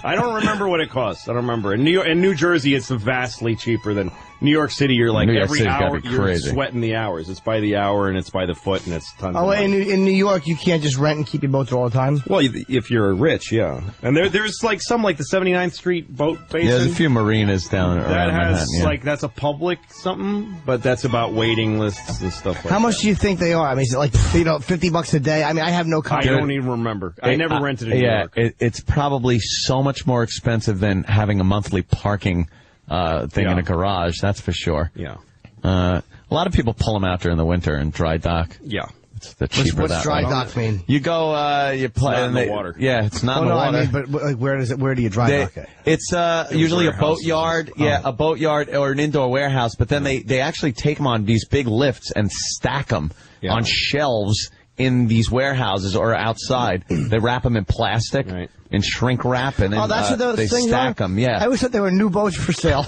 I don't remember what it costs. I don't remember. In New Jersey, it's vastly cheaper than New York City. You're like every hour you're sweating the hours. It's by the hour and it's by the foot and it's tons. Oh, in New York, you can't just rent and keep your boat there all the time. Well, if you're rich, yeah. And there's like some like the 79th Street boat basin. Yeah, there's a few marinas down around Manhattan. Like that's a public something, but that's about waiting lists and stuff. Like How much do you think they are? I mean, is it like $50 a day? I mean, I have no. I don't even remember. I never rented in New York. It's probably so much more expensive than having a monthly parking thing in a garage. That's for sure. Yeah. A lot of people pull them out during the winter and dry dock. Yeah. It's the cheaper What's dry dock mean? You go, you play in the water. Yeah, it's not in the water. I mean, but like, where do you dry dock it? It's usually a boatyard. Yeah, a boatyard or an indoor warehouse. But then they actually take them on these big lifts and stack them on shelves in these warehouses or outside. They wrap them in plastic. Right. And shrink wrap, and then that's what those they things stack them. Yeah, I always thought they were new boats for sale.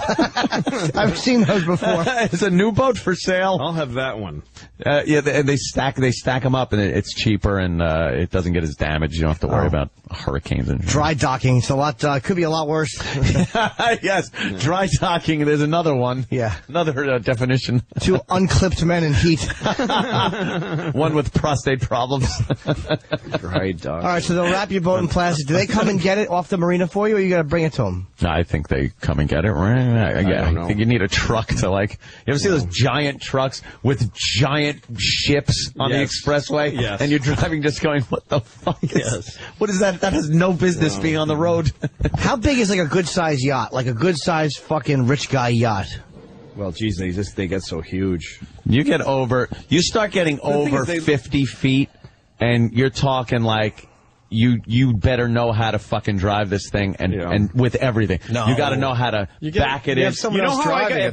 I've seen those before. It's a new boat for sale. I'll have that one. They stack them up, and it's cheaper, and it doesn't get as damaged. You don't have to worry about hurricanes and dry docking. It's a lot. Could be a lot worse. Yes, dry docking. There's another one. Yeah, another definition. Two unclipped men in heat. One with prostate problems. Dry dock. All right, so they'll wrap your boat in plastic. Do they come and get it off the marina for you, or you got to bring it to them? I think they come and get it. I think you need a truck to you ever see those giant trucks with giant ships on the expressway? Yes. And you're driving just going, what the fuck what is that? That has no business being on the road. How big is like a good size yacht? Like a good size fucking rich guy yacht? Well, geez, they get so huge. You start getting over 50 feet, and you're talking like, you better know how to fucking drive this thing and with everything. No. You got to know how to back it in.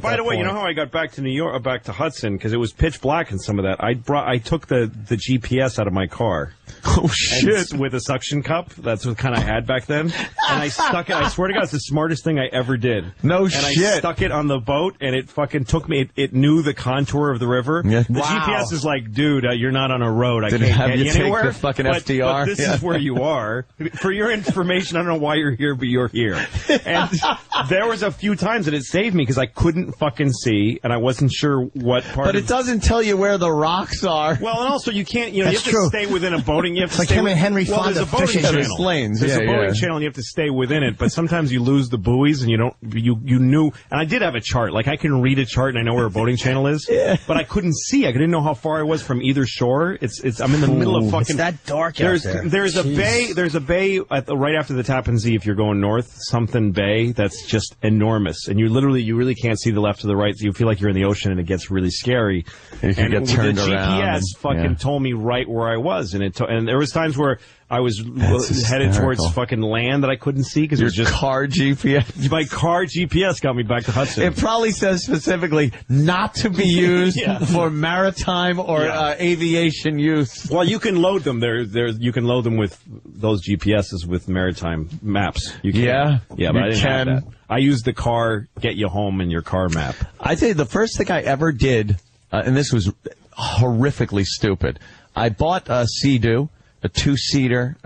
By the way, you know how I got back to New York, back to Hudson, because it was pitch black in some of that. I took the GPS out of my car. Oh shit! With a suction cup. That's what kind of I had back then. And I stuck it. I swear to God, it's the smartest thing I ever did. No shit. And I stuck it on the boat, and it fucking took me. It knew the contour of the river. Yeah. The GPS is like, dude, you're not on a road. I can't have get you anywhere. Take the fucking but FDR. This is where you are. For your information, I don't know why you're here, but you're here. And there was a few times that it saved me because I couldn't fucking see, and I wasn't sure what part. But it doesn't tell you where the rocks are. Well, and also you can't. You have to stay within a boating. You have to like stay him and Henry Fonda there's a boating channel. Lanes. There's a boating channel, and you have to stay within it. But sometimes you lose the buoys, and you don't. You knew, and I did have a chart. Like I can read a chart, and I know where a boating channel is. But I couldn't see. I didn't know how far I was from either shore. I'm in the middle of fucking. It's that dark out there. There's a bay. There's a bay right after the Tappan Zee. If you're going north, something bay that's just enormous, and you really can't see the left or the right. So you feel like you're in the ocean, and it gets really scary. You can get turned the around. GPS told me right where I was, and and there was times where I was headed towards fucking land that I couldn't see because it was just car GPS. My car GPS got me back to Hudson. It probably says specifically not to be used for maritime or aviation use. Well, you can load them. You can load them with those GPSs with maritime maps. You can. Yeah, but I didn't have that. I used the car get you home in your car map. I tell you, the first thing I ever did, and this was horrifically stupid. I bought a Sea-Doo, a 2-seater,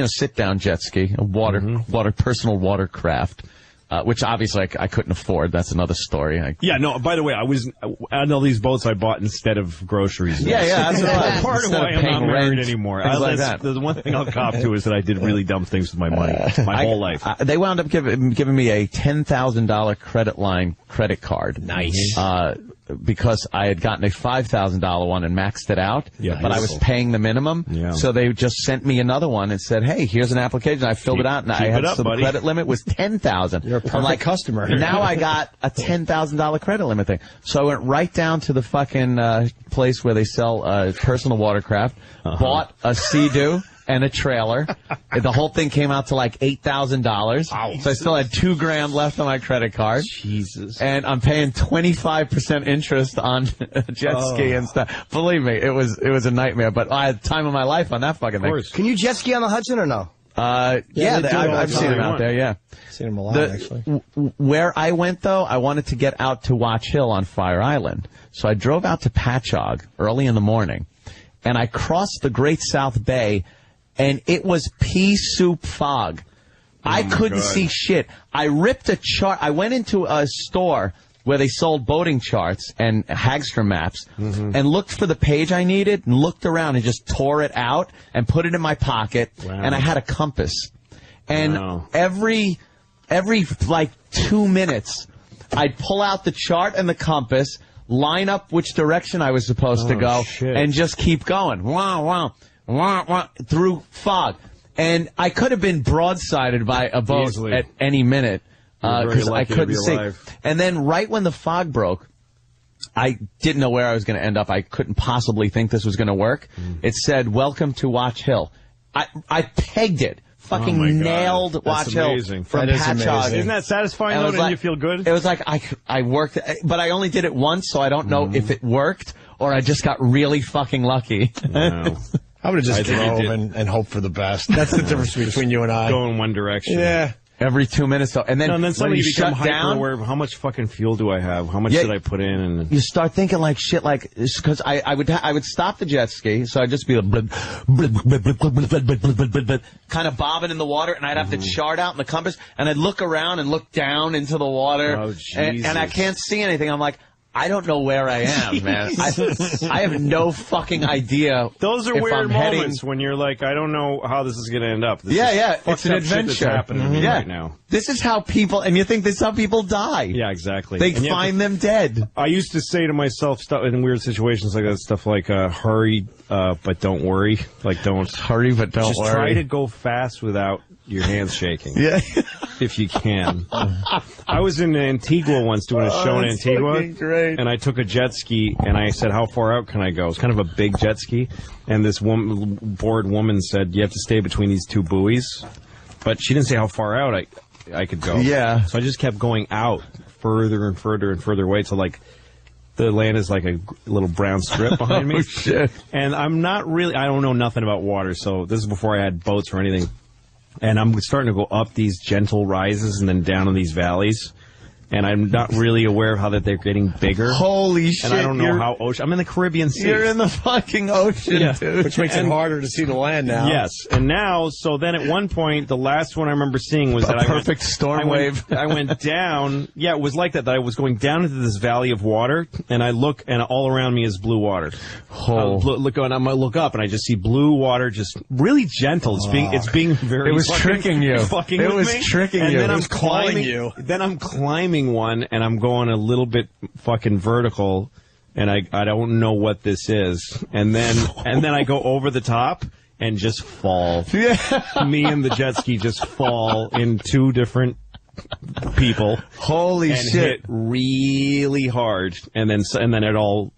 sit-down jet ski, a personal watercraft, which obviously I couldn't afford. That's another story. By the way, I was on all these boats I bought instead of groceries. That's part of why I'm not married anymore. Like that. The one thing I'll cop to is that I did really dumb things with my money my whole life. They wound up giving me a $10,000 credit card. Nice. because I had gotten a $5,000 one and maxed it out, but I was paying the minimum. Yeah. So they just sent me another one and said, "Hey, here's an application." I filled it out, and I had the credit limit was $10,000. You're a perfect customer. Now I got a $10,000 credit limit thing. So I went right down to the fucking place where they sell personal watercraft, bought a Sea-Doo and a trailer. The whole thing came out to like $8,000. So I still had $2,000 left on my credit card. Jesus. And I'm paying 25% interest on a jet ski and stuff. Believe me, it was a nightmare. But I had the time of my life on that fucking thing. Can you jet ski on the Hudson or no? I've seen them out there. Yeah, seen them a lot actually. Where I went though, I wanted to get out to Watch Hill on Fire Island, so I drove out to Patchogue early in the morning, and I crossed the Great South Bay. And it was pea soup fog. I couldn't see shit. I ripped a chart. I went into a store where they sold boating charts and Hagstrom maps and looked for the page I needed and looked around and just tore it out and put it in my pocket. Wow. And I had a compass. And every like 2 minutes, I'd pull out the chart and the compass, line up which direction I was supposed to go, and just keep going. Through fog. And I could have been broadsided by a boat at any minute because I couldn't see. And then right when the fog broke, I didn't know where I was going to end up. I couldn't possibly think this was going to work. It said, "Welcome to Watch Hill." I pegged it. Fucking nailed Watch Hill from Patchogue. Isn't that satisfying though? Didn't you feel good? It was like I worked, but I only did it once, so I don't know if it worked or I just got really fucking lucky. Wow. I would have just drove and hoped for the best. That's the difference between you and I. Go in one direction. Yeah. Every 2 minutes, though. And then suddenly you become shut down, hyper-aware of how much fucking fuel do I have? How much did I put in? And you start thinking like shit, like, because I would stop the jet ski, so I'd just be like, kind of bobbing in the water, and I'd have to chart out in the compass, and I'd look around and look down into the water, and I can't see anything. I'm like, I don't know where I am, man. I have no fucking idea. Those are weird moments when you're like, I don't know how this is going to end up. This it's an adventure. That's happening to me right now. This is how people, and you think this is how people die. Yeah, exactly. They find them dead. I used to say to myself stuff in weird situations like that, stuff like, hurry, but don't worry. Like, don't hurry, but don't just worry. Try to go fast without your hands shaking. Yeah. If you can. I was in Antigua once doing a show in Antigua. Great. And I took a jet ski and I said, "How far out can I go?" It's kind of a big jet ski. And this bored woman said, "You have to stay between these two buoys." But she didn't say how far out I could go. Yeah. So I just kept going out further and further and further away till like the land is like a little brown strip behind me. Oh, shit. And I don't know nothing about water, so this is before I had boats or anything. And I'm starting to go up these gentle rises and then down in these valleys. And I'm not really aware of how that they're getting bigger. Holy shit. And I don't know how ocean. I'm in the Caribbean Sea. You're in the fucking ocean, dude. Which makes it harder to see the land now. Yes. And now, so then at one point, the last one I remember seeing was that perfect storm wave. I went that it was like that I was going down into this valley of water, and I look, and all around me is blue water. Oh. I look up, and I just see blue water, just really gentle. It's being very. It was tricking you. It was tricking you. Then it was calling you. Then I'm climbing one, and I'm going a little bit fucking vertical, and I don't know what this is, and then I go over the top and just fall. Yeah. Me and the jet ski just fall in two different people. Holy shit! Hit really hard, and then it all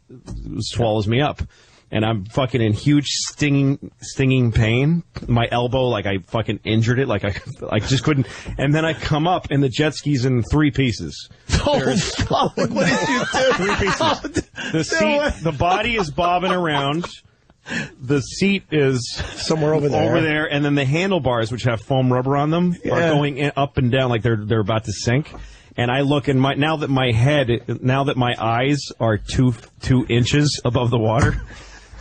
swallows me up. And I'm fucking in huge stinging pain. My elbow, like I fucking injured it, like I just couldn't. And then I come up, and the jet ski's in 3 pieces. Oh, fuck. What did you do? 3 pieces. The seat, the body is bobbing around. The seat is somewhere over there. And then the handlebars, which have foam rubber on them, are going up and down like they're about to sink. And I look, and now that my eyes are 2 inches above the water,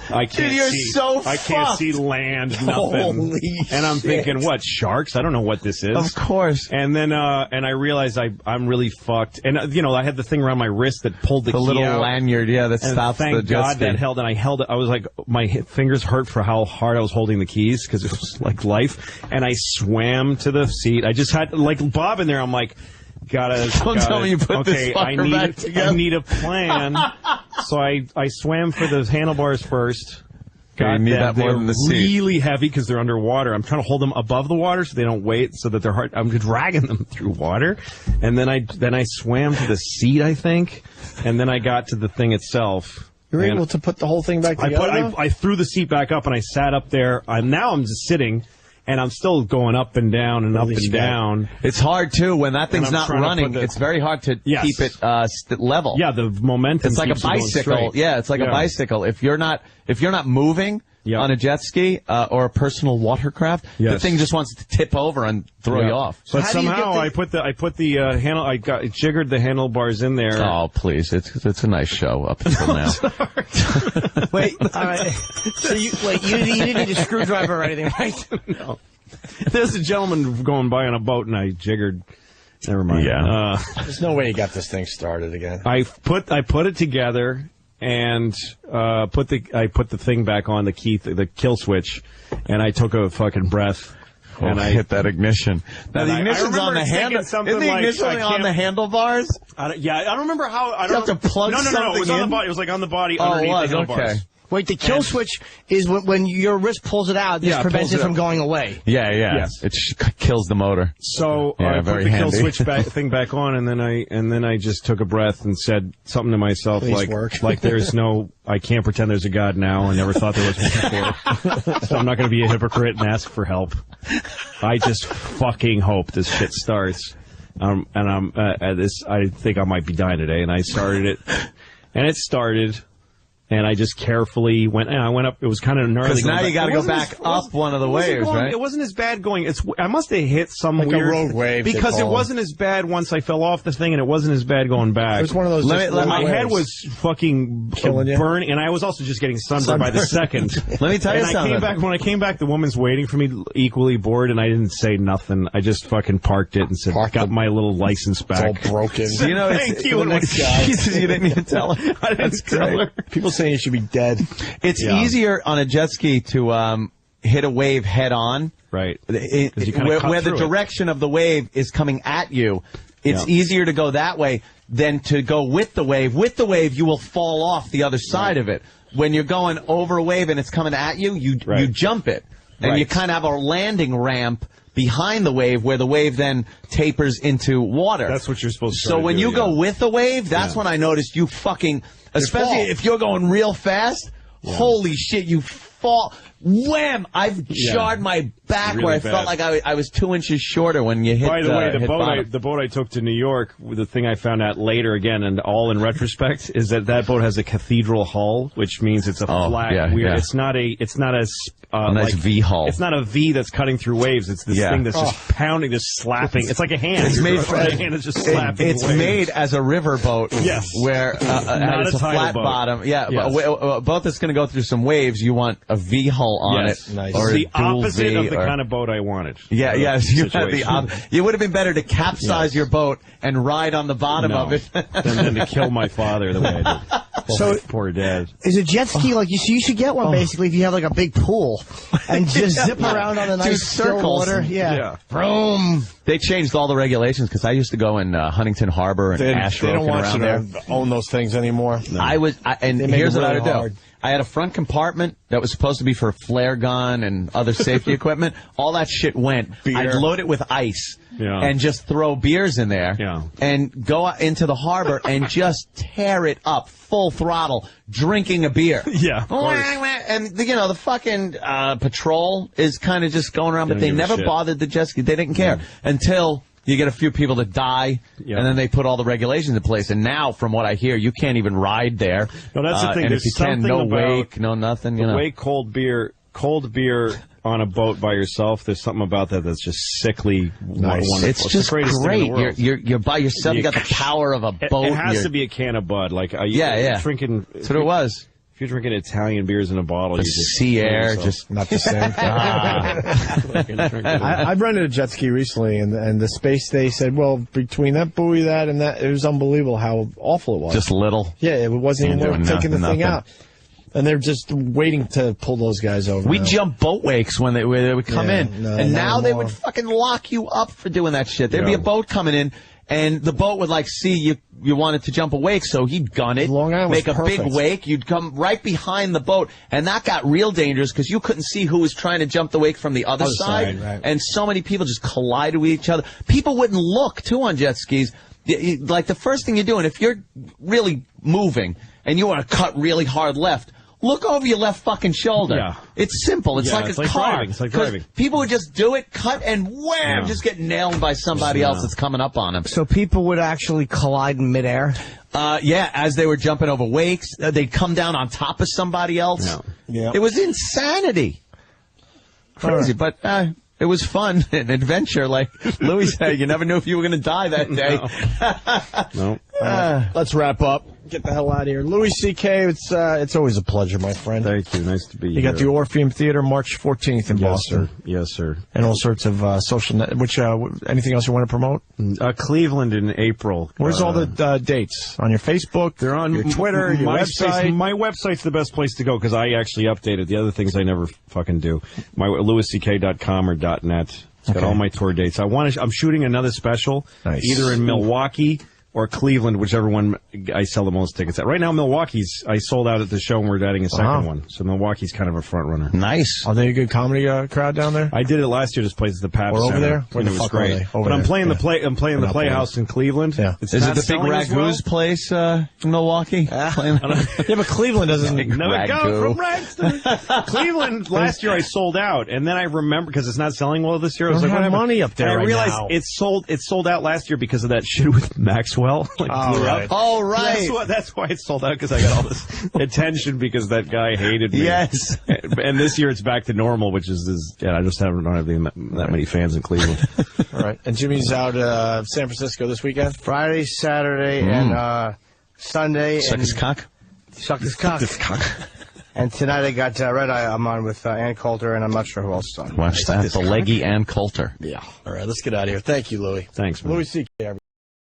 I can't I can't see land, nothing. Holy and I'm shit. thinking, what, sharks? I don't know what this is. Of course. And then I realized I'm really fucked. And I had the thing around my wrist that pulled the key little out. lanyard, that stops the jet ski. Thank God that held, and I held it. I was like, my fingers hurt for how hard I was holding the keys because it was like life. And I swam to the seat. I just had like Bob in there. I'm like, Don't tell me you put this fucker back together. I need a plan. So I swam for the handlebars first. You need that more than the seat. Really heavy because they're underwater. I'm trying to hold them above the water so they don't weight, so that they're hard. I'm dragging them through water, and then I swam to the seat, I think, and then I got to the thing itself. You were able to put the whole thing back together? I threw the seat back up and I sat up there. Now I'm just sitting. And I'm still going up and down and up and down. It's hard, too, when that thing's not running. It's very hard to keep it level. Yeah, the momentum. It's like a bicycle. Yeah, it's like a bicycle. If you're not moving on a jet ski or a personal watercraft, the thing just wants to tip over and throw you off. But somehow I put the handle. I jiggered the handlebars in there. Oh, please! It's a nice show up until now. Wait, all right. So you didn't need a screwdriver or anything, right? No. There's a gentleman going by on a boat, and I jiggered. Never mind. Yeah. There's no way you got this thing started again. I put it together and put the thing back on the kill switch, and I took a fucking breath. And I hit that ignition. Now the ignition's on the handle. Isn't the ignition on the handlebars? I don't remember how. I don't have to plug something in. It was on the body. It was like on the body underneath the handlebars. Okay. Wait, the kill switch is when your wrist pulls it out. This prevents it from going away. Yeah. Yes. It kills the motor. So I put the kill switch thing back on, and then I just took a breath and said something to myself like there's no. I can't pretend there's a God now. I never thought there was one before. So I'm not going to be a hypocrite and ask for help. I just fucking hope this shit starts. And I'm I think I might be dying today. And I started it, and it started. And I just carefully went up. It was kind of gnarly. Because now you got to go back up one of the waves, right? It wasn't as bad going. I must have hit some like weird a road wave. Because it wasn't as bad once I fell off the thing, and it wasn't as bad going back. It was one of those. My head was fucking burning, and I was also just getting sunburned by the second. Let me tell you something. When I came back, the woman's waiting for me, equally bored, and I didn't say nothing. I just fucking parked it and said, "Got my little license back." It's all broken. So, you know, thank you. Jesus, you didn't even tell her. I didn't tell her. People saying you should be dead. It's easier on a jet ski to hit a wave head on. Right. Where the direction of the wave is coming at you, it's easier to go that way than to go with the wave. With the wave, you will fall off the other side of it. When you're going over a wave and it's coming at you, you jump it. And you kind of have a landing ramp behind the wave where the wave then tapers into water. That's what you're supposed to do. So when you go with the wave, that's when I noticed you fucking... Especially if you're going real fast, holy shit, you fall. Wham! I've jarred my back really where I felt like I was 2 inches shorter when you hit. By the way, bottom. the boat I took to New York, the thing I found out later again, and all in retrospect, is that boat has a cathedral hull, which means it's a flat, weird. Yeah. It's not a nice V hull. It's not a V that's cutting through waves. It's this thing that's just pounding, just slapping. It's like a hand. It's made for a hand. It's just slapping. It's waves. Made as a river boat. Yes, where it's a flat boat. Bottom. Yeah, a boat that's going to go through some waves. You want a V hull on it. Nice. Or the opposite of the kind of boat I wanted. Yeah, yes. You had it would have been better to capsize your boat and ride on the bottom of it than to kill my father the way I did. So poor dad. Is a jet ski like you? So you should get one basically if you have like a big pool and just zip around on the nice still water. Yeah. Vroom. They changed all the regulations because I used to go in Huntington Harbor and Asheville. They don't want you to own those things anymore. No. And here's what I would do. I had a front compartment that was supposed to be for a flare gun and other safety equipment. All that shit went. I'd load it with ice and just throw beers in there and go out into the harbor and just tear it up full throttle, drinking a beer. Yeah. And, the fucking patrol is kind of just going around, but they never bothered the jet ski. They didn't care until... You get a few people that die, and then they put all the regulations in place. And now, from what I hear, you can't even ride there. No, that's the thing. And There's if you can, no wake, no nothing. The way cold beer on a boat by yourself, there's something about that that's just sickly wonderful. It's just great. You're by yourself. You got the power of a boat. It has to be a can of Bud. Like drinking. That's what it was. If you're drinking Italian beers in a bottle, you just sea air, just not the same thing. I've rented a jet ski recently, and the space they said, well, between that buoy, and that, it was unbelievable how awful it was. Just little. Yeah, it wasn't even worth taking the thing out. And they're just waiting to pull those guys over. We jumped boat wakes when they would come in, and now they would fucking lock you up for doing that shit. There'd be a boat coming in. and the boat would like see you wanted to jump a wake, so he'd gun it, Long Island make was a big perfect. wake. You'd come right behind the boat, and that got real dangerous because you couldn't see who was trying to jump the wake from the other side, right. and so many people just collided with each other. People wouldn't look too on jet skis. Like the first thing you're doing, if you're really moving and you want to cut really hard left, look over your left fucking shoulder. Yeah. It's simple. It's like a car. Driving. It's like driving. People would just do it, cut, and wham, just get nailed by somebody else that's coming up on them. So people would actually collide in midair? Yeah, as they were jumping over wakes, they'd come down on top of somebody else. Yeah. It was insanity. Crazy, but it was fun, an adventure. Like Louis said, you never knew if you were going to die that day. No. Let's wrap up. Get the hell out of here. Louis C.K., it's always a pleasure, my friend. Thank you. Nice to be You here. got the Orpheum Theater March 14th in Boston. Sir. Yes, sir. And all sorts of social anything else you want to promote? Cleveland in April. Where's all the dates? On your Facebook? They're on your Twitter, your website? My website's the best place to go because I actually update it. The other things I never fucking do. My LouisCK.com or .net. It's got all my tour dates. I'm shooting another special, either in Milwaukee or Cleveland, whichever one I sell the most tickets at. Right now, Milwaukee's, I sold out at the show, and we're adding a second one. So Milwaukee's kind of a front runner. Nice. Are they a good comedy crowd down there? I did it last year. This place is the Pabst Or over Center, there? Where and the it was fuck are great. they? Over But I'm there, playing yeah. I'm playing the Playhouse in Cleveland. Yeah. It's Is it not the big selling as well. Ragu's place in Milwaukee? Yeah, but Cleveland doesn't. Never go from rags to Cleveland. Last year I sold out, and then I remember because it's not selling well this year. I was Don't like, have whatever. money up there And I right realized now. it sold out last year because of that shit with Maxwell. Blew up. Oh, right. That's why it sold out because I got all this attention because that guy hated me. Yes. And this year it's back to normal, which is I just don't have that many fans in Cleveland. All right. And Jimmy's out San Francisco this weekend? Friday, Saturday, and Sunday. Suck his cock? Suck his cock. And tonight I got Red Eye. I'm on with Ann Coulter, and I'm not sure who else is on. Watch that. The leggy Ann Coulter. Yeah. All right. Let's get out of here. Thank you, Louis. Thanks, man. Louis C.K.